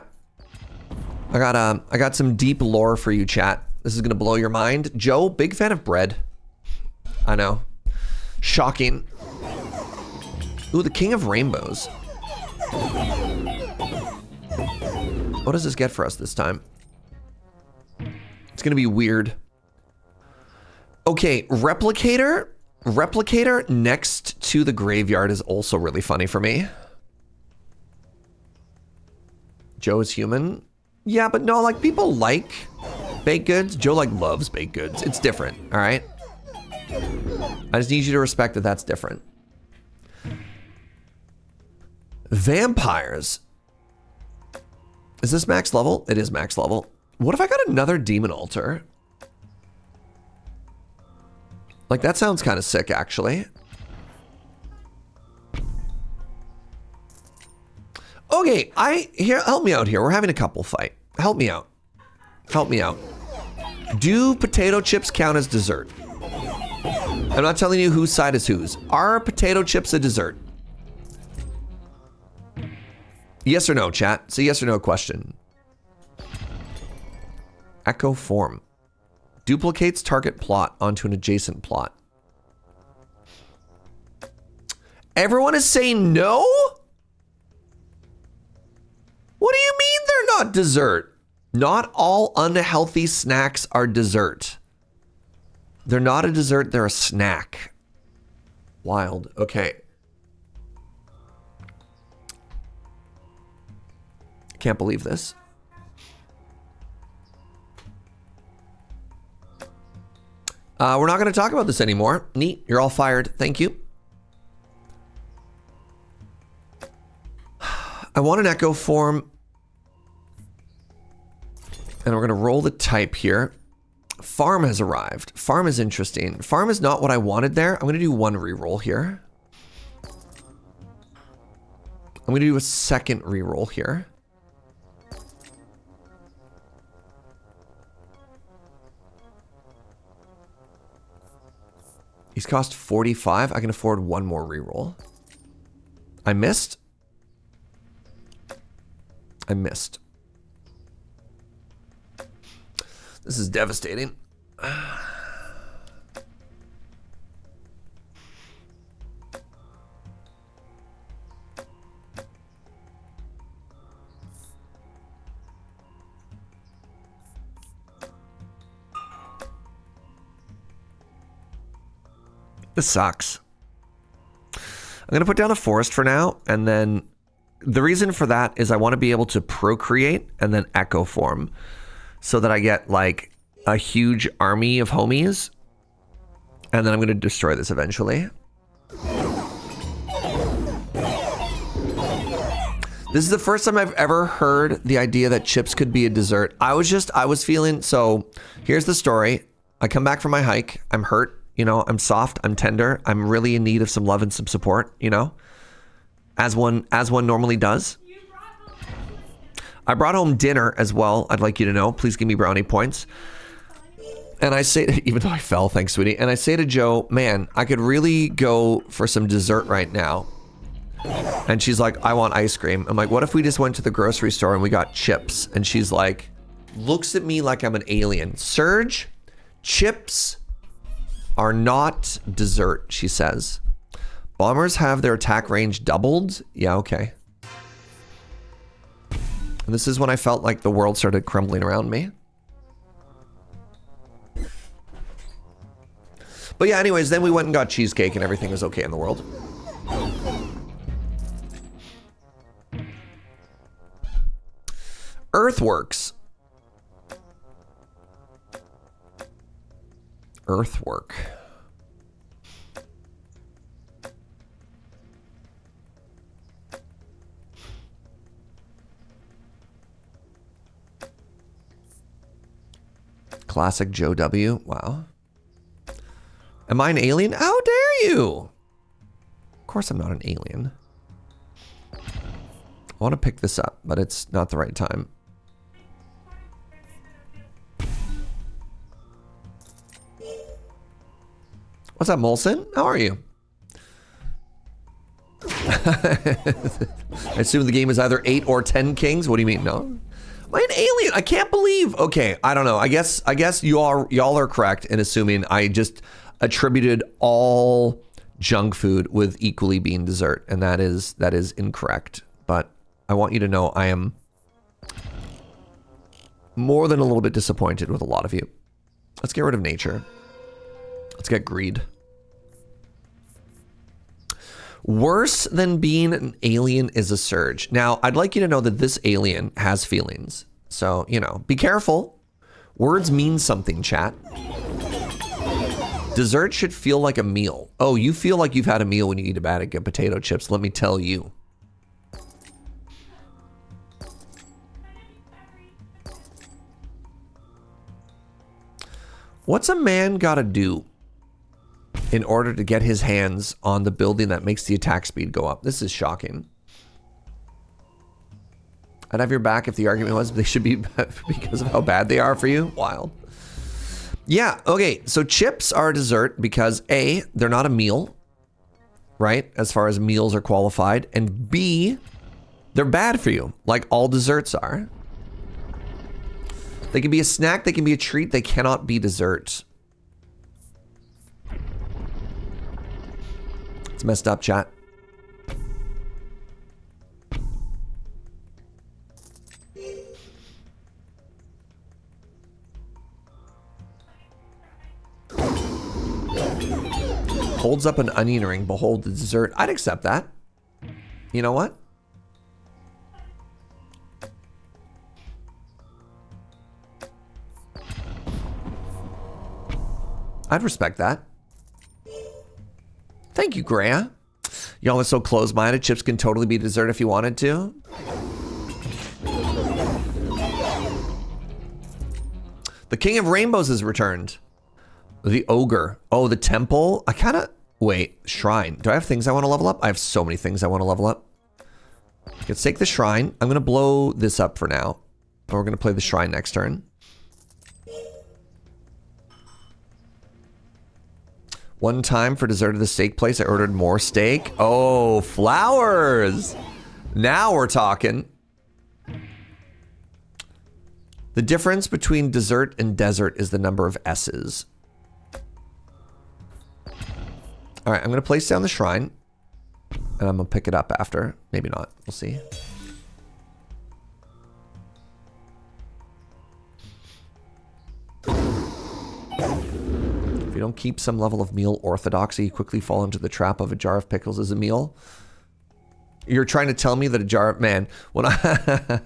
I got some deep lore for you, chat. This is gonna blow your mind. Joe, big fan of bread. I know. Shocking. Ooh, the King of Rainbows. What does this get for us this time? It's gonna be weird. Okay, Replicator. Replicator next to the graveyard is also really funny for me. Joe is human. Yeah, but no, like people like baked goods. Joe like loves baked goods. It's different, all right? I just need you to respect that that's different. Vampires. Is this max level? It is max level. What if I got another demon altar? Like that sounds kind of sick, actually. Okay, here, help me out here. We're having a couple fight. Help me out. Help me out. Do potato chips count as dessert? I'm not telling you whose side is whose. Are potato chips a dessert? Yes or no, chat? It's a yes or no question. Echo form. Duplicates target plot onto an adjacent plot. Everyone is saying no? What do you mean they're not dessert? Not all unhealthy snacks are dessert. They're not a dessert, they're a snack. Wild. Okay. Can't believe this. We're not going to talk about this anymore. Neat. You're all fired. Thank you. I want an echo form. And we're going to roll the type here. Farm has arrived. Farm is interesting. Farm is not what I wanted there. I'm going to do one reroll here. I'm going to do a second reroll here. He's cost 45. I can afford one more reroll. I missed. I missed. This is devastating. This sucks. I'm going to put down a forest for now, and then the reason for that is I want to be able to procreate and then echo form so that I get like a huge army of homies, and then I'm going to destroy this eventually. This is the first time I've ever heard the idea that chips could be a dessert. I was feeling, so here's the story. I come back from my hike. I'm hurt, you know, I'm soft, I'm tender. I'm really in need of some love and some support, you know, as one normally does. I brought home dinner as well. I'd like you to know, please give me brownie points. And I say, even though I fell, thanks, sweetie. And I say to Joe, man, I could really go for some dessert right now. And she's like, I want ice cream. I'm like, what if we just went to the grocery store and we got chips? And she's like, looks at me like I'm an alien. Serge, chips are not dessert, she says. Bombers have their attack range doubled? Yeah, okay. And this is when I felt like the world started crumbling around me. But yeah, anyways, then we went and got cheesecake and everything was okay in the world. Earthworks. Earthwork. Classic Joe W. Wow. Am I an alien? How dare you? Of course I'm not an alien. I want to pick this up, but it's not the right time. What's up, Molson? How are you? I assume the game is either 8 or 10 kings. What do you mean? No. Am I an alien? I can't believe. Okay, I don't know. I guess y'all are correct in assuming I just attributed all junk food with equally being dessert, and that is incorrect. But I want you to know I am more than a little bit disappointed with a lot of you. Let's get rid of nature. Let's get greed. Worse than being an alien is a Serge. Now, I'd like you to know that this alien has feelings. So, you know, be careful. Words mean something, chat. Dessert should feel like a meal. Oh, you feel like you've had a meal when you eat a bag of potato chips. Let me tell you. What's a man gotta do in order to get his hands on the building that makes the attack speed go up? This is shocking. I'd have your back if the argument was they should be because of how bad they are for you. Wild. Yeah, okay, so chips are a dessert because A, they're not a meal, right? As far as meals are qualified. And B, they're bad for you, like all desserts are. They can be a snack, they can be a treat, they cannot be dessert. It's messed up, chat. Holds up an onion ring, behold the dessert. I'd accept that. You know what? I'd respect that. Thank you, Greya. Y'all are so close-minded. Chips can totally be dessert if you wanted to. The King of Rainbows has returned. The Ogre. Oh, the Temple. I kind of... Wait, Shrine. Do I have things I want to level up? I have so many things I want to level up. Let's take the Shrine. I'm going to blow this up for now. And we're going to play the Shrine next turn. One time for dessert at the steak place, I ordered more steak. Oh, flowers. Now we're talking. The difference between dessert and desert is the number of S's. All right, I'm going to place down the Shrine. And I'm going to pick it up after. Maybe not. We'll see. you don't keep some level of meal orthodoxy, you quickly fall into the trap of a jar of pickles as a meal. You're trying to tell me that a jar of... Man, when I...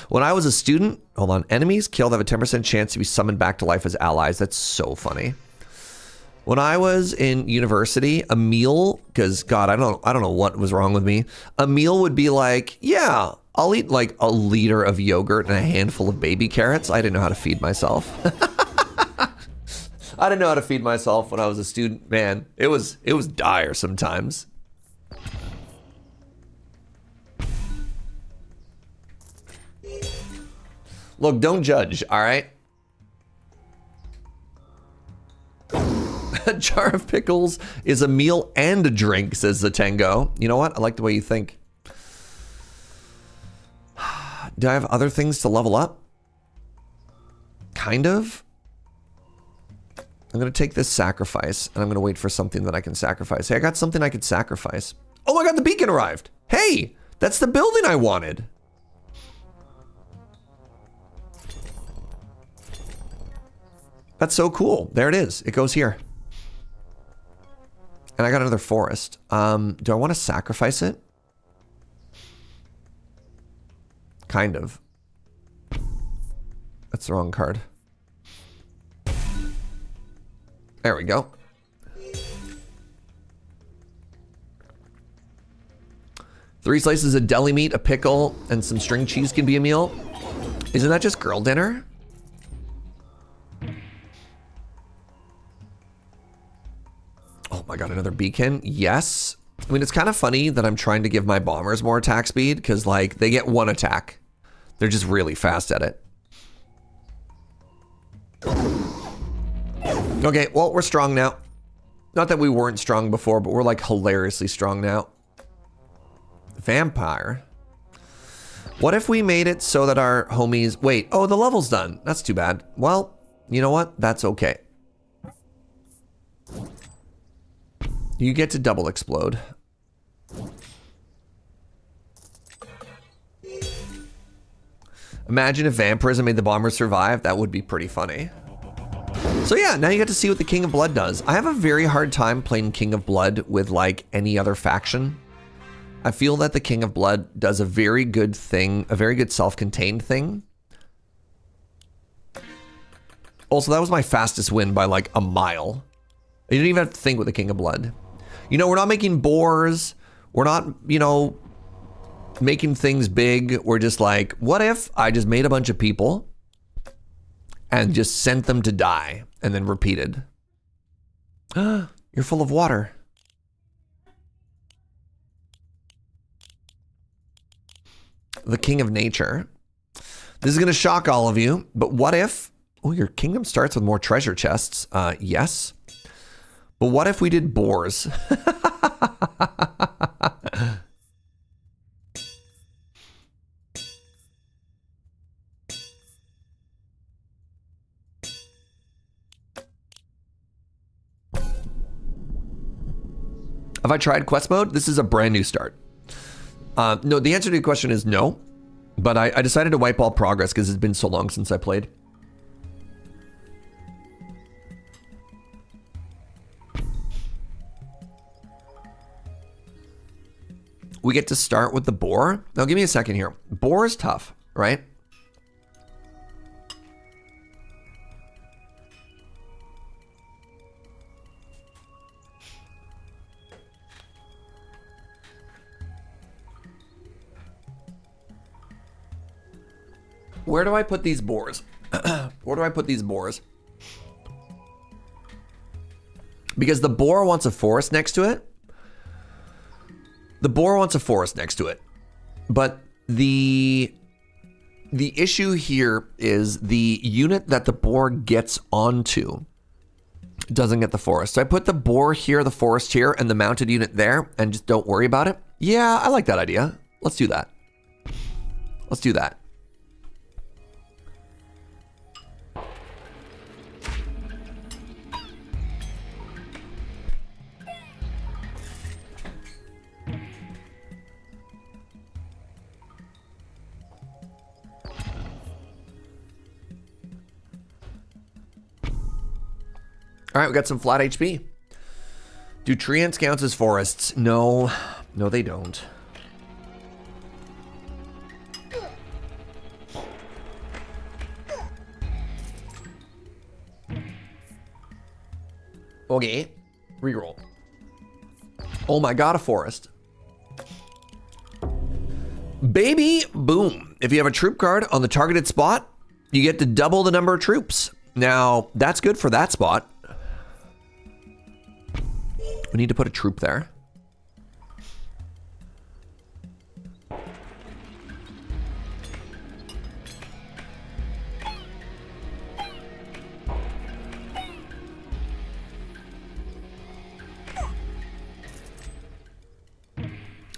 when I was a student... Hold on. Enemies killed have a 10% chance to be summoned back to life as allies. That's so funny. When I was in university, a meal... Because, God, I don't know what was wrong with me. A meal would be like, yeah, I'll eat like a liter of yogurt and a handful of baby carrots. I didn't know how to feed myself. I didn't know how to feed myself when I was a student. Man, it was dire sometimes. Look, don't judge, all right? A jar of pickles is a meal and a drink, says the Tango. You know what? I like the way you think. Do I have other things to level up? Kind of. I'm going to take this sacrifice, and I'm going to wait for something that I can sacrifice. Hey, I got something I could sacrifice. Oh my God, the beacon arrived. Hey, that's the building I wanted. That's so cool. There it is. It goes here. And I got another forest. Do I want to sacrifice it? Kind of. That's the wrong card. There we go. Three slices of deli meat, a pickle, and some string cheese can be a meal. Isn't that just girl dinner? Oh my God, another beacon. Yes. I mean, it's kind of funny that I'm trying to give my bombers more attack speed because, like, they get one attack. They're just really fast at it. Okay, well, we're strong now. Not that we weren't strong before, but we're, like, hilariously strong now. Vampire. What if we made it so that our homies... Wait, oh, the level's done. That's too bad. Well, you know what? That's okay. You get to double explode. Imagine if vampirism made the bombers survive. That would be pretty funny. So yeah, now you get to see what the King of Blood does. I have a very hard time playing King of Blood with like any other faction. I feel that the King of Blood does a very good thing, a very good self-contained thing. Also, that was my fastest win by like a mile. You didn't even have to think with the King of Blood. You know, we're not making boars. We're not, you know, making things big. We're just like, what if I just made a bunch of people and just sent them to die and then repeated? You're full of water. The King of Nature. This is going to shock all of you, but what if... Oh, your kingdom starts with more treasure chests. Yes. But what if we did boars? Have I tried quest mode? This is a brand new start. No, the answer to the question is no. But I decided to wipe all progress because it's been so long since I played. We get to start with the boar. Now, give me a second here. Boar is tough, right? Where do I put these boars? Where do I put these boars? Because the boar wants a forest next to it. The boar wants a forest next to it. But the issue here is the unit that the boar gets onto doesn't get the forest. So I put the boar here, the forest here, and the mounted unit there, and just don't worry about it. Yeah, I like that idea. Let's do that. Let's do that. All right, we got some flat HP. Do tree ants count as forests? No, no, they don't. Okay, reroll. Oh my god, a forest. Baby, boom. If you have a troop card on the targeted spot, you get to double the number of troops. Now, that's good for that spot. We need to put a troop there.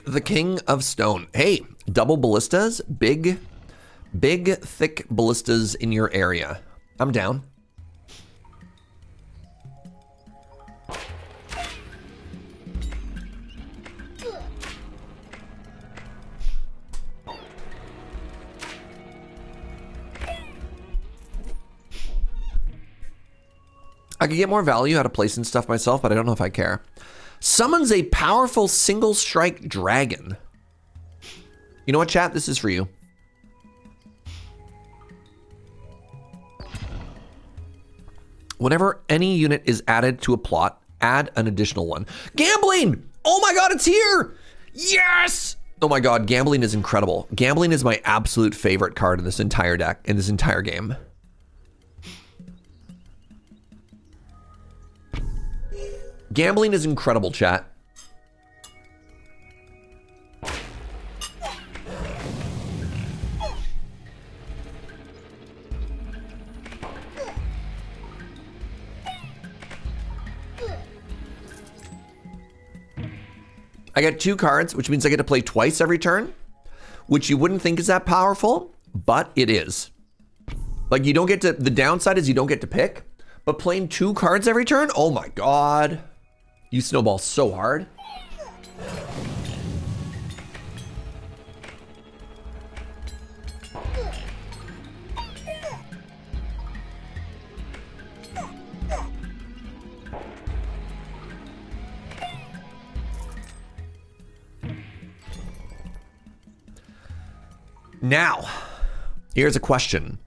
The King of Stone. Hey, double ballistas, big, thick ballistas in your area. I'm down. I could get more value out of placing stuff myself, but I don't know if I care. Summons a powerful single strike dragon. You know what, chat? This is for you. Whenever any unit is added to a plot, add an additional one. Gambling! Oh my god, it's here! Yes! Oh my god, gambling is incredible. Gambling is my absolute favorite card in this entire deck, in this entire game. Gambling is incredible, chat. I get 2 cards, which means I get to play twice every turn, which you wouldn't think is that powerful, but it is. Like, you don't get to, the downside is you don't get to pick, but playing 2 cards every turn, oh my god. You snowball so hard. Now, here's a question.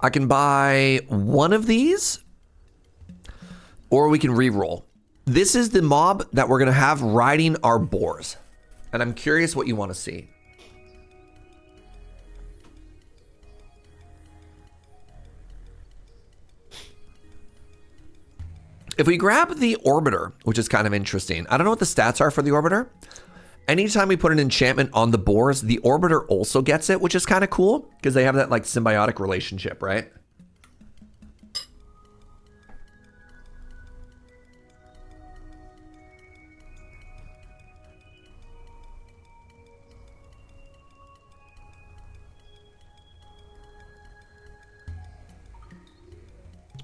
I can buy one of these, or we can re-roll. This is the mob that we're gonna have riding our boars. And I'm curious what you wanna see. If we grab the Orbiter, which is kind of interesting. I don't know what the stats are for the Orbiter. Anytime we put an enchantment on the boars, the Orbiter also gets it, which is kind of cool because they have that like symbiotic relationship, right?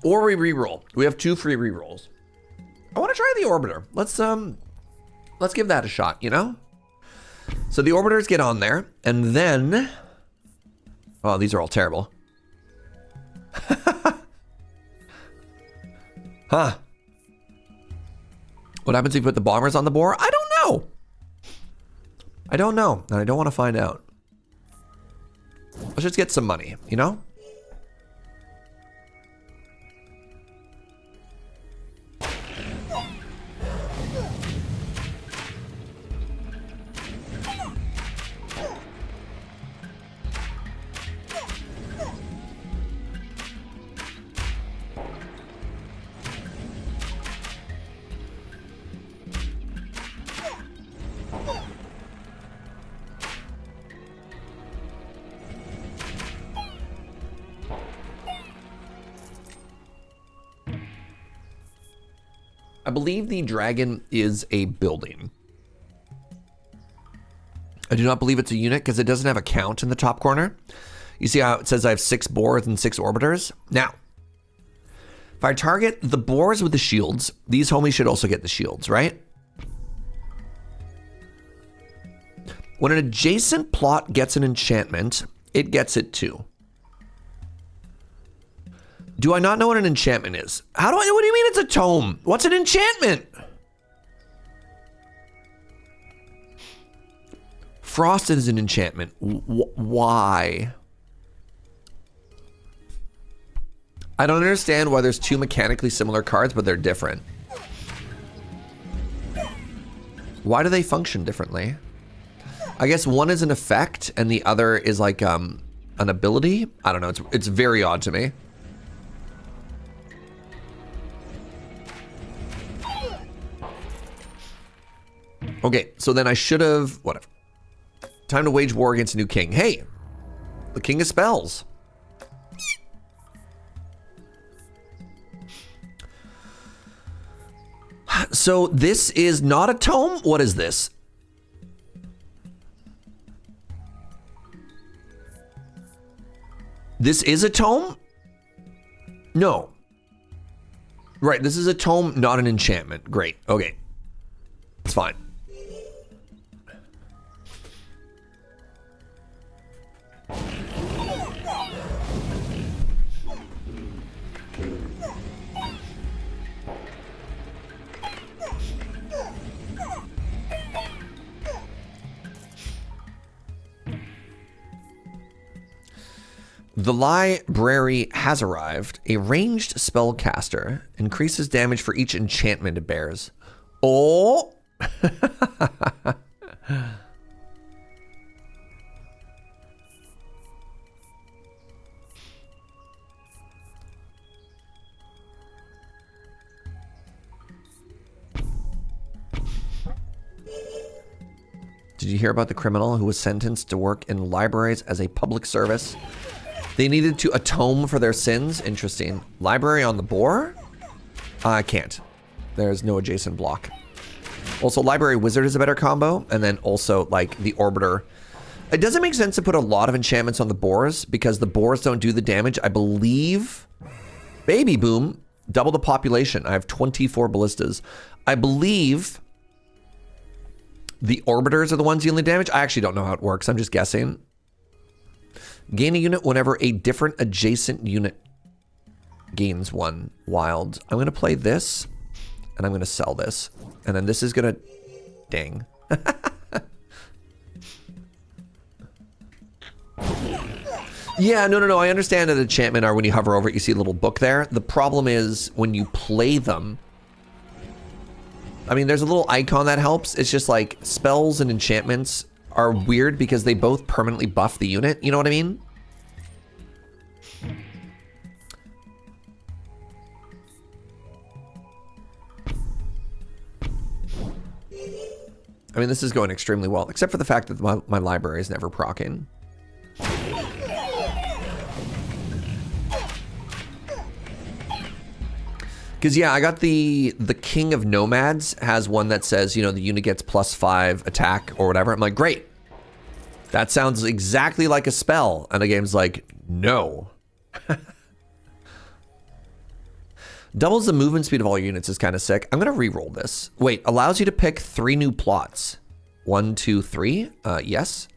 Or we re-roll. We have 2 free re-rolls. I want to try the Orbiter. Let's give that a shot, you know? So the Orbiters get on there, and then... Oh, these are all terrible. Huh. What happens if you put the bombers on the boar? I don't know. I don't know, and I don't want to find out. Let's just get some money, you know? I believe the dragon is a building. I do not believe it's a unit because it doesn't have a count in the top corner. You see how it says I have 6 boars and 6 orbiters? Now, if I target the boars with the shields, these homies should also get the shields, right? When an adjacent plot gets an enchantment, it gets it too. Do I not know what an enchantment is? What do you mean it's a tome? What's an enchantment? Frosted is an enchantment. Why? I don't understand why there's two mechanically similar cards, but they're different. Why do they function differently? I guess one is an effect and the other is like an ability. I don't know. It's very odd to me. Okay, so then I should have, whatever. Time to wage war against a new king. Hey, the king of spells. So this is not a tome? What is this? This is a tome? No. Right, this is a tome, not an enchantment. Great, okay. It's fine. The library has arrived. A ranged spellcaster increases damage for each enchantment it bears. Oh! Did you hear about the criminal who was sentenced to work in libraries as a public service? They needed to atone for their sins. Interesting. Library on the boar? I can't. There's no adjacent block. Also, library wizard is a better combo. And then also like the orbiter. It doesn't make sense to put a lot of enchantments on the boars because the boars don't do the damage. I believe, baby boom, double the population. I have 24 ballistas. I believe the orbiters are the ones dealing the damage. I actually don't know how it works. I'm just guessing. Gain a unit whenever a different adjacent unit gains one wild. I'm going to play this, and I'm going to sell this. And then this is going to... Dang. Yeah, no. I understand that enchantment are when you hover over it, you see a little book there. The problem is when you play them... I mean, there's a little icon that helps. It's just like spells and enchantments are weird because they both permanently buff the unit. You know what I mean? I mean, this is going extremely well, except for the fact that my library is never proccing. Because, yeah, I got the King of Nomads has one that says, you know, the unit gets +5 attack or whatever. I'm like, great. That sounds exactly like a spell. And the game's like, no. Doubles the movement speed of all units is kind of sick. I'm going to re-roll this. Wait, allows you to pick 3 new plots. 1, 2, 3? Yes.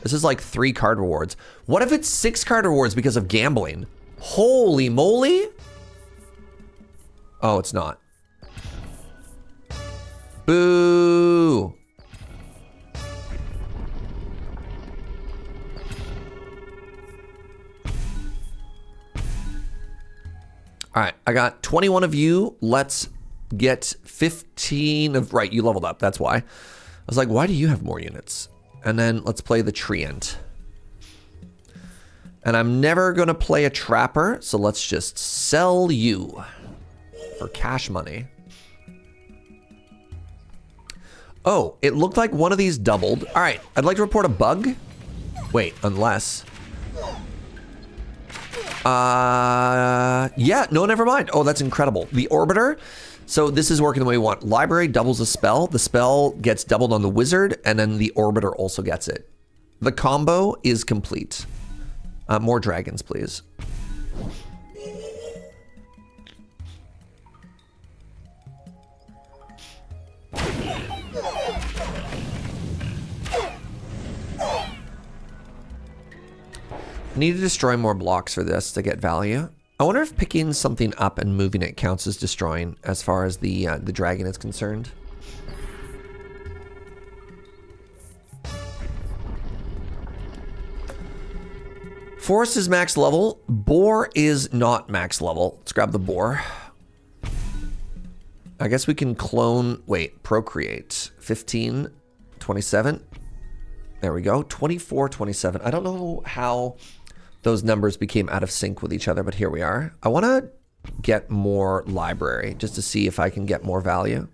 This is like 3 card rewards. What if it's 6 card rewards because of gambling? Holy moly. Oh, it's not. Boo. All right, I got 21 of you. Let's get 15 of... Right, you leveled up. That's why. I was like, why do you have more units? And then let's play the Treant. And I'm never going to play a Trapper, so let's just sell you for cash money. Oh, it looked like one of these doubled. All right, I'd like to report a bug. Wait, unless... yeah, no, never mind. Oh, that's incredible. The Orbiter. So this is working the way we want. Library doubles a spell. The spell gets doubled on the wizard, and then the Orbiter also gets it. The combo is complete. More dragons, please. I need to destroy more blocks for this to get value. I wonder if picking something up and moving it counts as destroying as far as the dragon is concerned. Forest is max level. Boar is not max level. Let's grab the boar. I guess we can clone, wait, procreate. 15, 27. There we go. 24, 27. I don't know how those numbers became out of sync with each other, but here we are. I want to get more library just to see if I can get more value.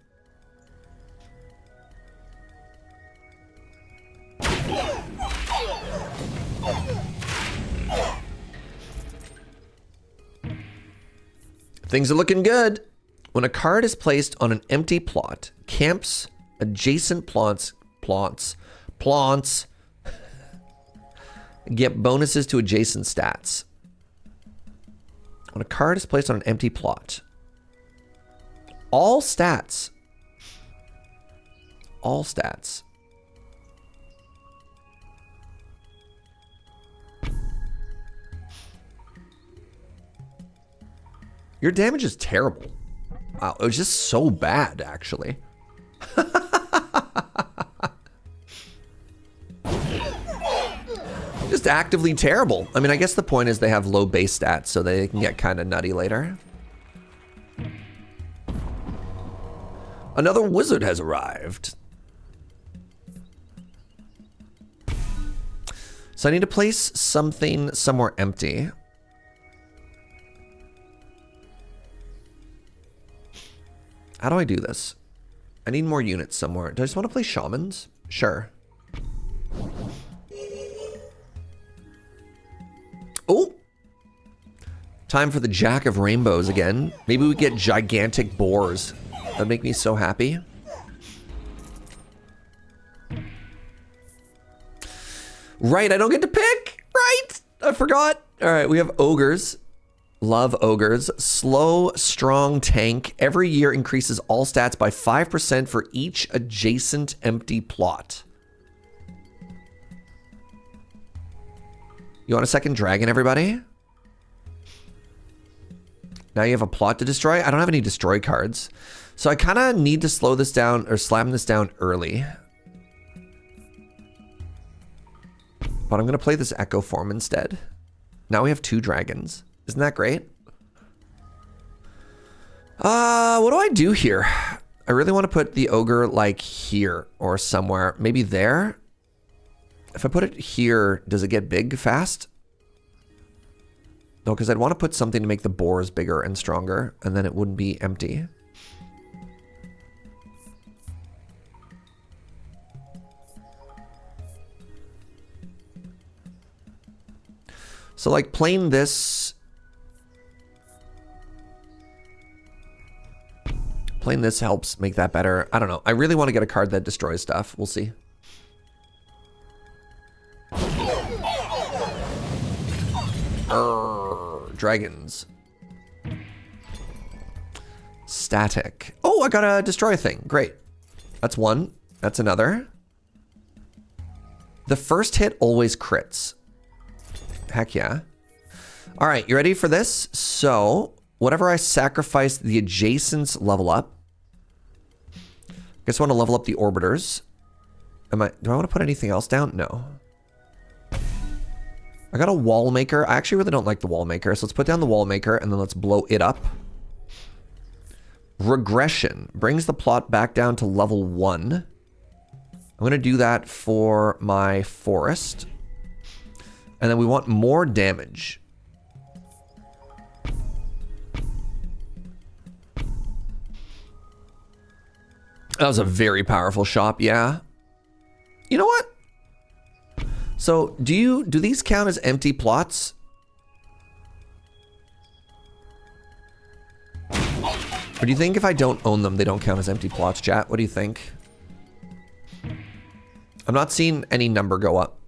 Things are looking good. When a card is placed on an empty plot, camps adjacent plants get bonuses to adjacent stats. When a card is placed on an empty plot, all stats. Your damage is terrible. Wow, it was just so bad, actually. Just actively terrible. I mean, I guess the point is they have low base stats, so they can get kind of nutty later. Another wizard has arrived. So I need to place something somewhere empty. How do I do this? I need more units somewhere. Do I just want to play shamans? Sure. Oh! Time for the Jack of Rainbows again. Maybe we get gigantic boars. That'd make me so happy. Right, I don't get to pick! Right! I forgot. Alright, we have ogres. Love ogres. Slow, strong tank. Every year increases all stats by 5% for each adjacent empty plot. You want a second dragon, everybody? Now you have a plot to destroy? I don't have any destroy cards. So I kind of need to slow this down or slam this down early. But I'm going to play this Echo Form instead. Now we have 2 dragons. Isn't that great? What do I do here? I really want to put the ogre like here or somewhere. Maybe there? If I put it here, does it get big fast? No, because I'd want to put something to make the boars bigger and stronger, and then it wouldn't be empty. So like playing this... Playing this helps make that better. I don't know. I really want to get a card that destroys stuff. We'll see. Dragons. Static. Oh, I got a destroy thing. Great. That's one. That's another. The first hit always crits. Heck yeah. All right, you ready for this? So, whatever I sacrifice, the adjacents level up. Guess I want to level up the orbiters. Do I want to put anything else down? No. I got a wall maker. I actually really don't like the wall maker, so let's put down the wall maker and then let's blow it up. Regression brings the plot back down to level 1. I'm going to do that for my forest. And then we want more damage. That was a very powerful shop, yeah. You know what? So, do these count as empty plots? Or do you think if I don't own them, they don't count as empty plots, chat? What do you think? I'm not seeing any number go up.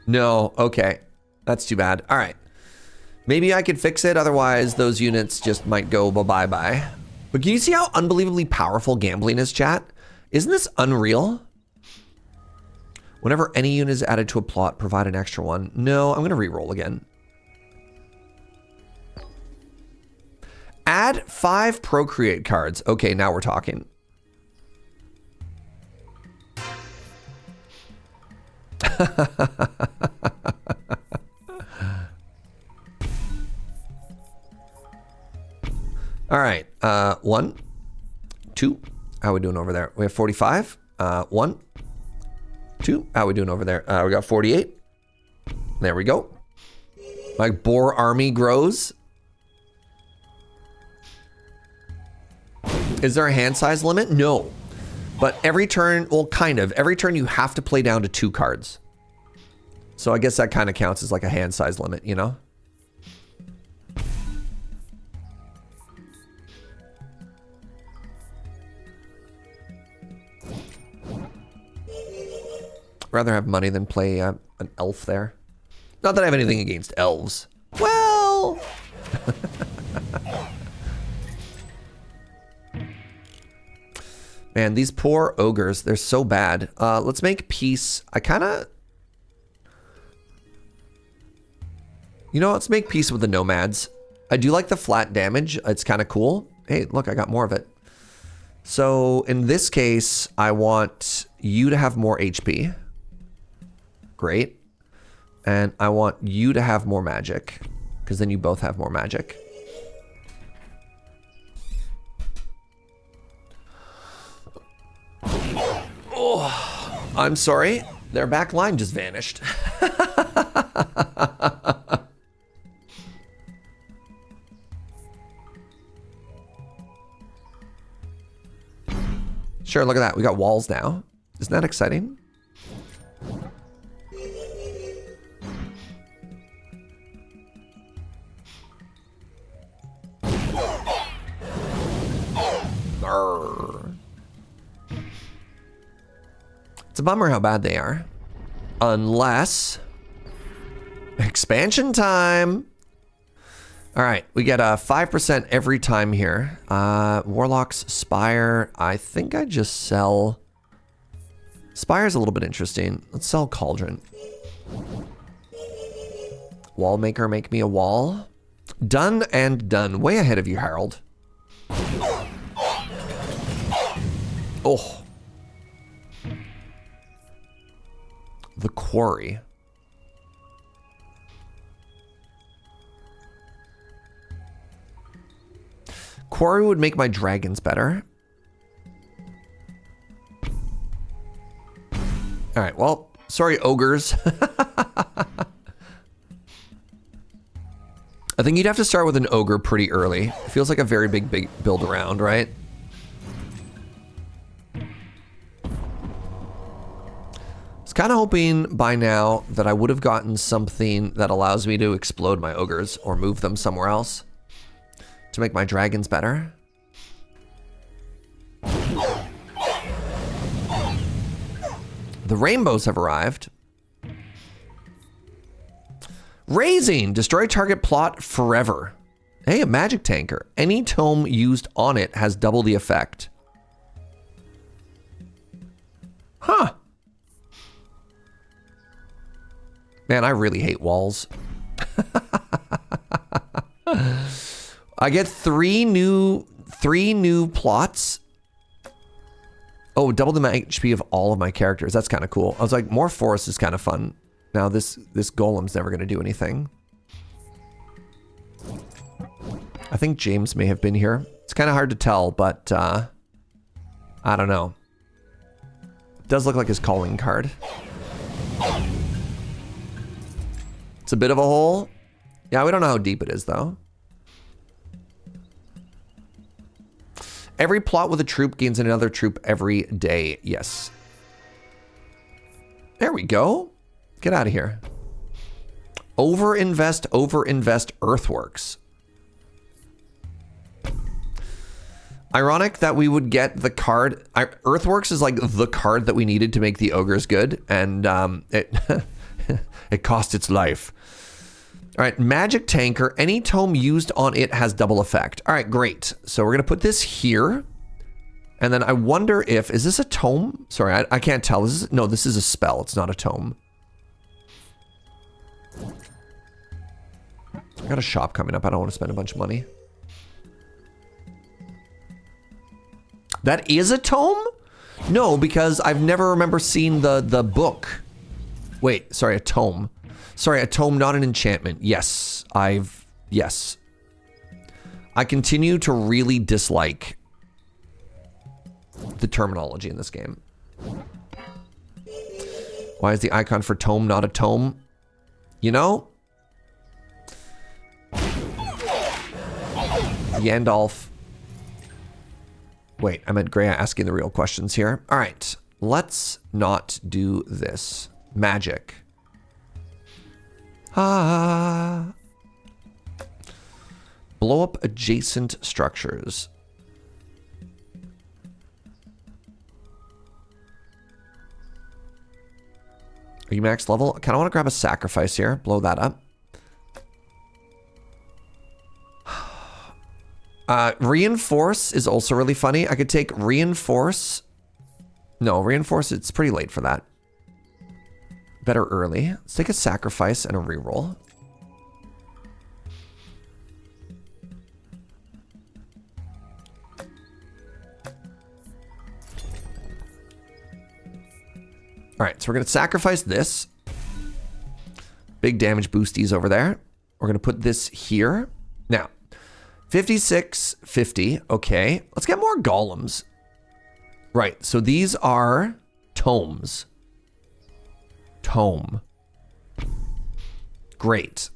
No, okay. That's too bad. All right. Maybe I could fix it, otherwise those units just might go bye-bye. But can you see how unbelievably powerful gambling is, chat? Isn't this unreal? Whenever any unit is added to a plot, provide an extra one. No, I'm going to re-roll again. Add 5 procreate cards. Okay, now we're talking. All right, 1, 2. How are we doing over there? We have 45. 1, 2. How are we doing over there? We got 48. There we go. My boar army grows. Is there a hand size limit? No. But every turn, well, kind of. Every turn you have to play down to 2 cards. So I guess that kind of counts as like a hand size limit, you know? Rather have money than play an elf there. Not that I have anything against elves. Well... Man, these poor ogres, they're so bad. Let's make peace. I kind of... You know, let's make peace with the nomads. I do like the flat damage. It's kind of cool. Hey, look, I got more of it. So in this case, I want you to have more HP. Great. And I want you to have more magic, because then you both have more magic. Oh, I'm sorry. Their back line just vanished. Sure, look at that. We got walls now. Isn't that exciting? Arrgh. It's a bummer how bad they are. Unless... Expansion time! Alright, we get a 5% every time here. Warlock's Spire. I think I just sell... Spire's a little bit interesting. Let's sell Cauldron. Wallmaker, make me a wall. Done and done. Way ahead of you, Harold. Oh. The Quarry. Quarry would make my dragons better. All right, well, sorry, ogres. I think you'd have to start with an ogre pretty early. It feels like a very big build around, right? I was kind of hoping by now that I would have gotten something that allows me to explode my ogres or move them somewhere else to make my dragons better. The rainbows have arrived. Raising, destroy target plot forever. Hey, a magic tanker. Any tome used on it has double the effect. Huh. Man, I really hate walls. I get three new plots. Oh, double the HP of all of my characters. That's kind of cool. I was like, more forest is kind of fun. Now this golem's never going to do anything. I think James may have been here. It's kind of hard to tell, but I don't know. It does look like his calling card. It's a bit of a hole. Yeah, we don't know how deep it is, though. Every plot with a troop gains another troop every day. Yes. There we go. Get out of here. Overinvest earthworks. Ironic that we would get the card. Earthworks is like the card that we needed to make the ogres good, and it it cost its life. All right, magic tanker. Any tome used on it has double effect. All right, great. So we're gonna put this here. And then I wonder if, is this a tome? Sorry, I can't tell. No, this is a spell. It's not a tome. I got a shop coming up. I don't want to spend a bunch of money. That is a tome? No, because I've never remember seeing the book. Wait, sorry, a tome. Sorry, a tome, not an enchantment. Yes, yes. I continue to really dislike the terminology in this game. Why is the icon for tome not a tome? You know? Yandalf. Wait, I meant Greya asking the real questions here. All right, let's not do this. Magic. Ah. Blow up adjacent structures. Are you max level? I kind of want to grab a sacrifice here. Blow that up. Reinforce is also really funny. I could take reinforce. No, reinforce, it's pretty late for that. Better early. Let's take a sacrifice and a reroll. All right, so we're going to sacrifice this. Big damage boosties over there. We're going to put this here. Now, 56, 50. Okay, let's get more golems. Right, so these are tomes. Tome. Great.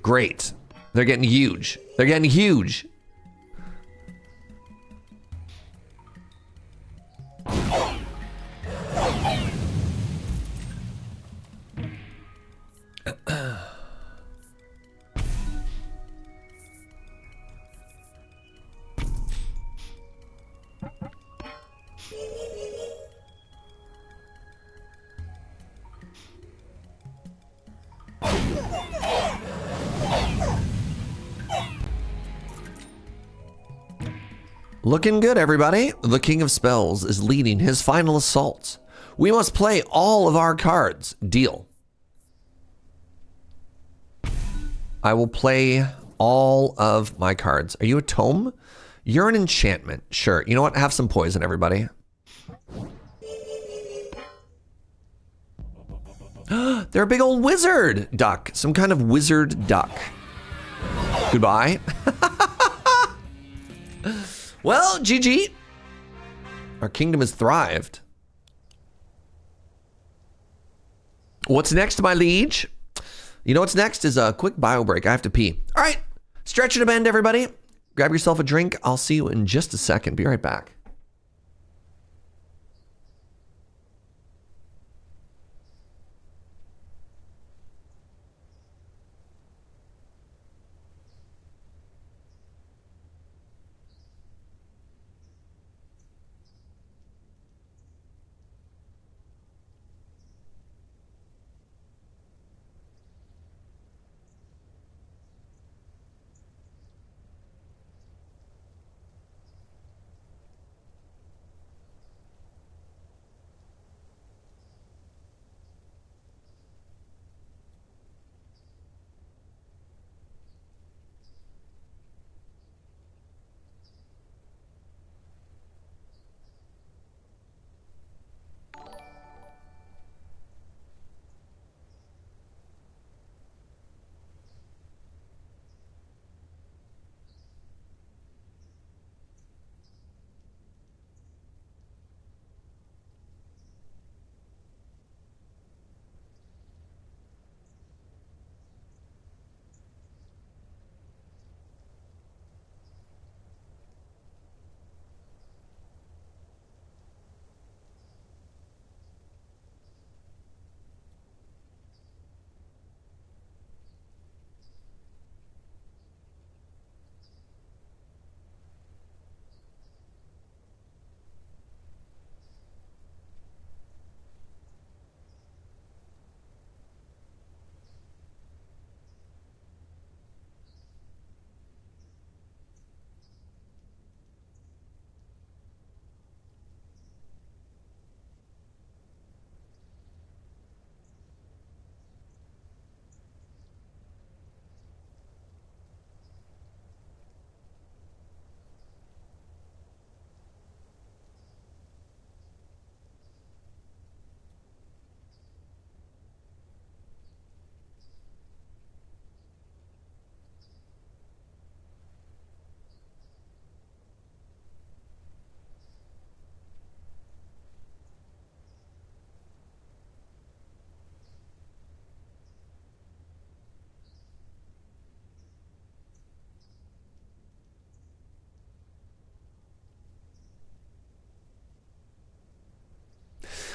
Great. They're getting huge. They're getting huge. Looking good, everybody. The King of Spells is leading his final assault. We must play all of our cards. Deal. I will play all of my cards. Are you a tome? You're an enchantment. Sure. You know what? Have some poison, everybody. They're a big old wizard duck. Some kind of wizard duck. Goodbye. Well, GG. Our kingdom has thrived. What's next, my liege? You know what's next is a quick bio break. I have to pee. All right. Stretch it a bend, everybody. Grab yourself a drink. I'll see you in just a second. Be right back.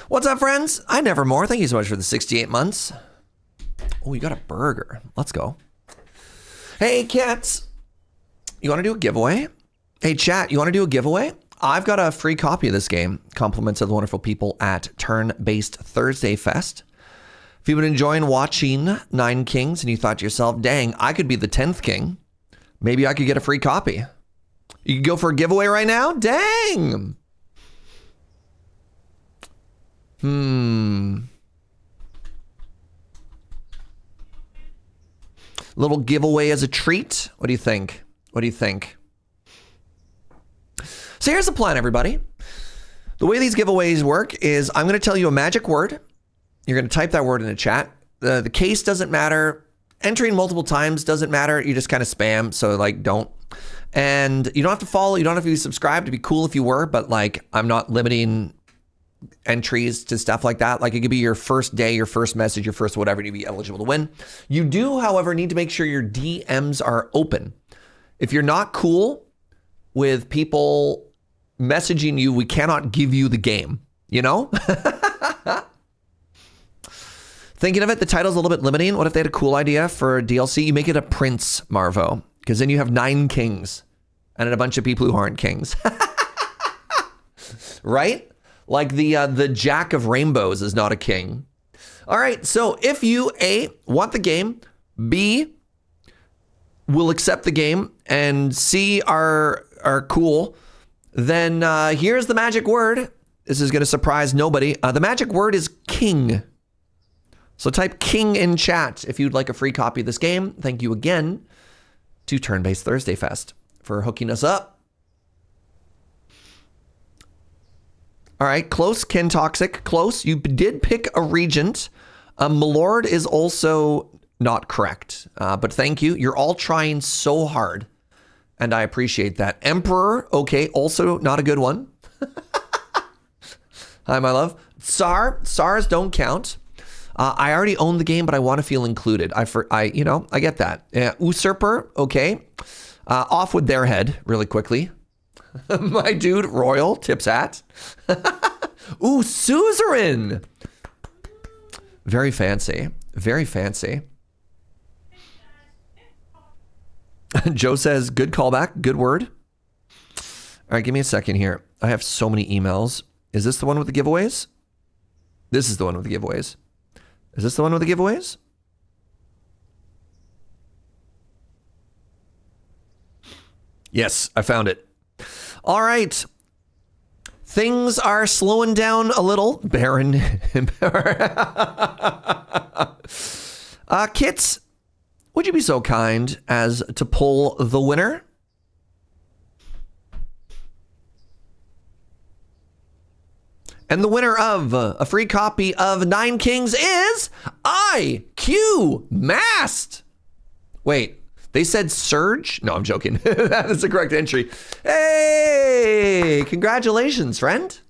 What's up, friends? I Nevermore. Thank you so much for the 68 months. Oh, you got a burger. Let's go. Hey, cats. You want to do a giveaway? Hey, chat, you want to do a giveaway? I've got a free copy of this game. Compliments of the wonderful people at Turn-Based Thursday Fest. If you've been enjoying watching Nine Kings and you thought to yourself, dang, I could be the 10th king. Maybe I could get a free copy. You can go for a giveaway right now? Dang. Little giveaway as a treat. What do you think? What do you think? So here's the plan, everybody. The way these giveaways work is I'm going to tell you a magic word. You're going to type that word in the chat. The case doesn't matter. Entering multiple times doesn't matter. You just kind of spam. So like, don't. And you don't have to follow. You don't have to be subscribed. It'd be cool if you were, but like, I'm not limiting entries to stuff like that. Like it could be your first day, your first message, your first whatever, you'd be eligible to win. You do, however, need to make sure your DMs are open. If you're not cool with people messaging you, we cannot give you the game, you know? Thinking of it, the title's a little bit limiting. What if they had a cool idea for a DLC? You make it a Prince, Marvo, because then you have 9 kings and then a bunch of people who aren't kings. Right? Like the Jack of Rainbows is not a king. All right, so if you, A, want the game, B, will accept the game, and C, are cool, then here's the magic word. This is going to surprise nobody. The magic word is king. So type king in chat if you'd like a free copy of this game. Thank you again to Turn-Based Thursday Fest for hooking us up. All right, close, Ken Toxic, close. You did pick a regent. Milord is also not correct, but thank you. You're all trying so hard, and I appreciate that. Emperor, okay, also not a good one. Hi, my love. SARs don't count. I already own the game, but I want to feel included. I get that. Usurper, okay. Off with their head really quickly. My dude, Royal, tips at. Ooh, suzerain. Very fancy. Very fancy. Joe says, good callback, good word. All right, give me a second here. I have so many emails. Is this the one with the giveaways? This is the one with the giveaways. Is this the one with the giveaways? Yes, I found it. All right. Things are slowing down a little. Baron. Kits, would you be so kind as to pull the winner? And the winner of a free copy of Nine Kings is IQ Mast. Wait, they said Serge? No, I'm joking. That is the correct entry. Hey, congratulations, friend.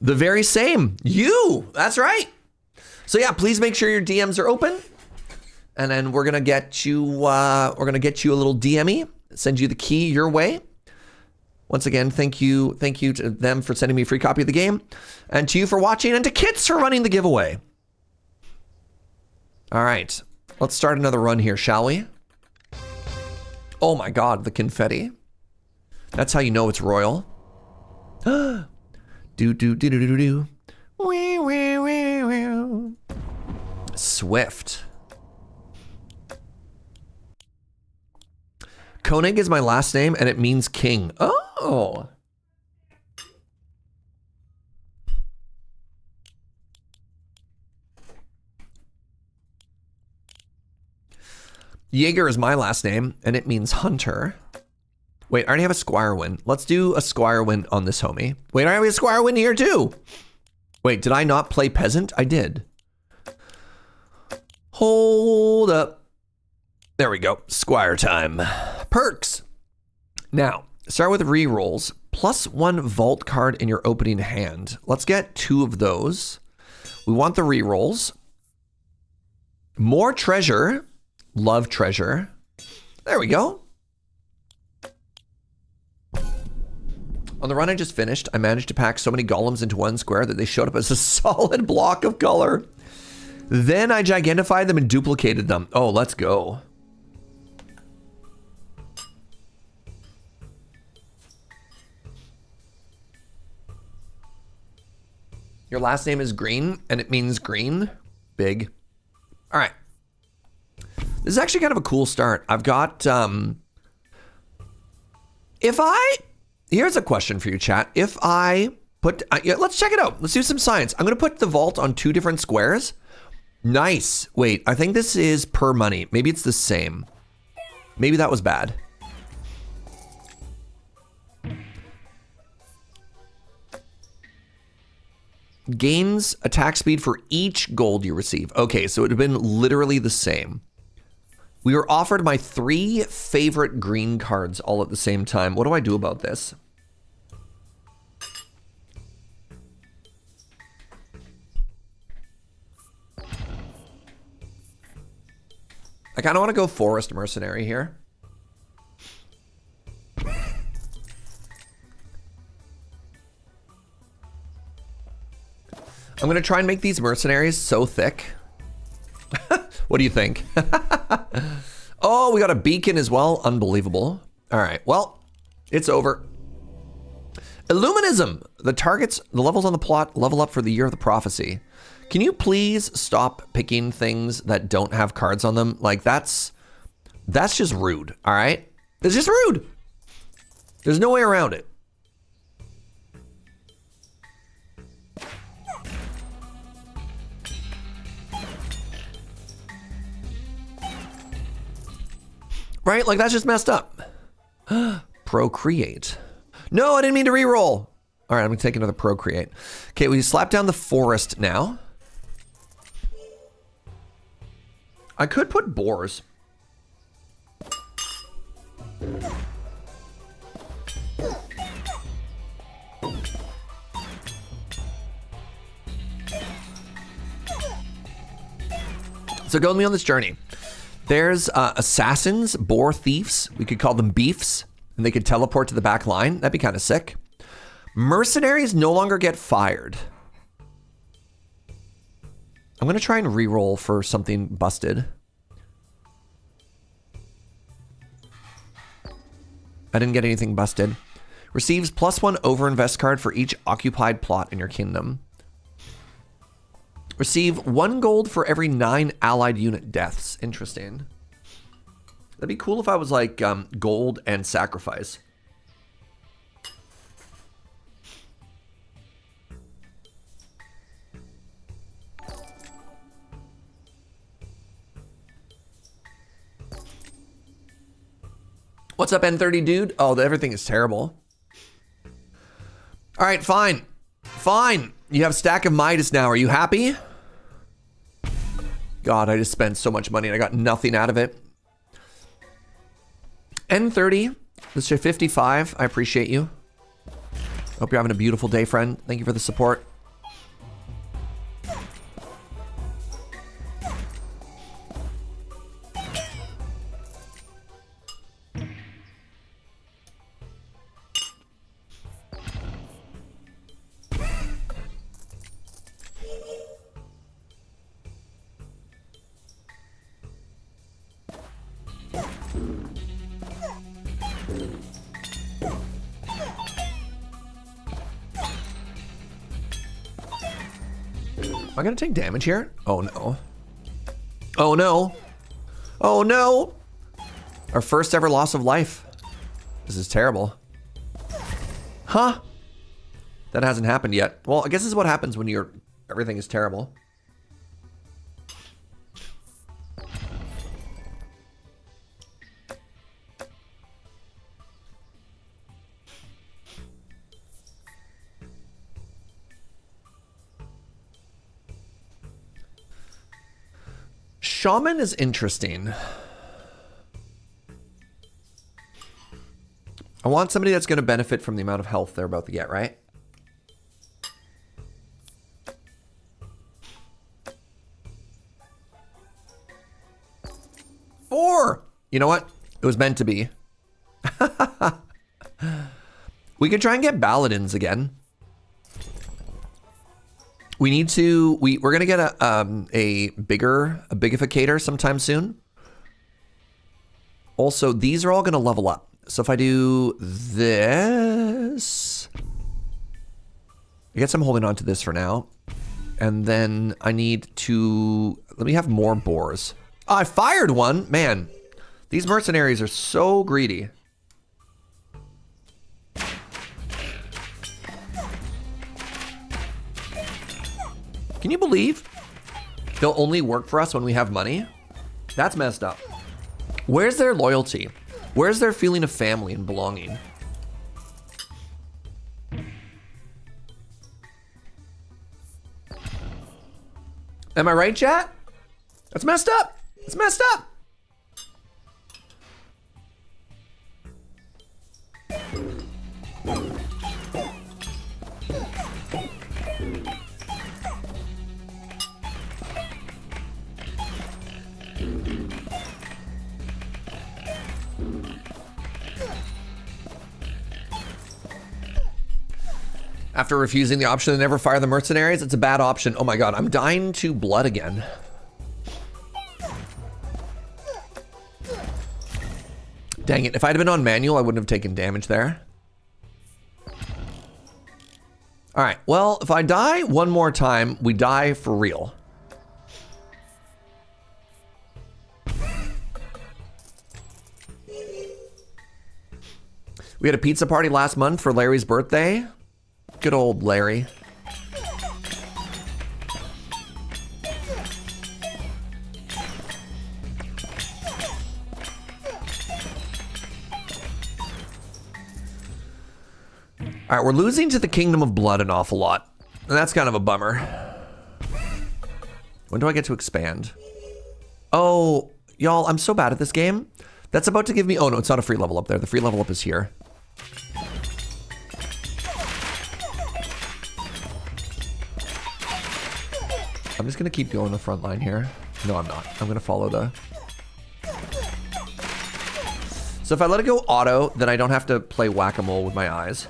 The very same. You, that's right. So yeah, please make sure your DMs are open. And then we're going to get you, a little DME, send you the key your way. Once again, thank you to them for sending me a free copy of the game, and to you for watching, and to Kits for running the giveaway. All right, let's start another run here, shall we? Oh my God, the confetti. That's how you know it's royal. Do do do do do do. Wee wee wee wee. Swift. Koenig is my last name, and it means king. Oh. Jaeger is my last name, and it means hunter. Wait, I already have a squire win. Let's do a squire win on this homie. Wait, I have a squire win here too. Wait, did I not play peasant? I did. Hold up. There we go. Squire time. Perks. Now, start with re-rolls. +1 vault card in your opening hand. Let's get 2 of those. We want the re-rolls. More treasure. Love treasure. There we go. On the run I just finished, I managed to pack so many golems into one square that they showed up as a solid block of color. Then I gigantified them and duplicated them. Oh, let's go. Your last name is Green, and it means green. Big. All right. This is actually kind of a cool start. I've got, here's a question for you, chat. If I put, yeah, let's check it out. Let's do some science. I'm going to put the vault on 2 different squares. Nice. Wait, I think this is per money. Maybe it's the same. Maybe that was bad. Gains attack speed for each gold you receive. Okay, so it would have been literally the same. We were offered my 3 favorite green cards all at the same time. What do I do about this? I kind of want to go Forest Mercenary here. I'm going to try and make these mercenaries so thick. What do you think? Oh, we got a beacon as well. Unbelievable. All right. Well, it's over. Illuminism. The levels on the plot level up for the year of the prophecy. Can you please stop picking things that don't have cards on them? Like that's just rude. All right. It's just rude. There's no way around it. Right? Like, that's just messed up. Procreate. No, I didn't mean to reroll. All right, I'm going to take another Procreate. Okay, we slap down the Forest now. I could put Boars. So go with me on this journey. There's assassins, boar thieves. We could call them beefs, and they could teleport to the back line. That'd be kind of sick. Mercenaries no longer get fired. I'm going to try and reroll for something busted. I didn't get anything busted. Receives +1 overinvest card for each occupied plot in your kingdom. Receive 1 gold for every 9 allied unit deaths. Interesting. That'd be cool if I was like gold and sacrifice. What's up, N30 dude? Oh, everything is terrible. All right, fine. Fine. You have a stack of Midas now. Are you happy? God, I just spent so much money and I got nothing out of it. N30, Mr. 55, I appreciate you. Hope you're having a beautiful day, friend. Thank you for the support. Am I gonna take damage here? Oh no. Oh no. Oh no. Our first ever loss of life. This is terrible. Huh? That hasn't happened yet. Well, I guess this is what happens when everything is terrible. Shaman is interesting. I want somebody that's going to benefit from the amount of health they're about to get, right? Four! You know what? It was meant to be. We could try and get Paladins again. We need to, we're gonna get a bigificator sometime soon. Also, these are all gonna level up. So if I do this, I guess I'm holding on to this for now. And then I need to, let me have more boars. Oh, I fired one, man. These mercenaries are so greedy. Can you believe they'll only work for us when we have money? That's messed up. Where's their loyalty? Where's their feeling of family and belonging? Am I right, chat? That's messed up. It's messed up. After refusing the option to never fire the mercenaries, it's a bad option. Oh my god, I'm dying to blood again. Dang it, if I'd been on manual, I wouldn't have taken damage there. All right, well, if I die one more time, we die for real. We had a pizza party last month for Larry's birthday. Good old Larry. All right, we're losing to the Kingdom of Blood an awful lot. And that's kind of a bummer. When do I get to expand? Oh, y'all, I'm so bad at this game. That's about to give me, oh no, it's not a free level up there. The free level up is here. I'm just gonna keep going the front line here. No, I'm not. I'm gonna follow the... So if I let it go auto, then I don't have to play whack-a-mole with my eyes.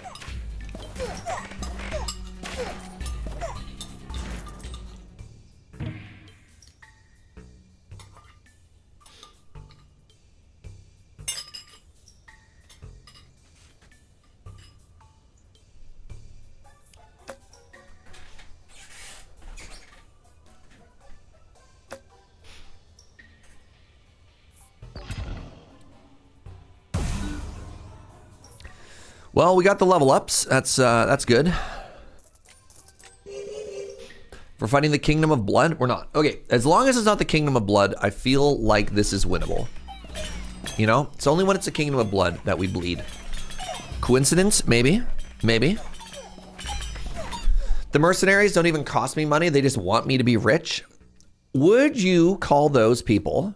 Well, we got the level ups. That's good. We're fighting the Kingdom of Blood. We're not. Okay, as long as it's not the Kingdom of Blood, I feel like this is winnable. You know, it's only when it's the Kingdom of Blood that we bleed. Coincidence? Maybe. Maybe. The mercenaries don't even cost me money. They just want me to be rich. Would you call those people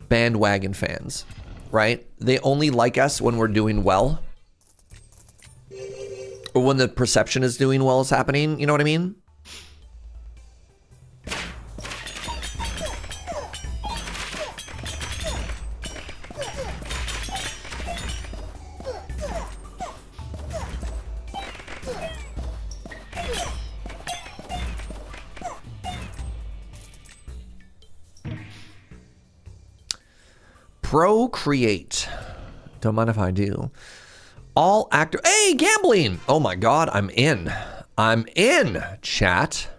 bandwagon fans? Right? They only like us when we're doing well. Or when the perception is doing well is happening, you know what I mean? Procreate. Don't mind if I do. All actor. Hey, gambling. Oh my God, I'm in. I'm in, chat.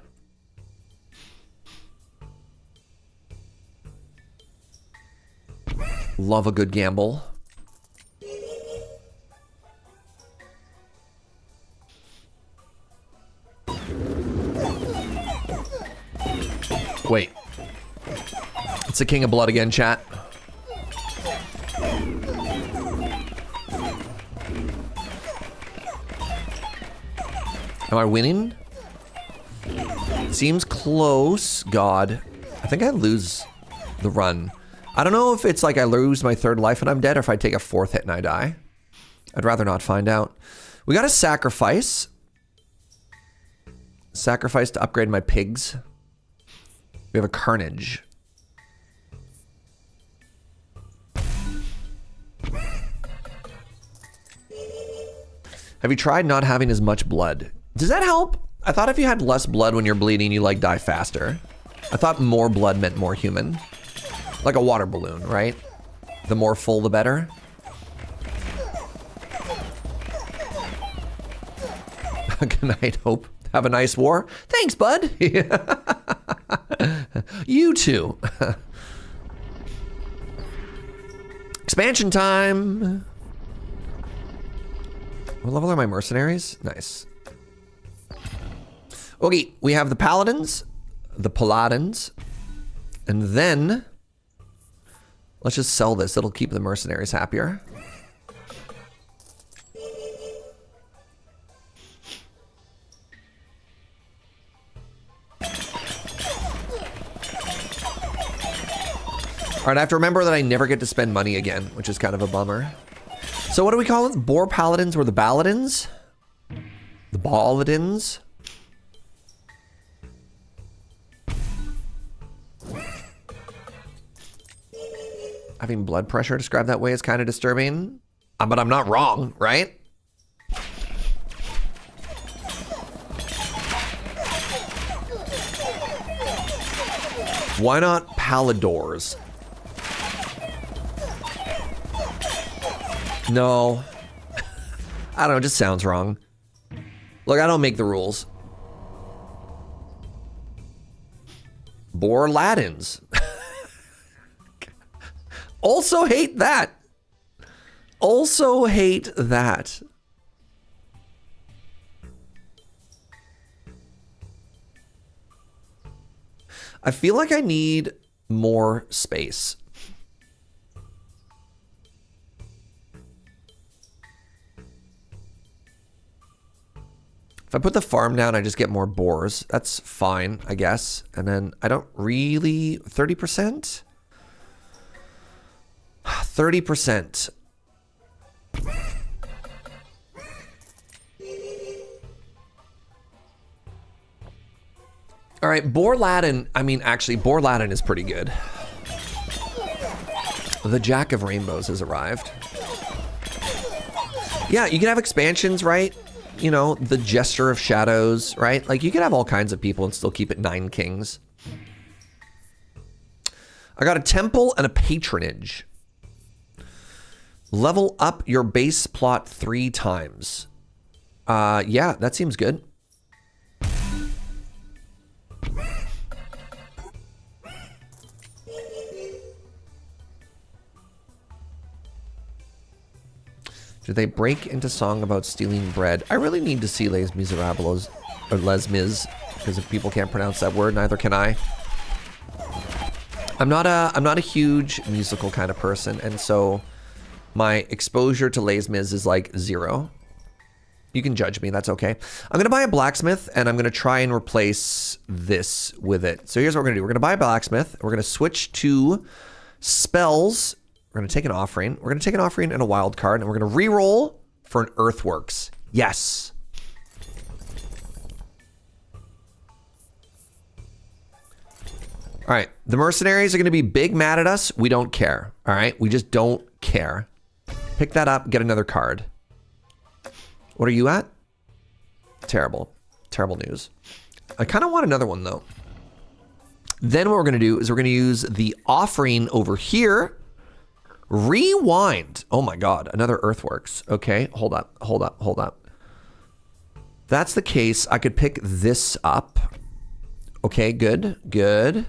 Love a good gamble. Wait. It's the King of Blood again, chat. Am I winning? Seems close. God. I think I lose the run. I don't know if it's like I lose my third life and I'm dead, or if I take a fourth hit and I die. I'd rather not find out. We got a sacrifice. Sacrifice to upgrade my pigs. We have a carnage. Have you tried not having as much blood? Does that help? I thought if you had less blood when you're bleeding, you like die faster. I thought more blood meant more human. Like a water balloon, right? The more full, the better. Good night, Hope. Have a nice war. Thanks, bud. You too. Expansion time. What level are my mercenaries? Nice. Okay, we have the paladins, the paladins, and then let's just sell this. It'll keep the mercenaries happier. All right, I have to remember that I never get to spend money again, which is kind of a bummer. So what do we call it? Boar paladins were the baladins? The baladins? Having blood pressure described that way is kind of disturbing. But I'm not wrong, right? Why not paladors? No. I don't know, it just sounds wrong. Look, I don't make the rules. Boar-ladins. Also hate that. Also hate that. I feel like I need more space. If I put the farm down, I just get more boars. That's fine, I guess. And then I don't really... 30%? 30%. All right, Boar-Ladin. I mean, actually, Boar-Ladin is pretty good. The Jack of Rainbows has arrived. Yeah, you can have expansions, right? You know, the Jester of Shadows, right? Like, you can have all kinds of people and still keep it 9 kings. I got a temple and a patronage. Level up your base plot 3 times. Yeah, that seems good. Did they break into song about stealing bread? I really need to see Les Miserables, or Les Mis, because if people can't pronounce that word, neither can I. I'm not a huge musical kind of person, and so my exposure to Les Mis is like 0. You can judge me, that's okay. I'm gonna buy a blacksmith, and I'm gonna try and replace this with it. So here's what we're gonna do. We're gonna buy a blacksmith, we're gonna switch to spells. We're gonna take an offering. We're gonna take an offering and a wild card, and we're gonna re-roll for an earthworks. Yes. All right, the mercenaries are gonna be big mad at us. We don't care, all right? We just don't care. Pick that up, get another card. What are you at? Terrible, terrible news. I kind of want another one though. Then what we're gonna do is we're gonna use the offering over here. Rewind. Oh my God, another earthworks. Okay, hold up, hold up, hold up. That's the case. I could pick this up. Okay, good, good.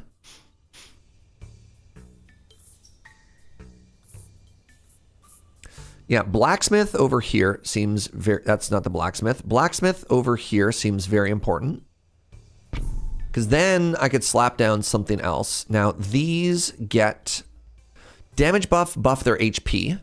Yeah, blacksmith over here seems very, that's not the blacksmith. Blacksmith over here seems very important. Because then I could slap down something else. Now these get damage buff their HP.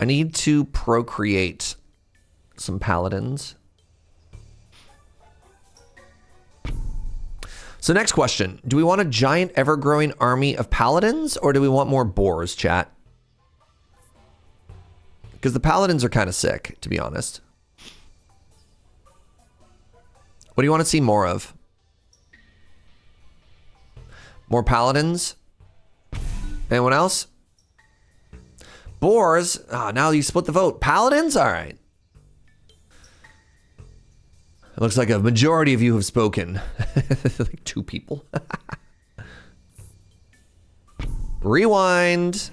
I need to procreate some paladins. So next question, do we want a giant ever-growing army of paladins or do we want more boars, chat? Because the paladins are kind of sick, to be honest. What do you want to see more of? More paladins? Anyone else? Boars? Ah, now you split the vote. Paladins? All right. It looks like a majority of you have spoken. Like 2 people. Rewind.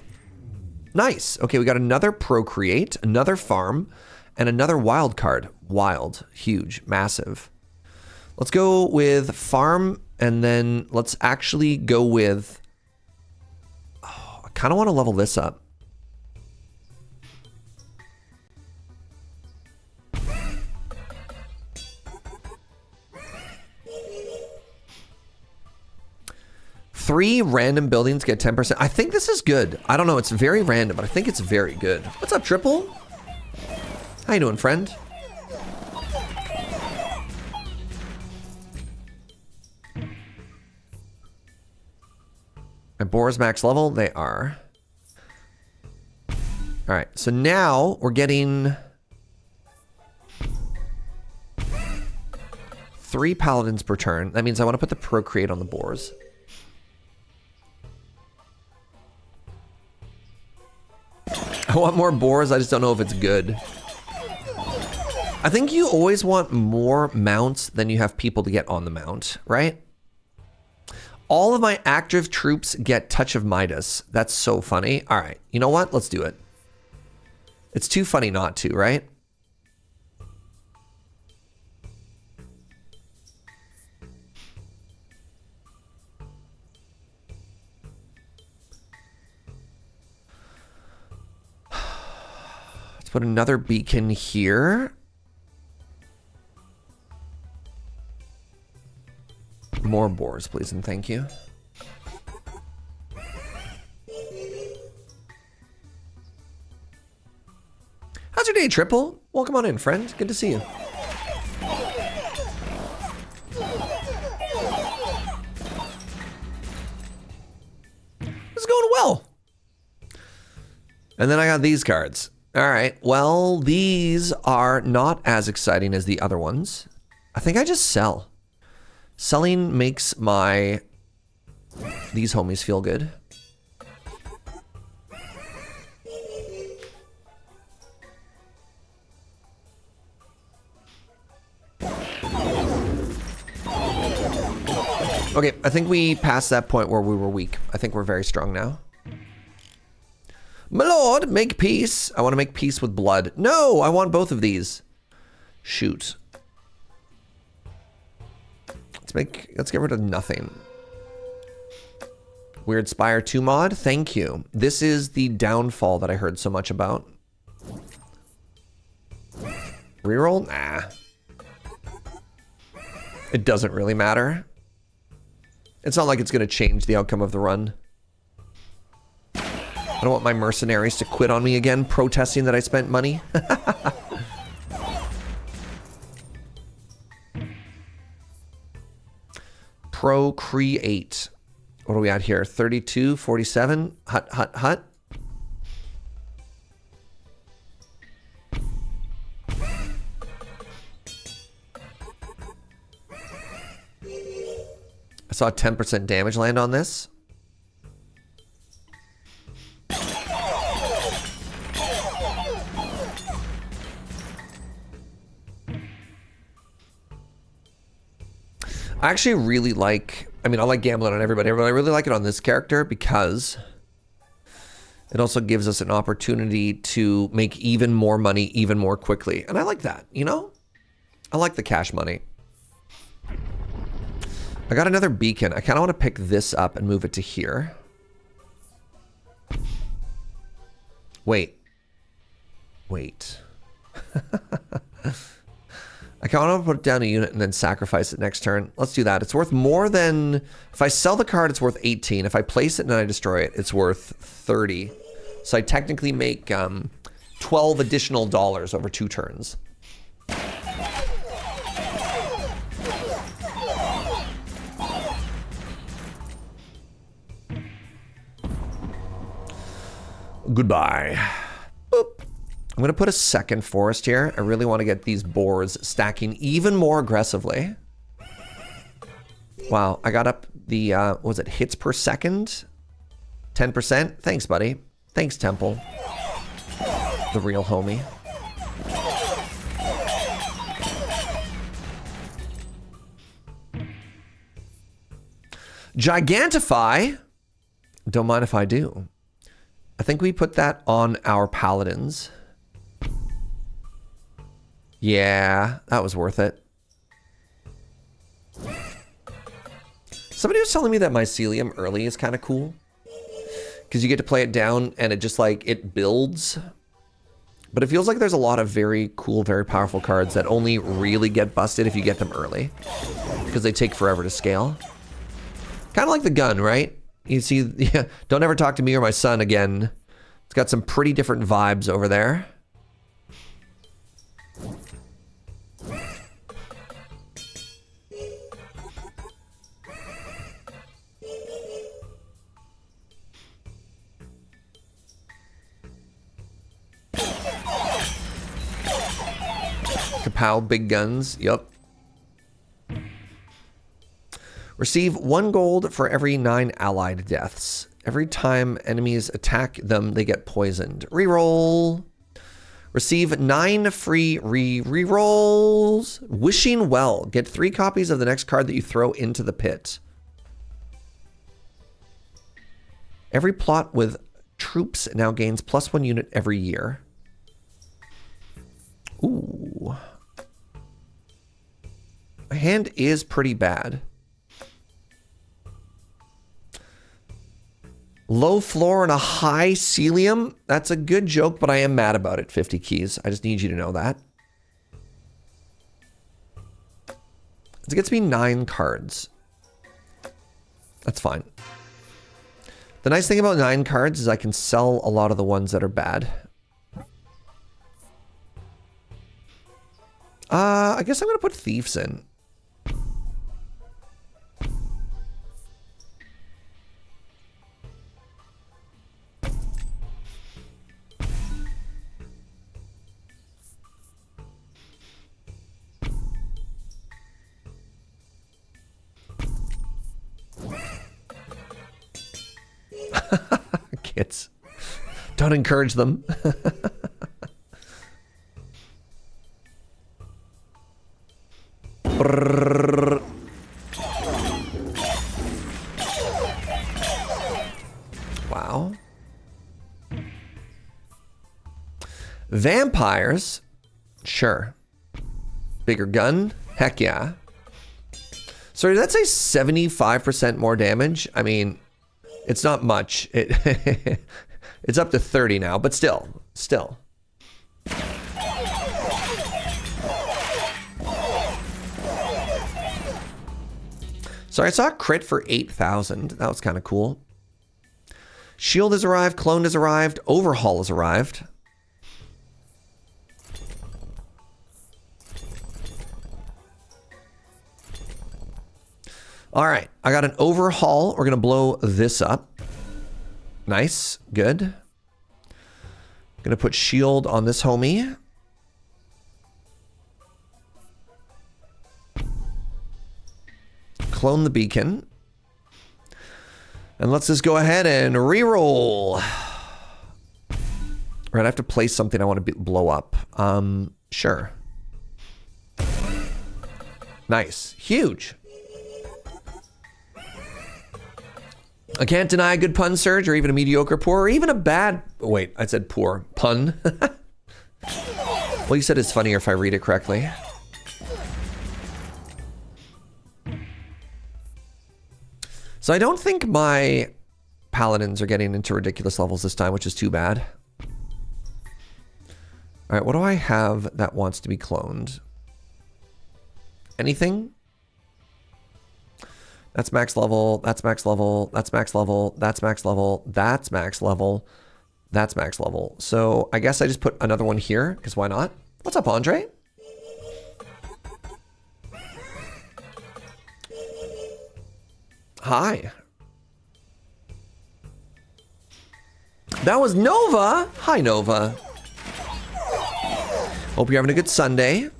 Nice. Okay, we got another procreate, another farm, and another wild card. Wild. Huge. Massive. Let's go with farm, and then let's actually go with... Oh, I kind of want to level this up. Three random buildings get 10%. I think this is good. I don't know. It's very random, but I think it's very good. What's up, Triple? How you doing, friend? And boars max level? They are. All right. So now we're getting 3 paladins per turn. That means I want to put the procreate on the boars. I want more boars, I just don't know if it's good. I think you always want more mounts than you have people to get on the mount, right? All of my active troops get Touch of Midas. That's so funny. All right, you know what? Let's do it. It's too funny not to, right? Let's put another beacon here. More boars, please, and thank you. How's your day, Triple? Welcome on in, friend. Good to see you. It's going well. And then I got these cards. All right, well, these are not as exciting as the other ones. I think I just sell. Selling makes these homies feel good. Okay, I think we passed that point where we were weak. I think we're very strong now. My lord, make peace. I want to make peace with blood. No, I want both of these. Shoot. Let's get rid of nothing. Weird Spire 2 mod, thank you. This is the downfall that I heard so much about. Reroll? Nah. It doesn't really matter. It's not like it's going to change the outcome of the run. I don't want my mercenaries to quit on me again, protesting that I spent money. Procreate. What are we at here? 32, 47. Hut, hut, hut. I saw 10% damage land on this. I actually really like, I like gambling on everybody, but I really like it on this character because it also gives us an opportunity to make even more money even more quickly. And I like that, you know? I like the cash money. I got another beacon. I kind of want to pick this up and move it to here. Wait. I kind of want to put down a unit and then sacrifice it next turn. Let's do that. It's worth more than... If I sell the card, it's worth 18. If I place it and then I destroy it, it's worth 30. So I technically make $12 additional over 2 turns. Goodbye. Boop. I'm going to put a second forest here. I really want to get these boars stacking even more aggressively. Wow, I got up the, was it hits per second? 10%? Thanks, buddy. Thanks, Temple. The real homie. Gigantify. Don't mind if I do. I think we put that on our paladins. Yeah, that was worth it. Somebody was telling me that mycelium early is kind of cool. Because you get to play it down and it just like, it builds. But it feels like there's a lot of very cool, very powerful cards that only really get busted if you get them early. Because they take forever to scale. Kind of like the gun, right? You see, yeah, don't ever talk to me or my son again. It's got some pretty different vibes over there. Kapow, big guns, yep. Receive 1 gold for every 9 allied deaths. Every time enemies attack them, they get poisoned. Reroll. Receive 9 free rerolls. Wishing Well. Get 3 copies of the next card that you throw into the pit. Every plot with troops now gains +1 unit every year. Ooh. My hand is pretty bad. Low floor and a high celium. That's a good joke, but I am mad about it. 50 keys. I just need you to know that. It gets me 9 cards. That's fine. The nice thing about 9 cards is I can sell a lot of the ones that are bad. I guess I'm going to put Thieves in. Kids. Don't encourage them. Wow. Vampires? Sure. Bigger gun? Heck yeah. Sorry, did that say 75% more damage? I mean, it's not much. It's up to 30 now, but still. Sorry, I saw a crit for 8,000. That was kind of cool. Shield has arrived, Clone has arrived, Overhaul has arrived. All right, I got an Overhaul. We're gonna blow this up. Nice, good. Gonna put shield on this homie. Clone the beacon. And let's just go ahead and reroll. Right, I have to place something I want to blow up. Sure. Nice, huge. I can't deny a good pun, Serge, or even a mediocre pour, or even a bad... Wait, I said poor. Pun? Well, you said it's funnier if I read it correctly. So I don't think my paladins are getting into ridiculous levels this time, which is too bad. All right, what do I have that wants to be cloned? Anything? That's max level, that's max level, that's max level, that's max level, that's max level. That's max level. So I guess I just put another one here, because why not? What's up, Andre? Hi. That was Nova. Hi, Nova. Hope you're having a good Sunday.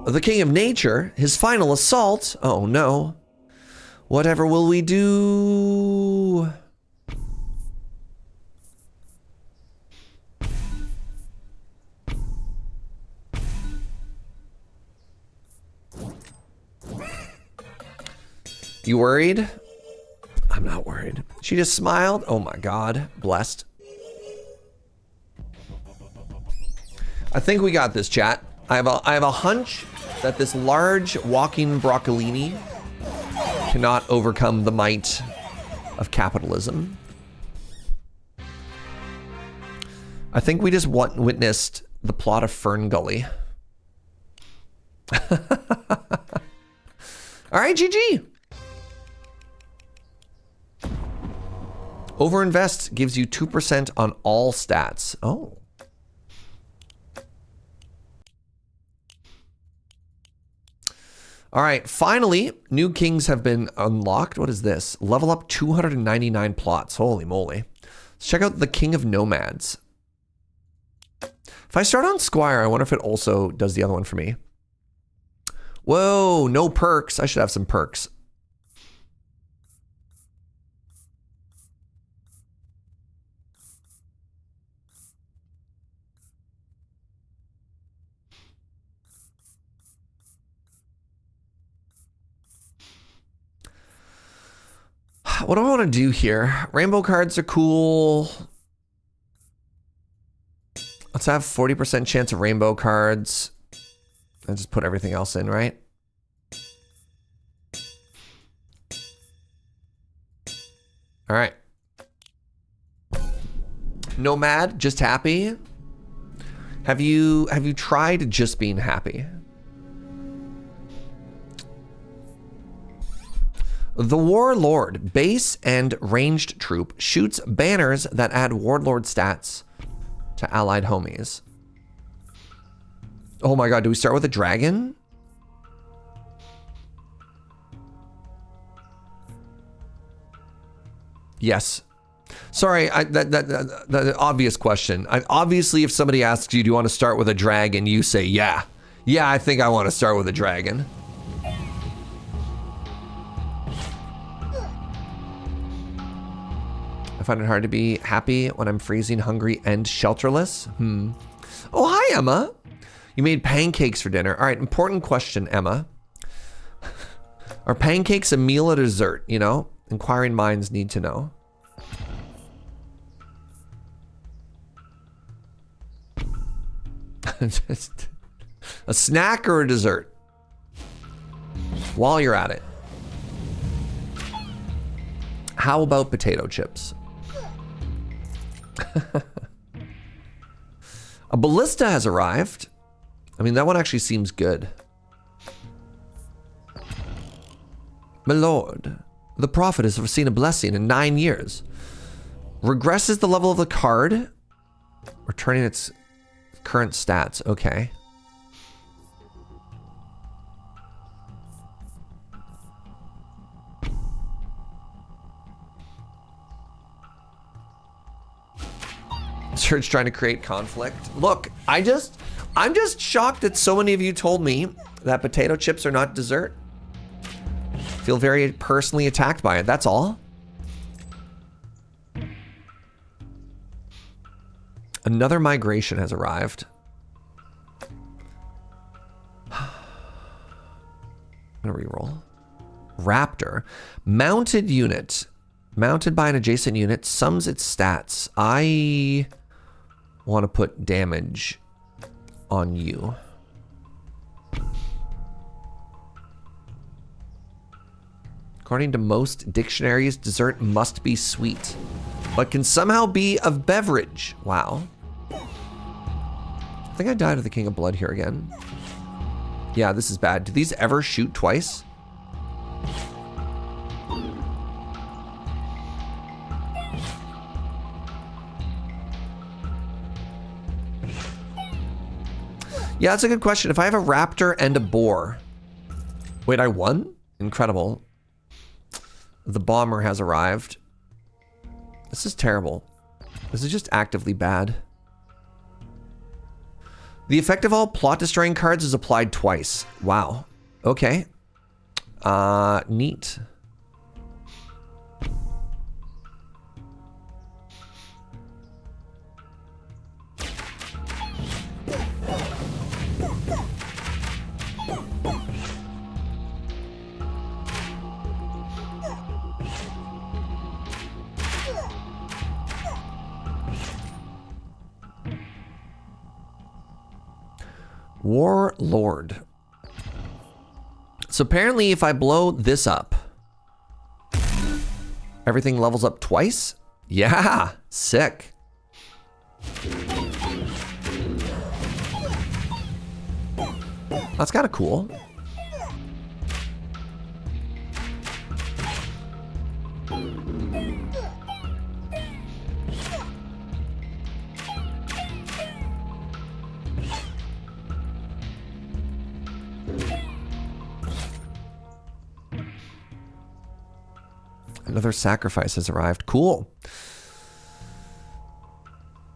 The King of Nature, his final assault. Oh no. Whatever will we do? You worried? I'm not worried. She just smiled. Oh my God, blessed. I think we got this, chat. I have a hunch that this large walking broccolini cannot overcome the might of capitalism. I think we just witnessed the plot of Fern Gully. All right, GG. Overinvest gives you 2% on all stats. Oh. All right, finally, new kings have been unlocked. What is this? Level up 299 plots. Holy moly. Let's check out the King of Nomads. If I start on Squire, I wonder if it also does the other one for me. Whoa, no perks. I should have some perks. What do I want to do here? Rainbow cards are cool. Let's have 40% chance of rainbow cards. And just put everything else in, right? All right. Nomad, just happy. Have you tried just being happy? The Warlord, base and ranged troop, shoots banners that add Warlord stats to allied homies. Oh my God, do we start with a dragon? Yes. Sorry, the obvious question. Obviously, if somebody asks you, do you want to start with a dragon? You say, yeah. Yeah, I think I want to start with a dragon. I find it hard to be happy when I'm freezing, hungry, and shelterless. Oh, hi, Emma. You made pancakes for dinner. All right, important question, Emma. Are pancakes a meal or dessert? You know, inquiring minds need to know. Just a snack or a dessert? While you're at it. How about potato chips? A ballista has arrived. I mean, that one actually seems good. My lord, the prophet has foreseen a blessing in 9 years. Regresses the level of the card, returning its current stats. Okay. Serge trying to create conflict. Look, I'm just shocked that so many of you told me that potato chips are not dessert. Feel very personally attacked by it, that's all. Another migration has arrived. I'm gonna reroll. Raptor. Mounted unit. Mounted by an adjacent unit sums its stats. I want to put damage on you. According to most dictionaries, dessert must be sweet, but can somehow be of beverage. Wow. I think I died of the King of Blood here again. Yeah, this is bad. Do these ever shoot twice? Yeah, that's a good question. If I have a raptor and a boar. Wait, I won? Incredible. The bomber has arrived. This is terrible. This is just actively bad. The effect of all plot destroying cards is applied twice. Wow. Okay. Neat. Warlord. So apparently if I blow this up, everything levels up twice? Yeah, sick. That's kind of cool. Another sacrifice has arrived. Cool.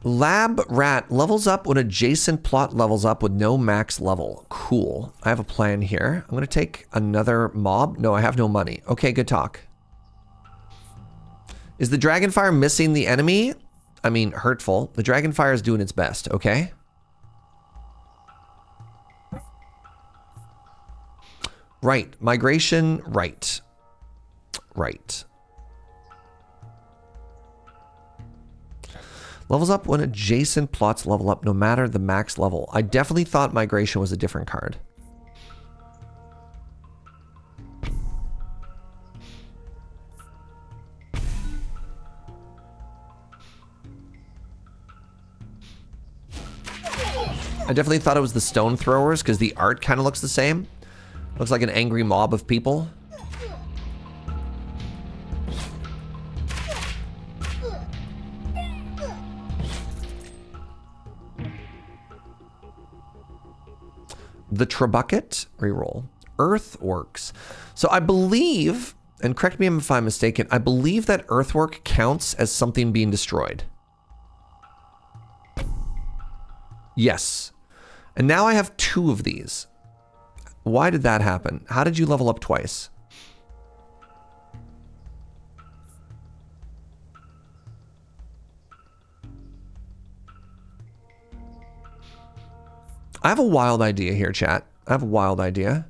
Lab rat levels up when adjacent plot levels up with no max level. Cool. I have a plan here. I'm going to take another mob. No, I have no money. Okay, good talk. Is the Dragonfire missing the enemy? I mean, hurtful. The Dragonfire is doing its best, okay? Right. Migration, right. Right. Levels up when adjacent plots level up, no matter the max level. I definitely thought migration was a different card. I definitely thought it was the stone throwers because the art kind of looks the same. Looks like an angry mob of people. The Trebuchet, reroll. Earthworks. So I believe, and correct me if I'm mistaken, I believe that earthwork counts as something being destroyed. Yes. And now I have 2 of these. Why did that happen? How did you level up twice? I have a wild idea here, chat. I have a wild idea.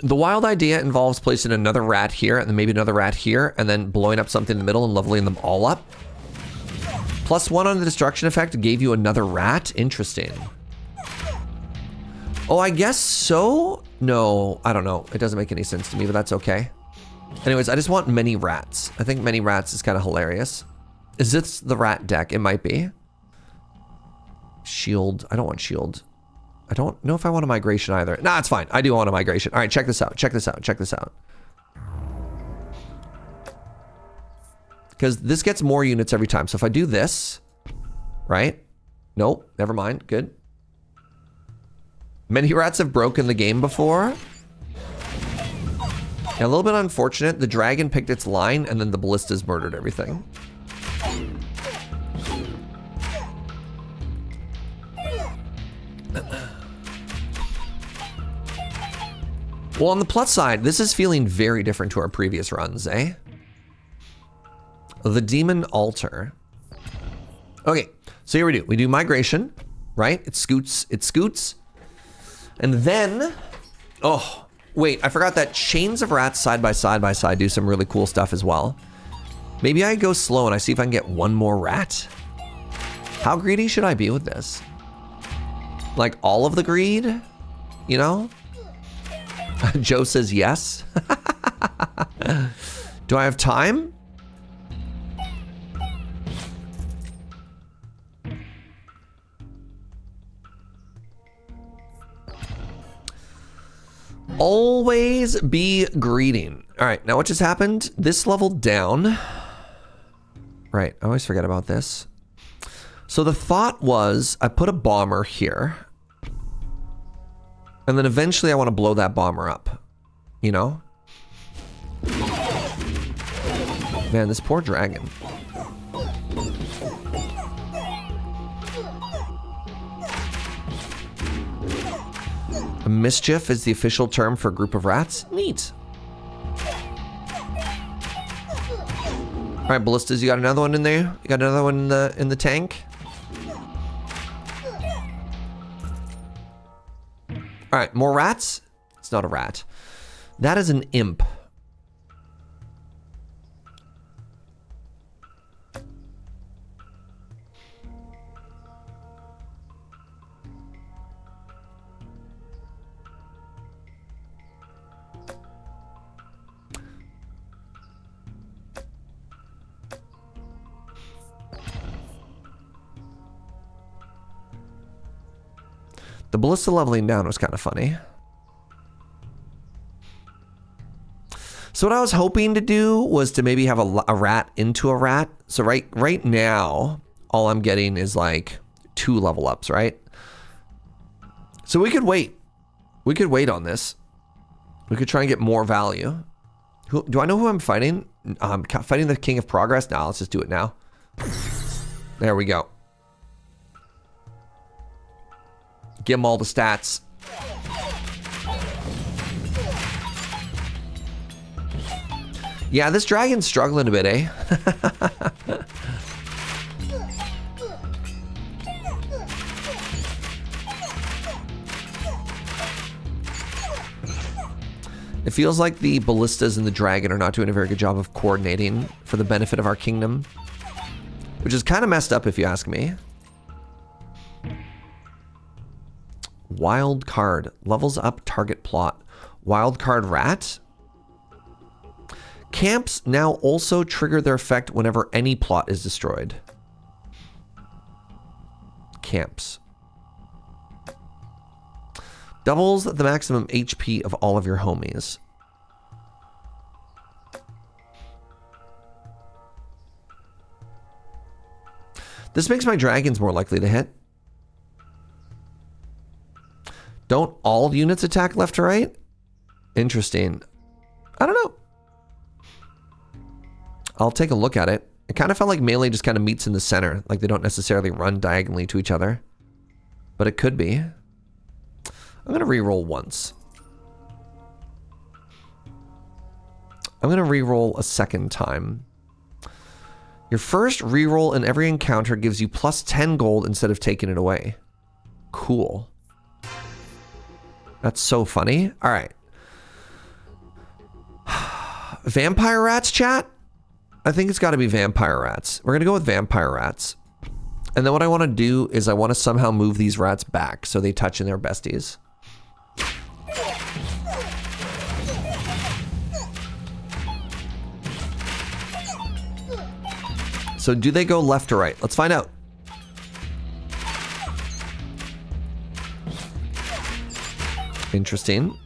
The wild idea involves placing another rat here and then maybe another rat here and then blowing up something in the middle and leveling them all up. +1 on the destruction effect gave you another rat. Interesting. Oh, I guess so? No, I don't know. It doesn't make any sense to me, but that's okay. Anyways, I just want many rats. I think many rats is kind of hilarious. Is this the rat deck? It might be. Shield. I don't want shield. I don't know if I want a migration either. Nah, it's fine. I do want a migration. All right, check this out. Check this out. Check this out. Because this gets more units every time. So if I do this, right? Nope, never mind. Good. Many rats have broken the game before. Yeah, a little bit unfortunate. The dragon picked its line and then the ballistas murdered everything. Well, on the plus side, this is feeling very different to our previous runs, eh? The Demon Altar. Okay, so here we do. We do migration, right? It scoots, it scoots. And then, oh, wait, I forgot that chains of rats side by side do some really cool stuff as well. Maybe I go slow and I see if I can get one more rat. How greedy should I be with this? Like all of the greed, you know? Joe says yes. Do I have time? Always be greeting. All right, now what just happened? This leveled down. Right, I always forget about this. So the thought was I put a bomber here. And then eventually I want to blow that bomber up. You know? Man, this poor dragon. A mischief is the official term for a group of rats. Neat. All right, ballistas, you got another one in there? You got another one in the tank? All right, more rats? It's not a rat. That is an imp. The ballista leveling down was kind of funny. So what I was hoping to do was to maybe have a rat into a rat. So right now, all I'm getting is like 2 level ups, right? So we could wait. We could wait on this. We could try and get more value. Do I know who I'm fighting? I'm fighting the King of Progress. Now let's just do it now. There we go. Give him all the stats. Yeah, this dragon's struggling a bit, eh? It feels like the ballistas and the dragon are not doing a very good job of coordinating for the benefit of our kingdom, which is kind of messed up if you ask me. Wild card. Levels up target plot. Wild card rat. Camps now also trigger their effect whenever any plot is destroyed. Camps. Doubles the maximum HP of all of your homies. This makes my dragons more likely to hit. Don't all units attack left to right? Interesting. I don't know. I'll take a look at it. It kind of felt like melee just kind of meets in the center. Like they don't necessarily run diagonally to each other. But it could be. I'm going to reroll once. I'm going to reroll a second time. Your first reroll in every encounter gives you plus 10 gold instead of taking it away. Cool. That's so funny. All right. Vampire rats, chat? I think it's got to be vampire rats. We're going to go with vampire rats. And then what I want to do is I want to somehow move these rats back so they touch in their besties. So do they go left or right? Let's find out. Interesting.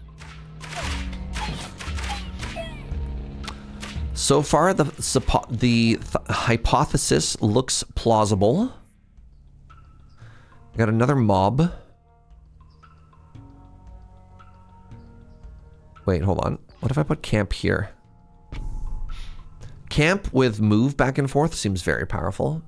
So far, the hypothesis looks plausible. I got another mob. Wait, hold on. What if I put camp here? Camp with move back and forth seems very powerful.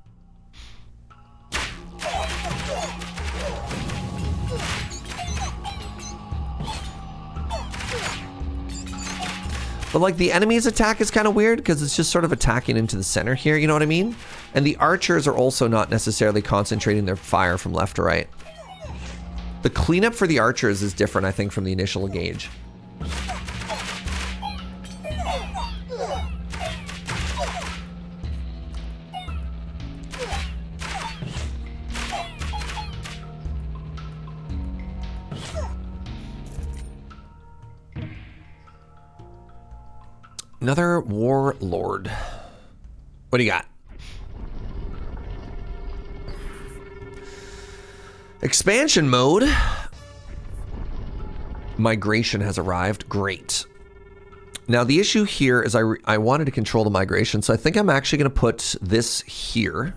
But like the enemy's attack is kind of weird because it's just sort of attacking into the center here, you know what I mean? And the archers are also not necessarily concentrating their fire from left to right. The cleanup for the archers is different, I think, from the initial engage. Another warlord. What do you got? Expansion mode. Migration has arrived. Great. Now, the issue here is I wanted to control the migration, so I think I'm actually going to put this here.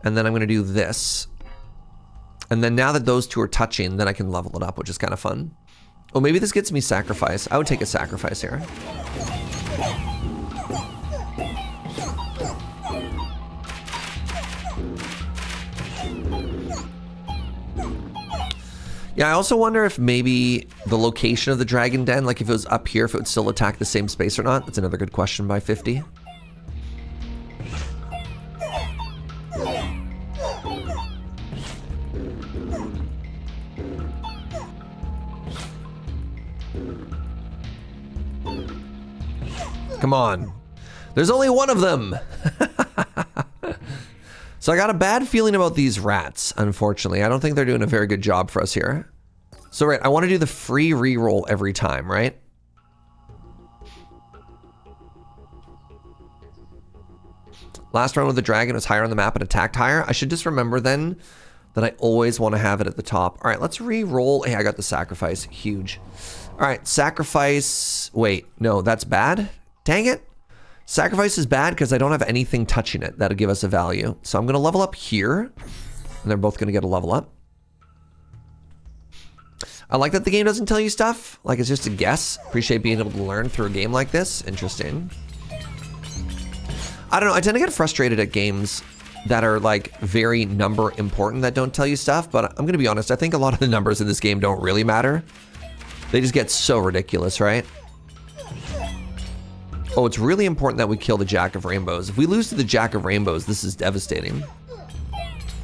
And then I'm going to do this. And then now that those two are touching, then I can level it up, which is kind of fun. Oh, maybe this gets me sacrifice. I would take a sacrifice here. Yeah, I also wonder if maybe the location of the dragon den, like if it was up here, if it would still attack the same space or not. That's another good question by 50. Come on. There's only one of them. So I got a bad feeling about these rats, unfortunately. I don't think they're doing a very good job for us here. So right, I want to do the free reroll every time, right? Last round with the dragon was higher on the map and attacked higher. I should just remember then that I always want to have it at the top. All right, let's re-roll. Hey, I got the sacrifice. Huge. All right, sacrifice. Wait, no, that's bad. Dang it. Sacrifice is bad because I don't have anything touching it that'll give us a value. So I'm going to level up here, and they're both going to get a level up. I like that the game doesn't tell you stuff. Like, it's just a guess. Appreciate being able to learn through a game like this. Interesting. I don't know. I tend to get frustrated at games that are, like, very number important that don't tell you stuff. But I'm going to be honest. I think a lot of the numbers in this game don't really matter. They just get so ridiculous, right? Oh, it's really important that we kill the Jack of Rainbows. If we lose to the Jack of Rainbows, this is devastating.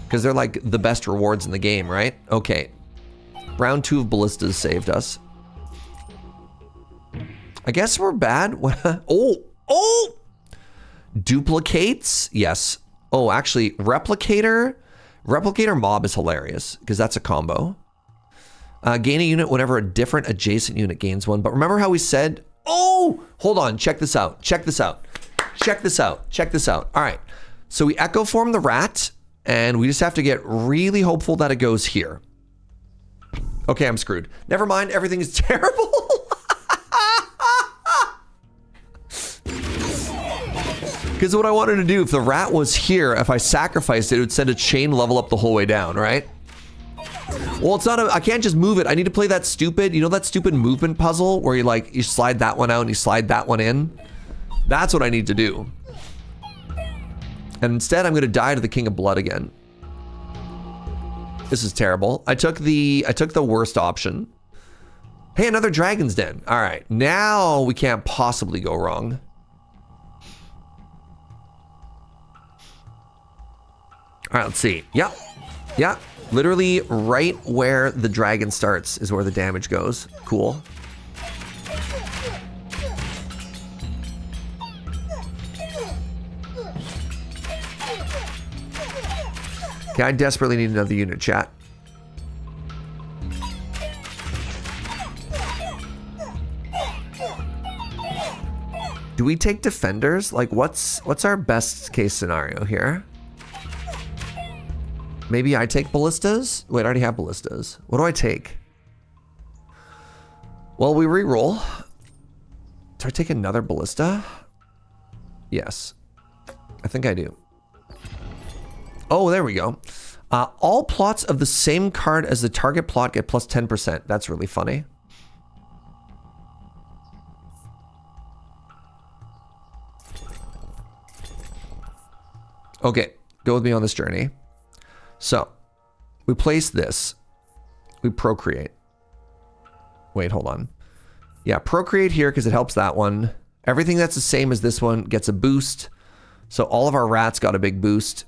Because they're like the best rewards in the game, right? Okay. Round 2 of ballistas saved us. I guess we're bad. Oh! Duplicates? Yes. Oh, actually, replicator. Replicator mob is hilarious because that's a combo. Gain a unit whenever a different adjacent unit gains one. But remember how we said... Oh, hold on. Check this out. Check this out. Check this out. Check this out. All right. So we echo form the rat, and we just have to get really hopeful that it goes here. Okay, I'm screwed. Never mind. Everything is terrible. Because what I wanted to do, if the rat was here, if I sacrificed it, it would send a chain level up the whole way down, right? Well, it's not I can't just move it. I need to play that stupid, you know that stupid movement puzzle where you slide that one out and you slide that one in? That's what I need to do. And instead, I'm going to die to the King of Blood again. This is terrible. I took the worst option. Hey, another Dragon's Den. All right, now we can't possibly go wrong. All right, let's see. Yep. Yep. Literally right where the dragon starts is where the damage goes. Cool. Okay, I desperately need another unit, chat. Do we take defenders? Like, what's our best case scenario here? Maybe I take ballistas? Wait, I already have ballistas. What do I take? Well, we re-roll. Do I take another ballista? Yes. I think I do. Oh, there we go. All plots of the same card as the target plot get plus 10%. That's really funny. Okay, go with me on this journey. So, we place this. We procreate. Wait, hold on. Yeah, procreate here because it helps that one. Everything that's the same as this one gets a boost. So all of our rats got a big boost.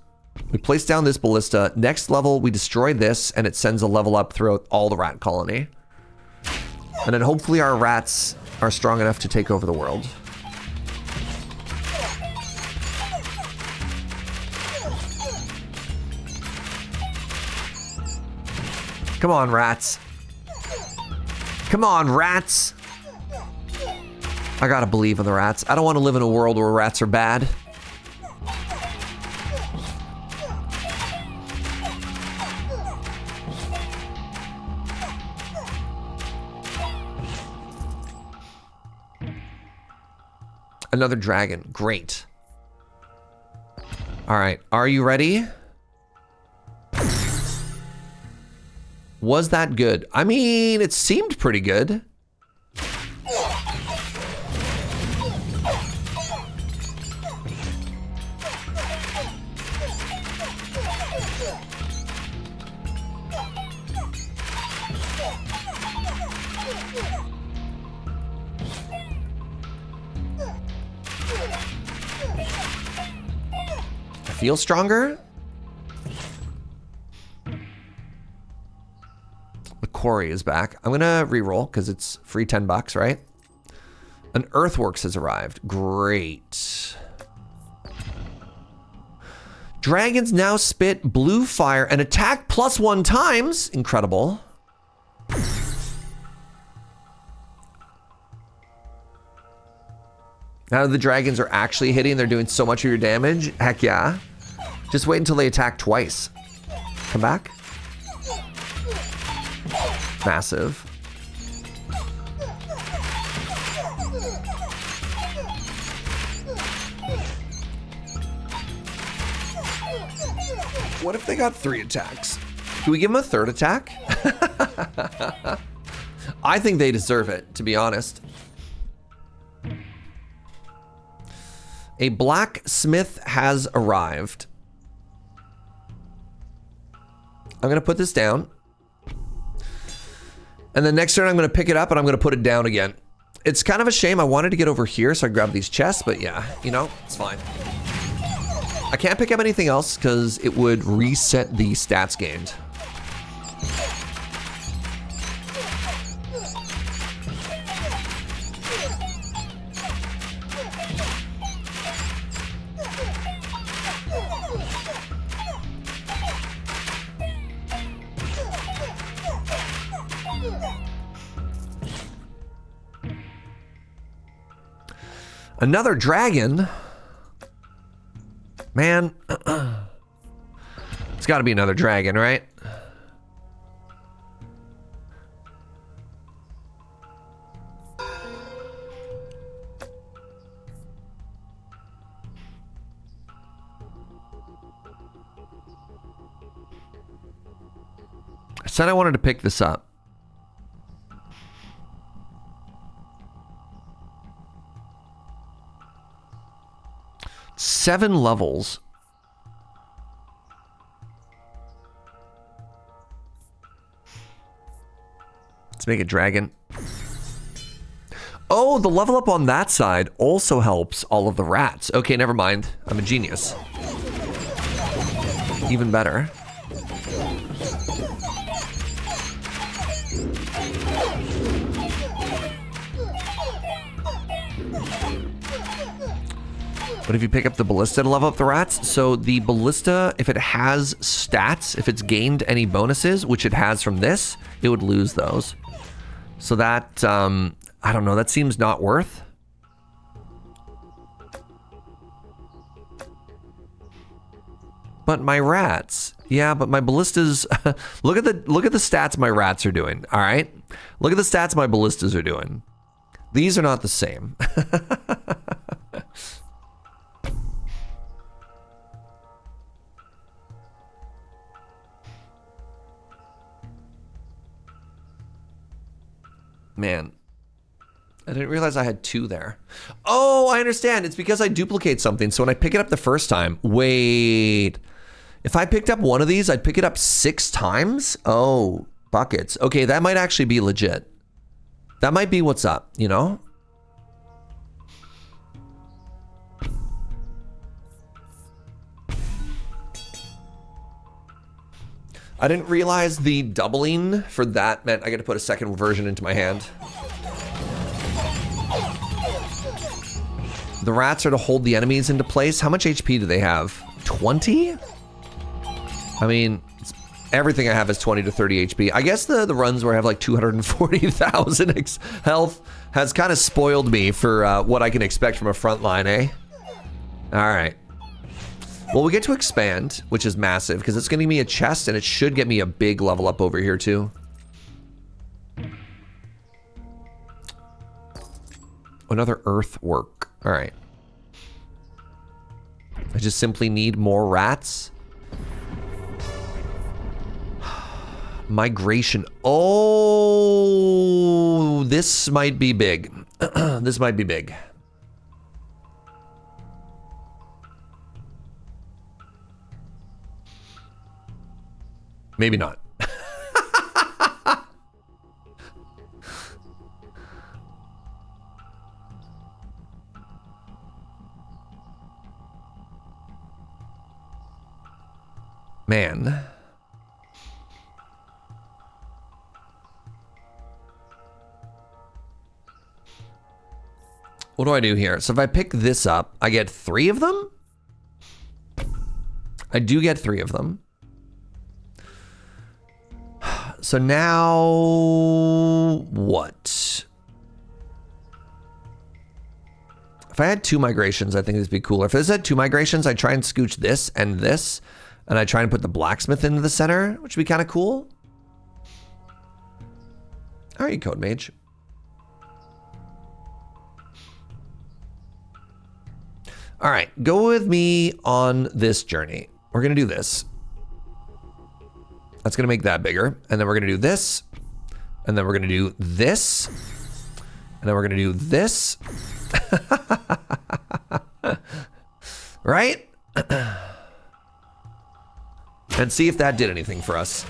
We place down this ballista. Next level, we destroy this, and it sends a level up throughout all the rat colony. And then hopefully our rats are strong enough to take over the world. Come on, rats. Come on, rats. I gotta believe in the rats. I don't want to live in a world where rats are bad. Another dragon. Great. All right. Are you ready? Was that good? I mean, it seemed pretty good. I feel stronger. The quarry is back. I'm gonna re-roll because it's free 10 bucks, right? An earthworks has arrived. Great. Dragons now spit blue fire and attack +1 times. Incredible. Now the dragons are actually hitting. They're doing so much of your damage. Heck yeah. Just wait until they attack twice. Come back. Massive. What if they got 3 attacks? Do we give them a 3rd attack? I think they deserve it, to be honest. A blacksmith has arrived. I'm gonna put this down. And then next turn I'm gonna pick it up and I'm gonna put it down again. It's kind of a shame. I wanted to get over here so I grab these chests, but yeah, you know, it's fine. I can't pick up anything else because it would reset the stats gained. Another dragon? Man, it's gotta be another dragon, right? I said I wanted to pick this up. Seven levels. Let's make a dragon. Oh, the level up on that side also helps all of the rats. Okay, never mind. I'm a genius. Even better. But if you pick up the ballista to level up the rats, so the ballista, if it has stats, if it's gained any bonuses, which it has from this, it would lose those. So that, I don't know, that seems not worth. But my rats, yeah, but my ballistas, look at the stats my rats are doing, all right? Look at the stats my ballistas are doing. These are not the same. Man, I didn't realize I had 2 there. Oh, I understand. It's because I duplicate something. So when I pick it up the first time, wait. If I picked up one of these, I'd pick it up 6 times? Oh, buckets. Okay, that might actually be legit. That might be what's up, you know? I didn't realize the doubling for that meant I got to put a second version into my hand. The rats are to hold the enemies into place. How much HP do they have? 20? I mean, everything I have is 20 to 30 HP. I guess the runs where I have like 240,000 health has kind of spoiled me for what I can expect from a front line, eh? All right. Well, we get to expand, which is massive, because it's going to give me a chest, and it should get me a big level up over here, too. Another earthwork. All right. I just simply need more rats. Migration. Oh, this might be big. This might be big. Maybe not. Man. What do I do here? So if I pick this up, I get 3 of them? I do get 3 of them. So now what? If I had 2 migrations, I think this would be cooler. If this had 2 migrations, I try and scooch this, and I try and put the blacksmith into the center, which would be kind of cool. How are you, Code Mage? All right, go with me on this journey. We're gonna do this. That's gonna make that bigger. And then we're gonna do this. And then we're gonna do this. And then we're gonna do this. Right? And see if that did anything for us.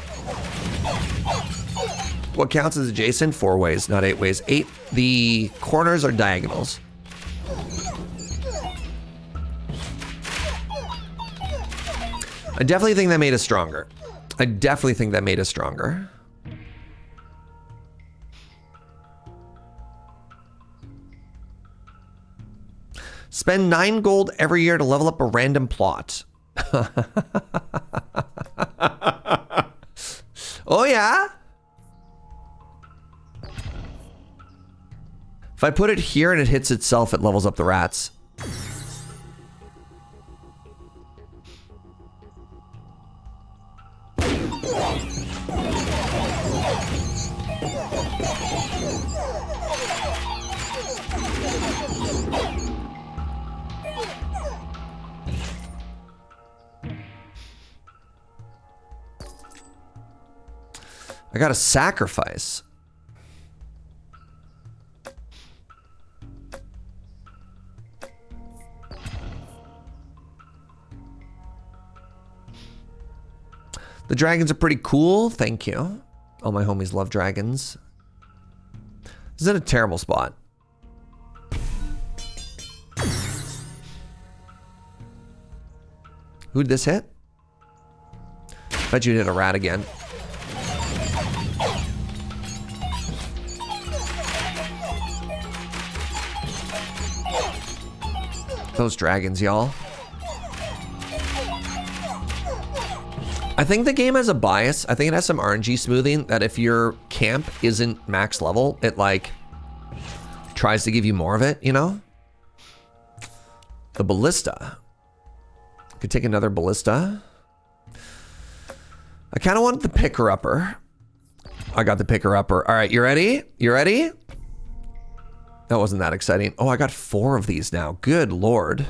What counts as adjacent? 4 ways, not 8 ways. 8, the corners are diagonals. I definitely think that made us stronger. I definitely think that made us stronger. Spend 9 gold every year to level up a random plot. Oh yeah? If I put it here and it hits itself, it levels up the rats. I got a sacrifice. The dragons are pretty cool. Thank you. All my homies love dragons. This is in a terrible spot. Who'd this hit? Bet you hit a rat again. Those dragons, y'all. I think the game has a bias. I think it has some RNG smoothing that if your camp isn't max level, it like tries to give you more of it, you know? The ballista. Could take another ballista. I kind of wanted the picker-upper. I got the picker-upper. All right, you ready? You ready? That wasn't that exciting. Oh, I got 4 of these now. Good Lord.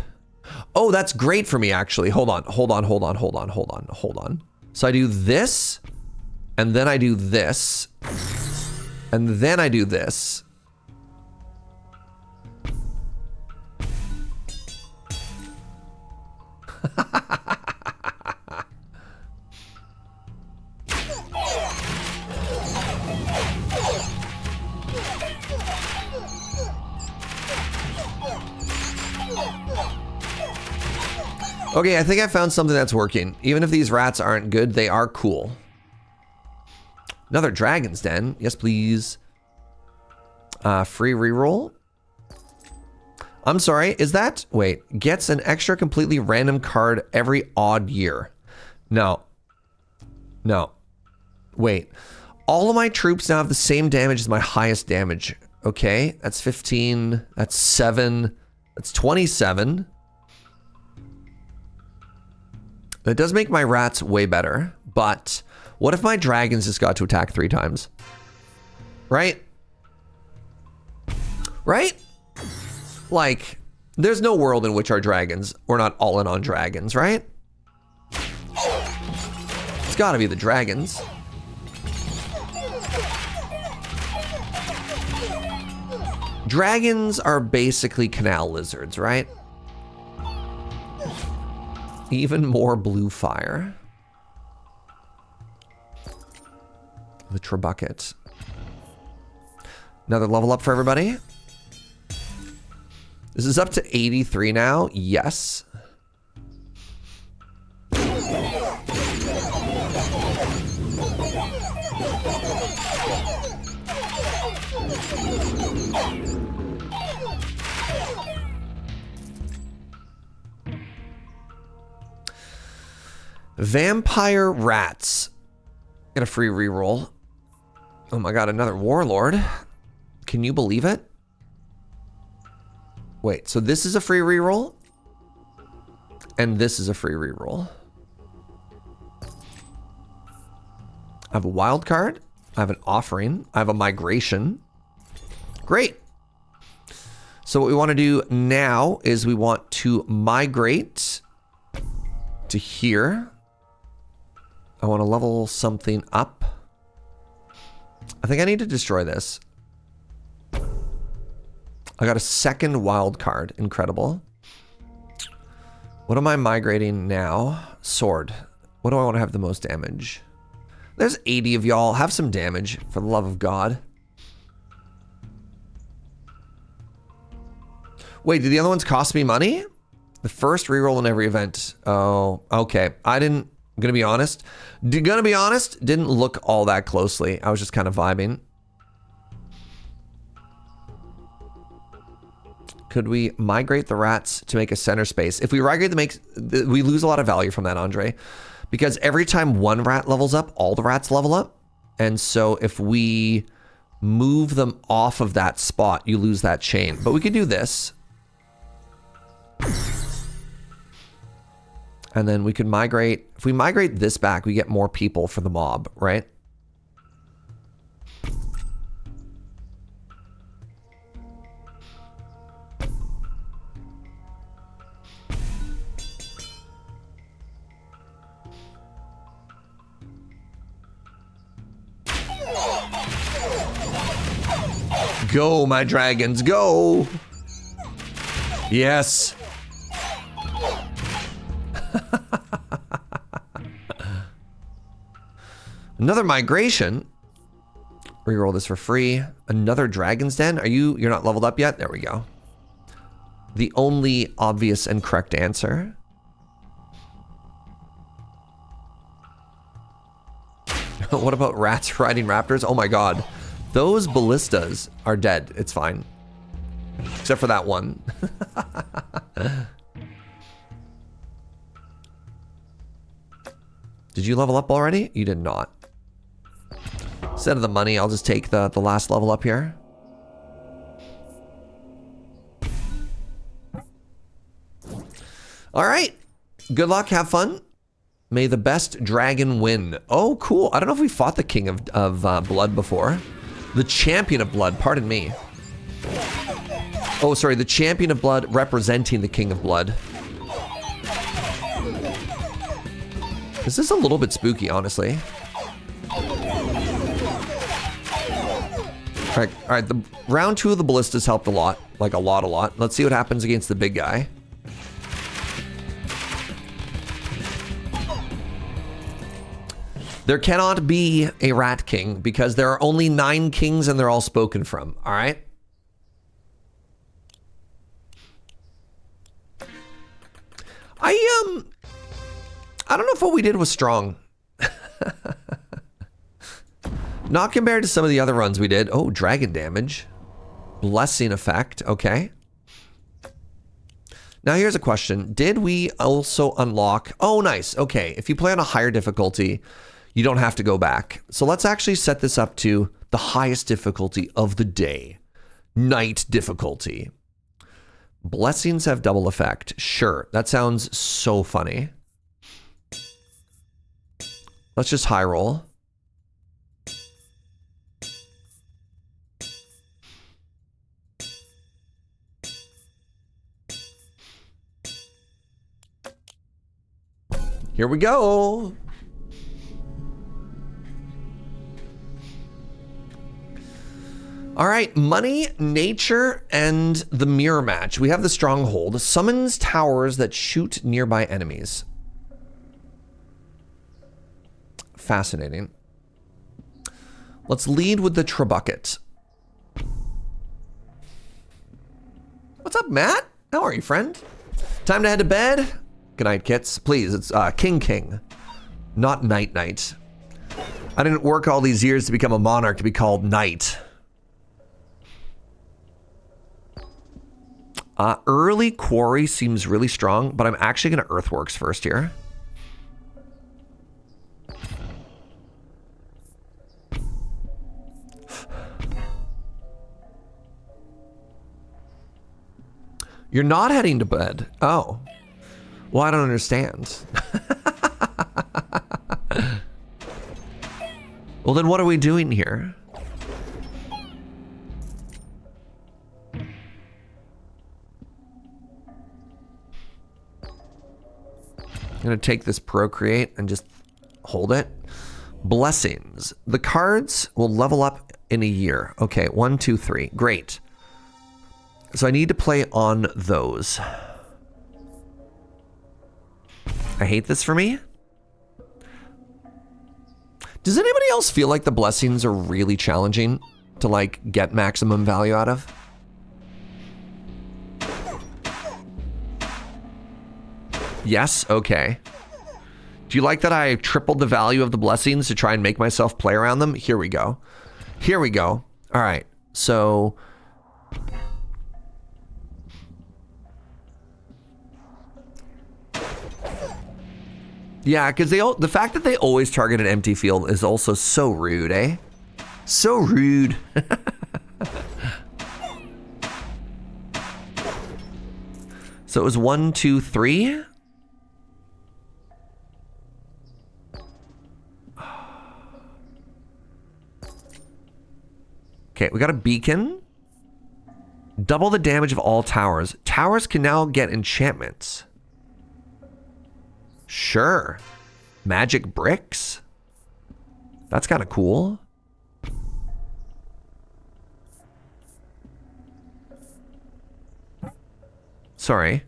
Oh, that's great for me, actually. Hold on. So I do this, and then I do this, and then I do this. Okay, I think I found something that's working. Even if these rats aren't good, they are cool. Another dragon's den. Yes, please. Free reroll. I'm sorry, is that? Wait, gets an extra completely random card every odd year. No. No. Wait. All of my troops now have the same damage as my highest damage. Okay, that's 15. That's 7. That's 27. That does make my rats way better, but what if my dragons just got to attack 3 times? Right? Right? Like, There's no world in which our dragons, we're not all in on dragons, right? It's gotta be the dragons. Dragons are basically canal lizards, right? Even more blue fire. The Trebucket. Another level up for everybody. This is up to 83 now. Yes. Vampire rats. Get a free reroll. Oh my god, another warlord. Can you believe it? Wait, so this is a free reroll? And this is a free reroll. I have a wild card. I have an offering. I have a migration. Great. So what we want to do now is we want to migrate to here. I want to level something up. I think I need to destroy this. I got a second wild card. Incredible. What am I migrating now? Sword. What do I want to have the most damage? There's 80 of y'all. Have some damage, for the love of God. Wait, did the other ones cost me money? The first reroll in every event. Oh, okay. I'm gonna be honest. Didn't look all that closely. I was just kind of vibing. Could we migrate the rats to make a center space? If we migrate we lose a lot of value from that, Andre. Because every time one rat levels up, all the rats level up. And so if we move them off of that spot, you lose that chain. But we could do this. And then we could migrate. If we migrate this back, we get more people for the mob, right? Go, my dragons, go! Yes. Another migration. Reroll this for free. Another dragon's den. You're not leveled up yet? There we go. The only obvious and correct answer. What about rats riding raptors? Oh my god. Those ballistas are dead. It's fine. Except for that one. Did you level up already? You did not. Instead of the money, I'll just take the last level up here. All right. Good luck. Have fun. May the best dragon win. Oh, cool. I don't know if we fought the King of Blood before. The Champion of Blood, pardon me. Oh, sorry, the Champion of Blood representing the King of Blood. This is a little bit spooky, honestly. All right, the round 2 of the ballistas helped a lot. Like a lot. Let's see what happens against the big guy. There cannot be a rat king because there are only 9 kings and they're all spoken from. All right. I don't know if what we did was strong. Not compared to some of the other runs we did. Oh, dragon damage. Blessing effect. Okay. Now here's a question. Did we also unlock... Oh, nice. Okay. If you play on a higher difficulty, you don't have to go back. So let's actually set this up to the highest difficulty of the day. Night difficulty. Blessings have double effect. Sure. That sounds so funny. Let's just high roll. Here we go. All right, money, nature, and the mirror match. We have the stronghold. Summons towers that shoot nearby enemies. Fascinating. Let's lead with the Trebuchet. What's up, Matt? How are you, friend? Time to head to bed? Good night, kits. Please, it's King, not Night. I didn't work all these years to become a monarch to be called Knight. Early quarry seems really strong, but I'm actually going to earthworks first here. You're not heading to bed. Oh. Well, I don't understand. Well, then what are we doing here? I'm going to take this procreate and just hold it. Blessings. The cards will level up in a year. Okay, 1, 2, 3. Great. So I need to play on those. I hate this for me. Does anybody else feel like the blessings are really challenging to like get maximum value out of? Yes? Okay. Do you like that I tripled the value of the blessings to try and make myself play around them? Here we go. Here we go. All right. So... yeah, because the fact that they always target an empty field is also so rude, eh? So rude. So it was 1, 2, 3. Okay, we got a beacon. Double the damage of all towers. Towers can now get enchantments. Sure. Magic bricks? That's kind of cool. Sorry.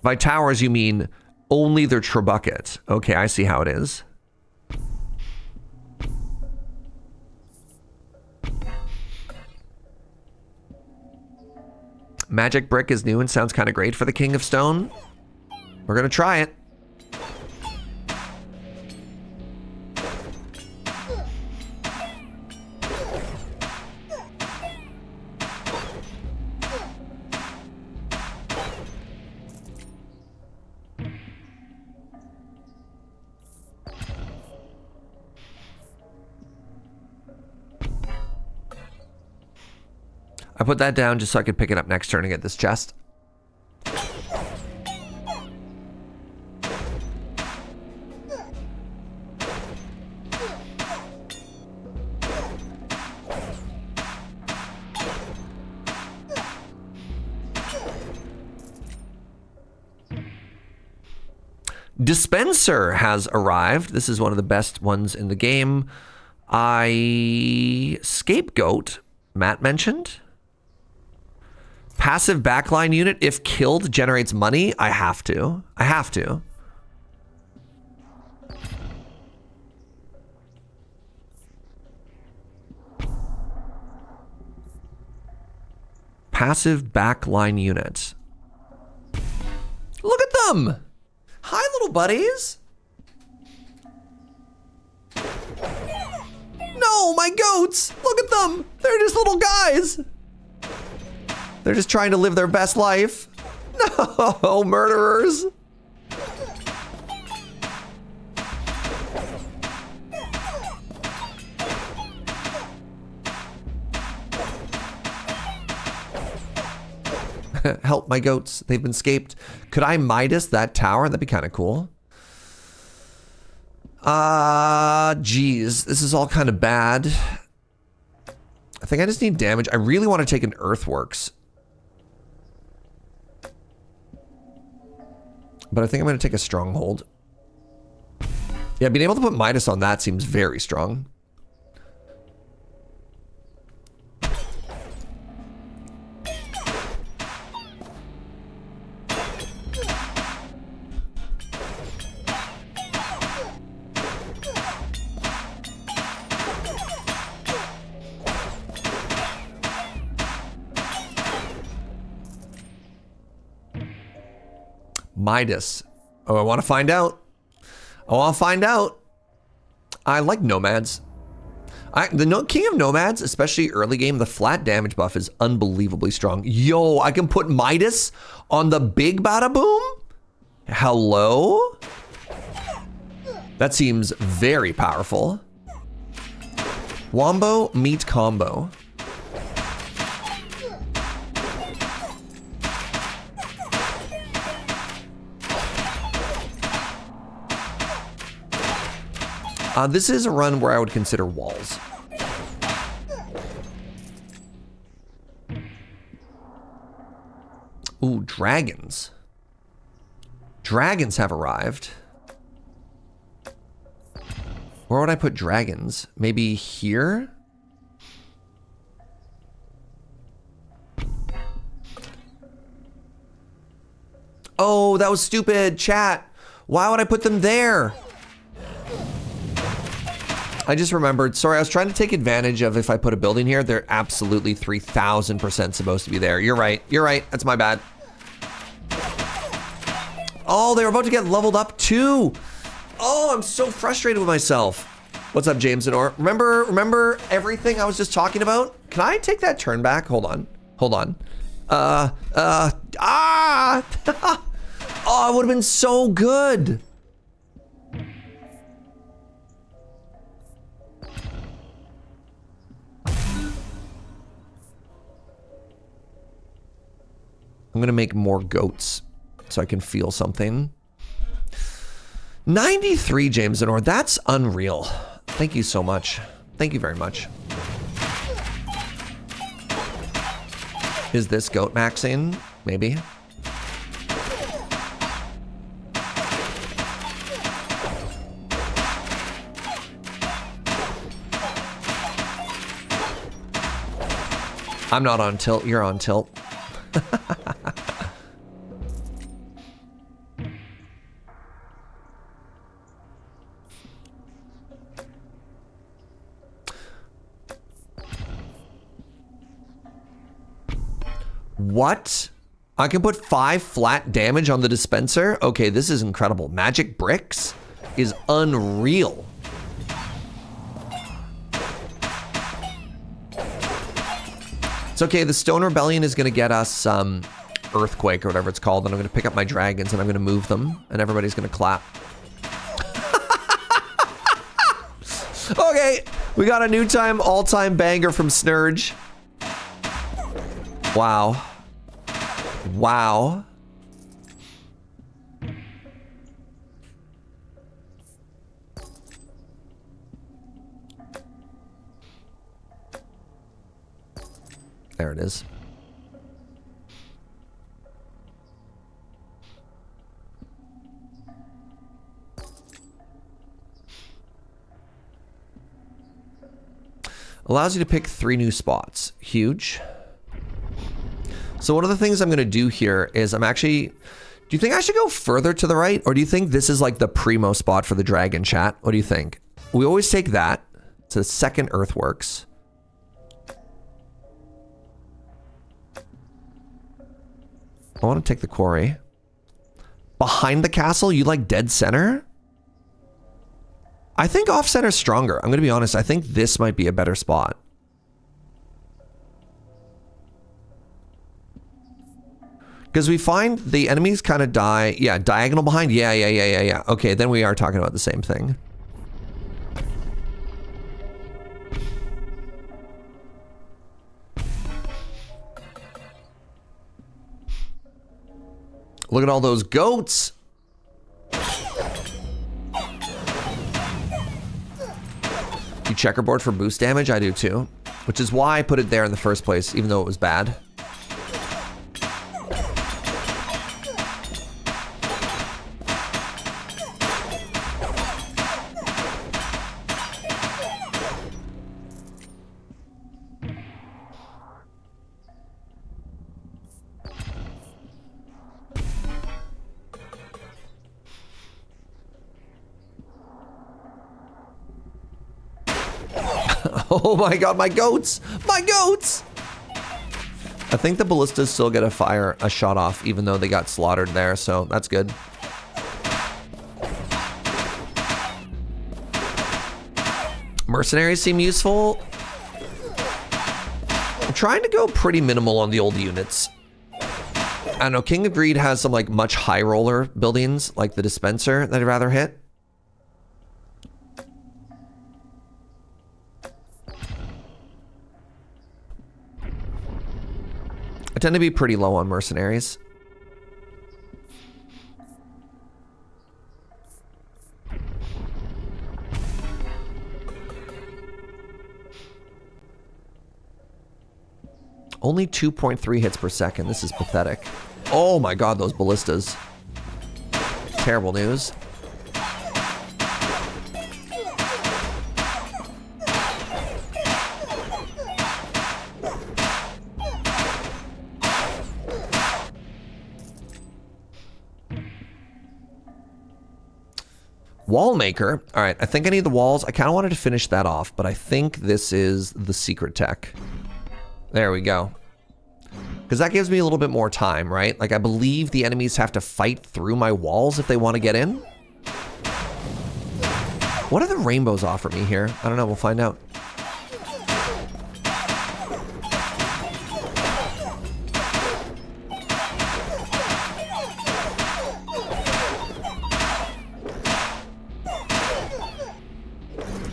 By towers, you mean only their Trebuchet. Okay, I see how it is. Magic brick is new and sounds kind of great for the King of Stone. We're going to try it. I put that down just so I could pick it up next turn and get this chest. Dispenser has arrived. This is one of the best ones in the game. Scapegoat, Matt mentioned. Passive backline unit, if killed, generates money. I have to. Passive backline unit. Look at them! Hi, little buddies! No, my goats! Look at them! They're just little guys! They're just trying to live their best life. No, murderers. Help my goats. They've been scaped. Could I Midas that tower? That'd be kind of cool. Geez. This is all kind of bad. I think I just need damage. I really want to take an earthworks. But I think I'm going to take a stronghold. Yeah, being able to put Midas on that seems very strong. Midas. Oh, I want to find out. I want to find out. I like nomads. The king of nomads, especially early game, the flat damage buff is unbelievably strong. Yo, I can put Midas on the big bada boom? Hello? That seems very powerful. Wombo meet combo. This is a run where I would consider walls. Ooh, dragons. Dragons have arrived. Where would I put dragons? Maybe here? Oh, that was stupid, chat. Why would I put them there? I just remembered, sorry, I was trying to take advantage of if I put a building here, they're absolutely 3000% supposed to be there. You're right, that's my bad. Oh, they were about to get leveled up too. Oh, I'm so frustrated with myself. What's up, James and Or? Remember everything I was just talking about? Can I take that turn back? Hold on. Oh, it would have been so good. I'm gonna make more goats so I can feel something. 93, James and Or, that's unreal. Thank you so much. Thank you very much. Is this goat maxing? Maybe. I'm not on tilt, you're on tilt. What? I can put 5 flat damage on the dispenser? Okay, this is incredible. Magic bricks is unreal. It's okay, the Stone Rebellion is gonna get us Earthquake or whatever it's called, and I'm gonna pick up my dragons and I'm gonna move them, and everybody's gonna clap. Okay, we got a new all-time banger from Snurge. Wow. Wow. There it is. Allows you to pick 3 new spots. Huge. So one of the things I'm going to do here is do you think I should go further to the right? Or do you think this is like the primo spot for the dragon, chat? What do you think? We always take that. It's the second earthworks. I want to take the quarry. Behind the castle, you like dead center? I think off center is stronger. I'm going to be honest. I think this might be a better spot. Because we find the enemies kind of die. Yeah, diagonal behind. Yeah. Okay, then we are talking about the same thing. Look at all those goats. You checkerboard for boost damage? I do too. Which is why I put it there in the first place, even though it was bad. Oh my god, my goats! My goats! I think the ballistas still get a shot off, even though they got slaughtered there, so that's good. Mercenaries seem useful. I'm trying to go pretty minimal on the old units. I don't know, King of Greed has some like much high roller buildings, like the dispenser that I'd rather hit. I tend to be pretty low on mercenaries. Only 2.3 hits per second. This is pathetic. Oh my god, those ballistas. Terrible news. Wall maker. All right, I think I need the walls. I kind of wanted to finish that off, but I think this is the secret tech. There we go. Because that gives me a little bit more time, right? Like, I believe the enemies have to fight through my walls if they want to get in. What do the rainbows offer me here? I don't know. We'll find out.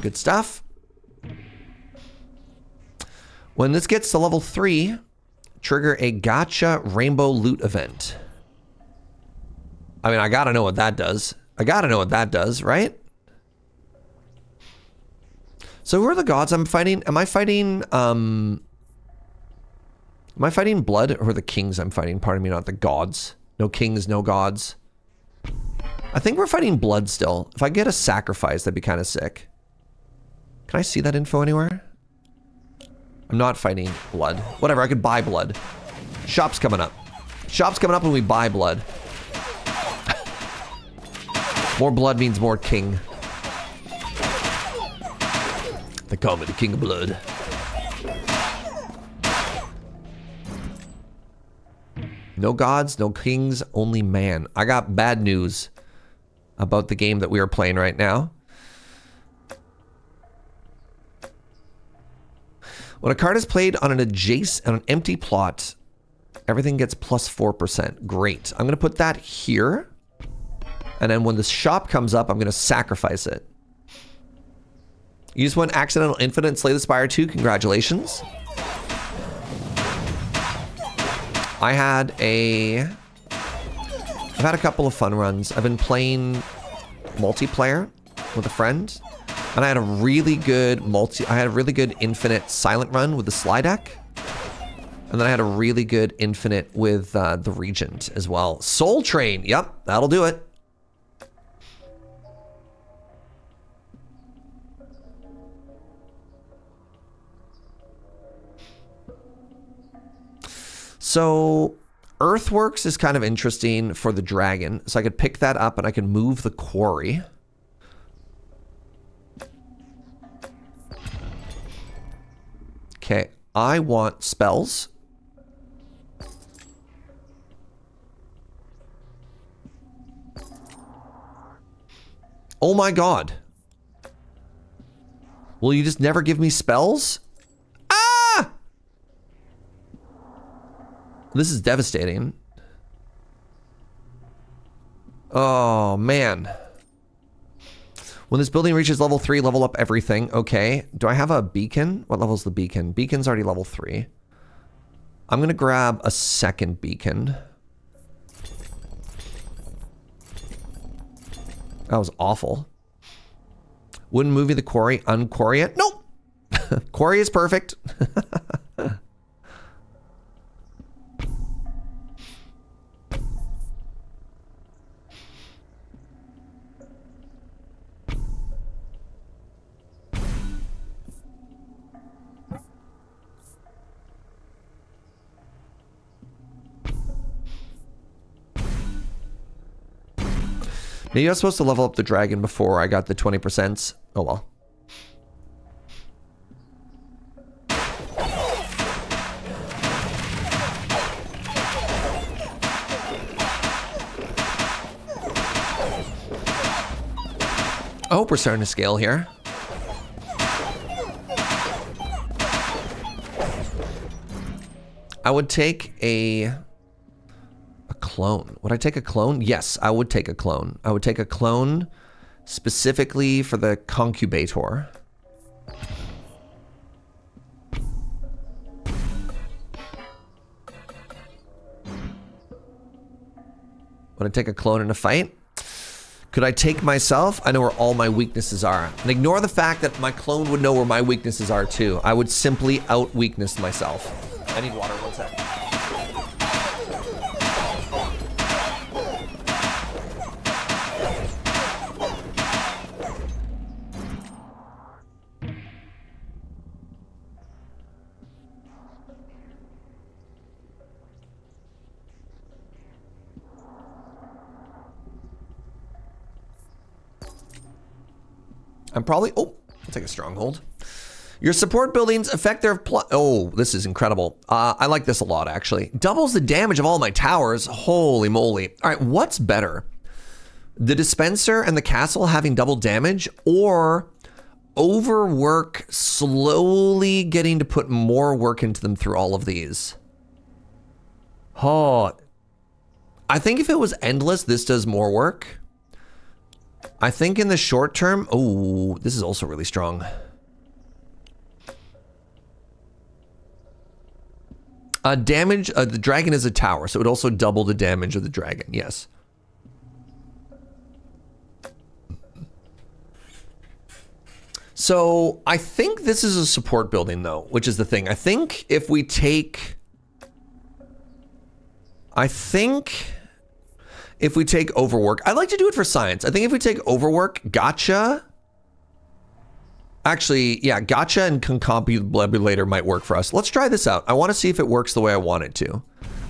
Good stuff. When this gets to level 3, trigger a gotcha rainbow loot event. I mean, I gotta know what that does. I gotta know what that does, right? So who are the gods I'm fighting? Am I fighting blood, or the kings I'm fighting? Pardon me, not the gods. No kings, no gods. I think we're fighting blood still. If I get a sacrifice, that'd be kind of sick. Can I see that info anywhere? I'm not fighting blood. Whatever, I could buy blood. Shop's coming up. Shop's coming up when we buy blood. More blood means more king. They call me the king of blood. No gods, no kings, only man. I got bad news about the game that we are playing right now. When a card is played on an empty plot, everything gets plus 4%. Great. I'm going to put that here. And then when the shop comes up, I'm going to sacrifice it. You just went accidental infinite and Slay the Spire 2. Congratulations. I've had a couple of fun runs. I've been playing multiplayer with a friend. And I had a really good infinite silent run with the slide deck. And then I had a really good infinite with the Regent as well. Soul Train, yep, that'll do it. So Earthworks is kind of interesting for the dragon. So I could pick that up and I can move the quarry. Okay, I want spells. Oh my god. Will you just never give me spells? Ah! This is devastating. Oh, man. When this building reaches level 3, level up everything. Okay. Do I have a beacon? What level is the beacon? Beacon's already level 3. I'm going to grab a second beacon. That was awful. Wouldn't movie the quarry unquarry it? Nope. Quarry is perfect. Maybe I was supposed to level up the dragon before I got the 20%. Oh well. I hope we're starting to scale here. I would take a clone. Would I take a clone? Yes, I would take a clone. I would take a clone specifically for the concubator. Would I take a clone in a fight? Could I take myself? I know where all my weaknesses are. And ignore the fact that my clone would know where my weaknesses are too. I would simply out-weakness myself. I need water, one sec. I'm probably, oh, I'll take a stronghold. Your support buildings affect their oh, this is incredible. I like this a lot, actually. Doubles the damage of all my towers. Holy moly. All right, what's better? The dispenser and the castle having double damage, or overwork slowly getting to put more work into them through all of these? Oh, I think if it was endless, this does more work. I think in the short term, oh, this is also really strong. Damage, the dragon is a tower, so it would also double the damage of the dragon, yes. So I think this is a support building though, which is the thing. I think if we take, overwork, I'd like to do it for science. I think if we take overwork, gotcha. Actually, yeah, gotcha and concombulator might work for us. Let's try this out. I want to see if it works the way I want it to.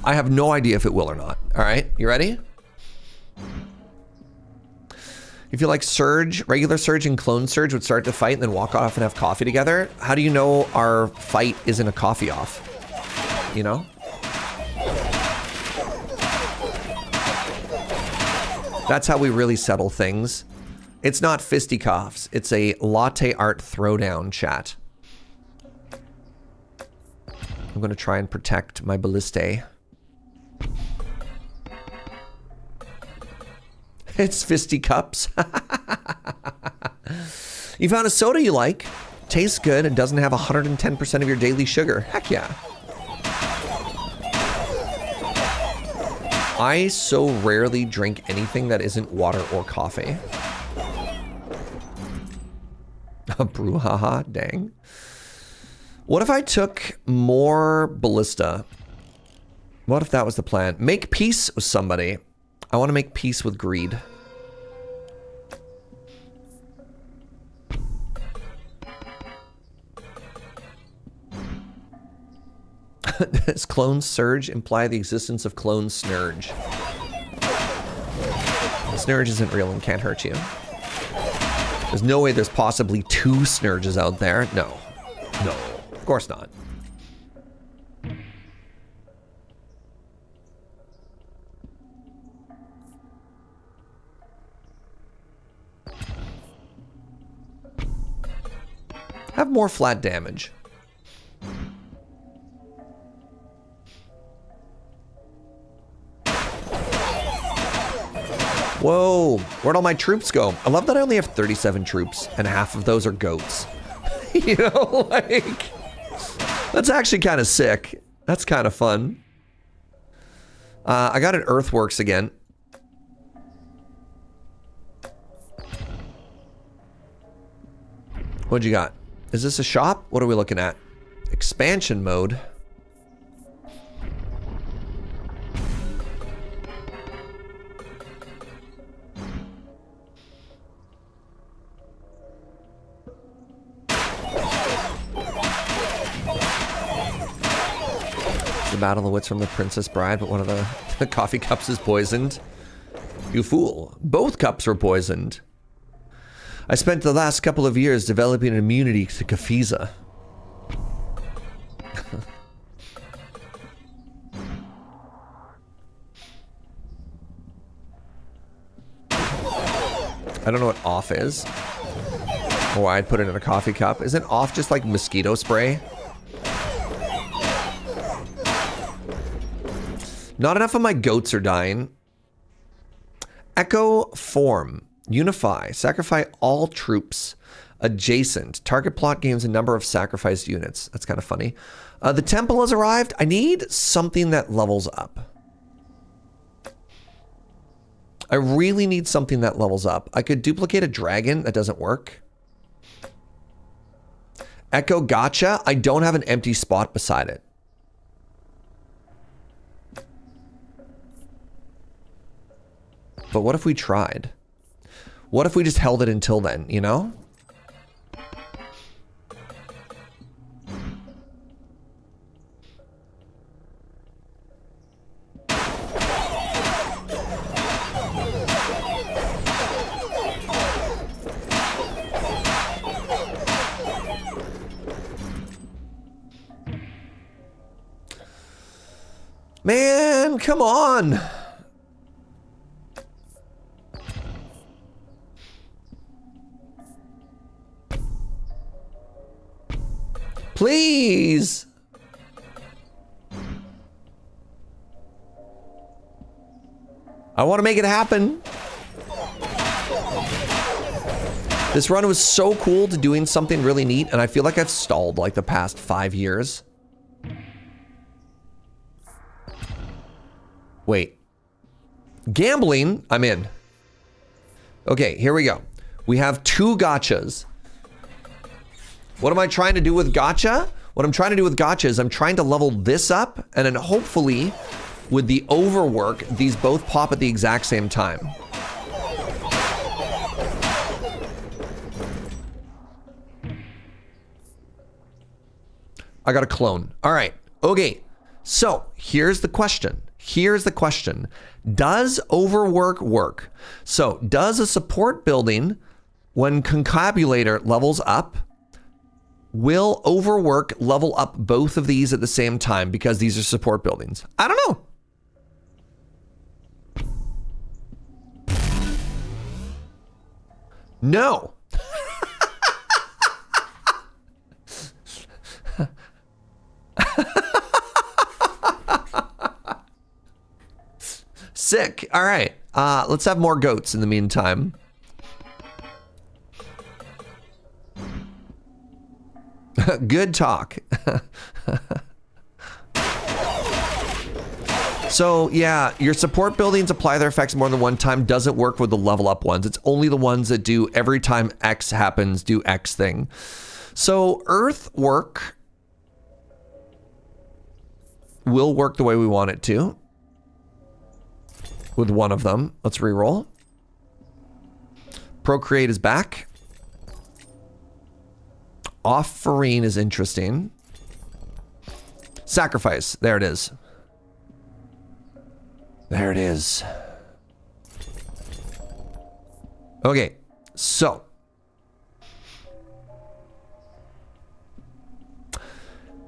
I have no idea if it will or not. All right, you ready? If you like Surge, regular Surge and Clone Surge would start to fight and then walk off and have coffee together. How do you know our fight isn't a coffee off? You know? That's how we really settle things. It's not fisticuffs. It's a latte art throwdown, chat. I'm going to try and protect my ballistae. It's fisticups. You found a soda you like, tastes good, and doesn't have 110% of your daily sugar. Heck yeah. I so rarely drink anything that isn't water or coffee. A brouhaha, dang. What if I took more ballista? What if that was the plan? Make peace with somebody. I want to make peace with greed. Does clone surge imply the existence of clone snurge? Snurge isn't real and can't hurt you. There's no way there's possibly two snurges out there. No. No, of course not. Have more flat damage. Whoa, where'd all my troops go? I love that I only have 37 troops and half of those are goats. You know, like, that's actually kind of sick. That's kind of fun. I got an earthworks again. What'd you got? Is this a shop? What are we looking at? Expansion mode. Battle of the wits from the Princess Bride, but one of the coffee cups is poisoned. You fool. Both cups were poisoned. I spent the last couple of years developing an immunity to Kafiza. I don't know what off is. Or why I'd put it in a coffee cup. Isn't off just like mosquito spray? Not enough of my goats are dying. Echo form. Unify. Sacrifice all troops. Adjacent. Target plot gains a number of sacrificed units. That's kind of funny. The temple has arrived. I need something that levels up. I really need something that levels up. I could duplicate a dragon. That doesn't work. Echo gotcha. I don't have an empty spot beside it. But what if we tried? What if we just held it until then, you know? Man, come on. Please. I want to make it happen. This run was so cool to doing something really neat, and I feel like I've stalled like the past 5 years. Wait. Gambling? I'm in. Okay, here we go. We have 2 gotchas. What am I trying to do with gotcha? What I'm trying to do with gotcha is I'm trying to level this up, and then hopefully, with the overwork, these both pop at the exact same time. I got a clone. All right. Okay. So here's the question. Here's the question. Does overwork work? So does a support building, when Concabulator levels up, will overwork level up both of these at the same time because these are support buildings? I don't know. No. Sick. All right. Let's have more goats in the meantime. Good talk. So yeah, your support buildings apply their effects more than one time doesn't work with the level up ones. It's only the ones that do every time X happens, do X thing. So earthwork will work the way we want it to. With one of them. Let's reroll. Procreate is back. Offering is interesting. Sacrifice. There it is. There it is. Okay, so.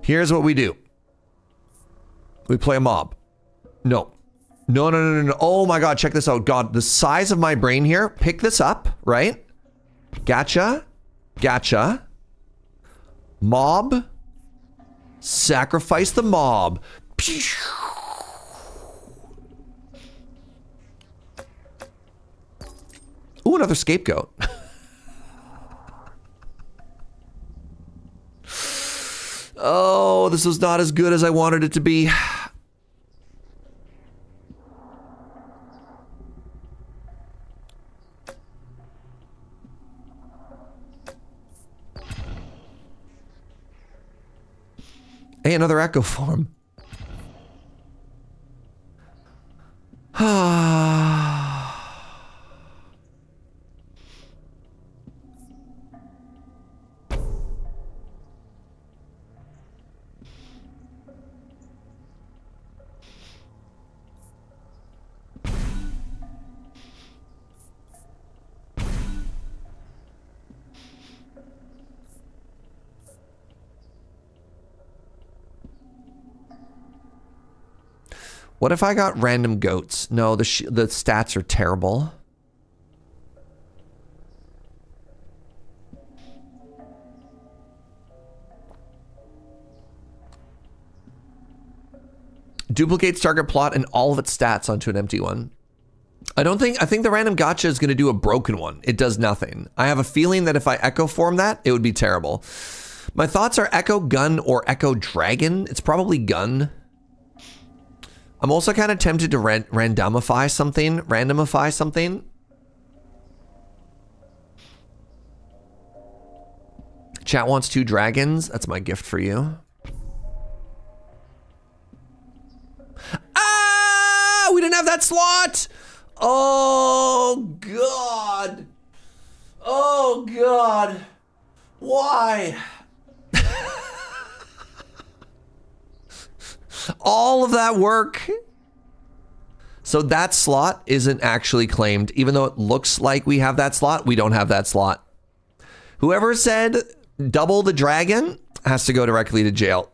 Here's what we do. We play a mob. No. No. Oh my God, check this out. God, the size of my brain here. Pick this up, right? Gotcha. Gotcha. Mob. Sacrifice the mob. Ooh, another scapegoat. Oh, this was not as good as I wanted it to be. Hey, another echo form. What if I got random goats? No, the stats are terrible. Duplicates target plot and all of its stats onto an empty one. I think the random gotcha is going to do a broken one. It does nothing. I have a feeling that if I echo form that, it would be terrible. My thoughts are echo gun or echo dragon. It's probably gun. I'm also kind of tempted to randomify something. Chat wants 2 dragons. That's my gift for you. Ah, we didn't have that slot. Oh, God. Oh, God. Why? All of that work. So that slot isn't actually claimed. Even though it looks like we have that slot, we don't have that slot. Whoever said double the dragon has to go directly to jail.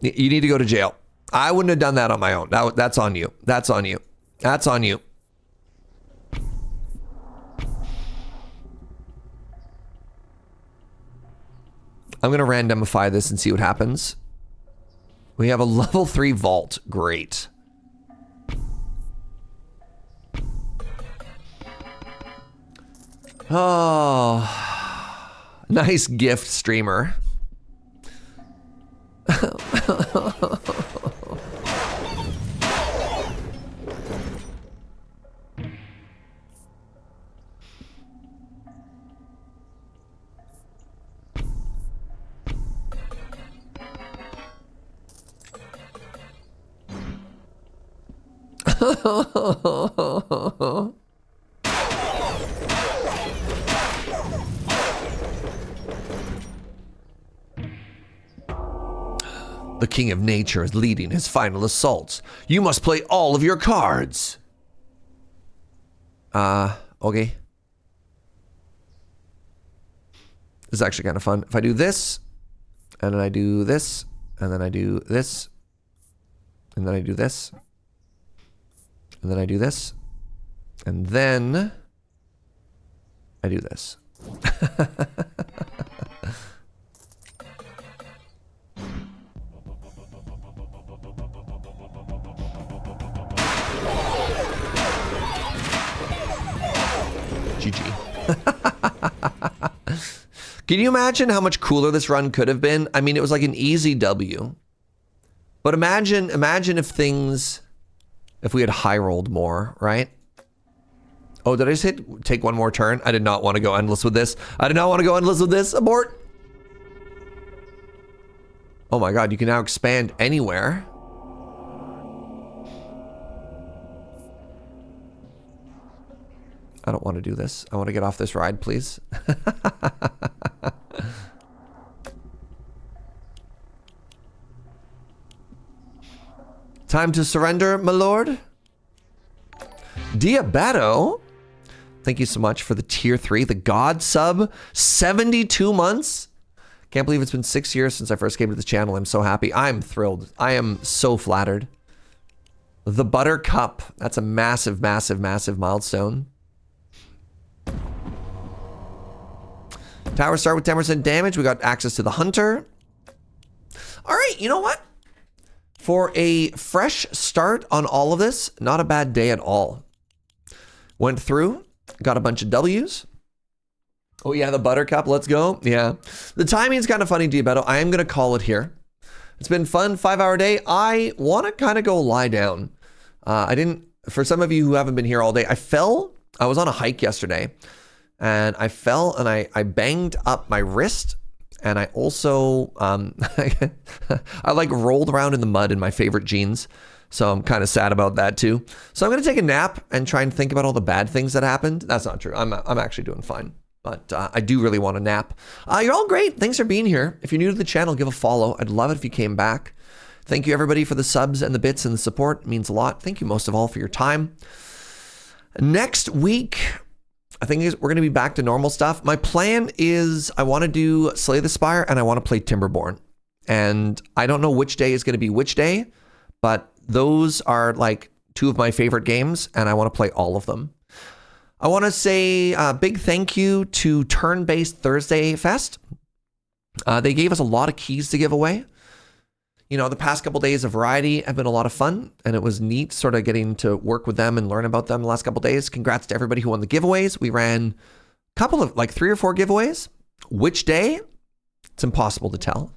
You need to go to jail. I wouldn't have done that on my own. That's on you. That's on you. That's on you. I'm going to randomify this and see what happens. We have a level 3 vault. Great. Oh, nice gift, streamer. The king of nature is leading his final assaults. You must play all of your cards. Okay. This is actually kind of fun. If I do this, and then I do this, and then I do this, and then I do this, and then I do this, and then I do this. GG. Can you imagine how much cooler this run could have been? I mean, it was like an easy W. But imagine if we had high rolled more, right? Oh, did I just take one more turn? I did not want to go endless with this. I did not want to go endless with this. Abort. Oh my God, you can now expand anywhere. I don't want to do this. I want to get off this ride, please. Time to surrender, my lord. Diabeto, thank you so much for the tier 3, the God sub, 72 months. Can't believe it's been 6 years since I first came to the channel. I'm so happy. I'm thrilled. I am so flattered. The Buttercup, that's a massive, massive, massive milestone. Tower start with 10% damage. We got access to the Hunter. All right, you know what? For a fresh start on all of this, not a bad day at all. Went through, got a bunch of W's. Oh yeah, the Buttercup, let's go. Yeah, the timing's kind of funny, Diabeto. I am gonna call it here. It's been fun, 5-hour day. I want to kind of go lie down. For some of you who haven't been here all day, I was on a hike yesterday and I fell and I banged up my wrist. And I also, I like rolled around in the mud in my favorite jeans. So I'm kind of sad about that too. So I'm going to take a nap and try and think about all the bad things that happened. That's not true. I'm actually doing fine. But I do really want a nap. You're all great. Thanks for being here. If you're new to the channel, give a follow. I'd love it if you came back. Thank you everybody for the subs and the bits and the support. It means a lot. Thank you most of all for your time. Next week, I think we're going to be back to normal stuff. My plan is I want to do Slay the Spire and I want to play Timberborn. And I don't know which day is going to be which day, but those are like two of my favorite games and I want to play all of them. I want to say a big thank you to Turn-Based Thursday Fest. They gave us a lot of keys to give away. the past couple days of Variety have been a lot of fun, and it was neat sort of getting to work with them and learn about them the last couple days. Congrats to everybody who won the giveaways. We ran a couple of 3 or 4 giveaways. Which day? It's impossible to tell.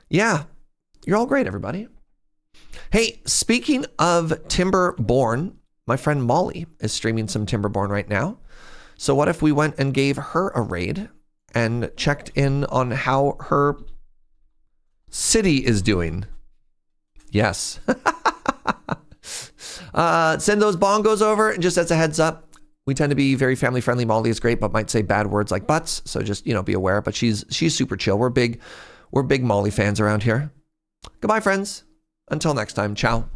Yeah, you're all great, everybody. Hey, speaking of Timberborn, my friend Molly is streaming some Timberborn right now. So what if we went and gave her a raid and checked in on how her city is doing? Yes. Send those bongos over, and just as a heads up, we tend to be very family friendly. Molly is great, but might say bad words like butts. So just, be aware, but she's super chill. We're big Molly fans around here. Goodbye, friends. Until next time. Ciao.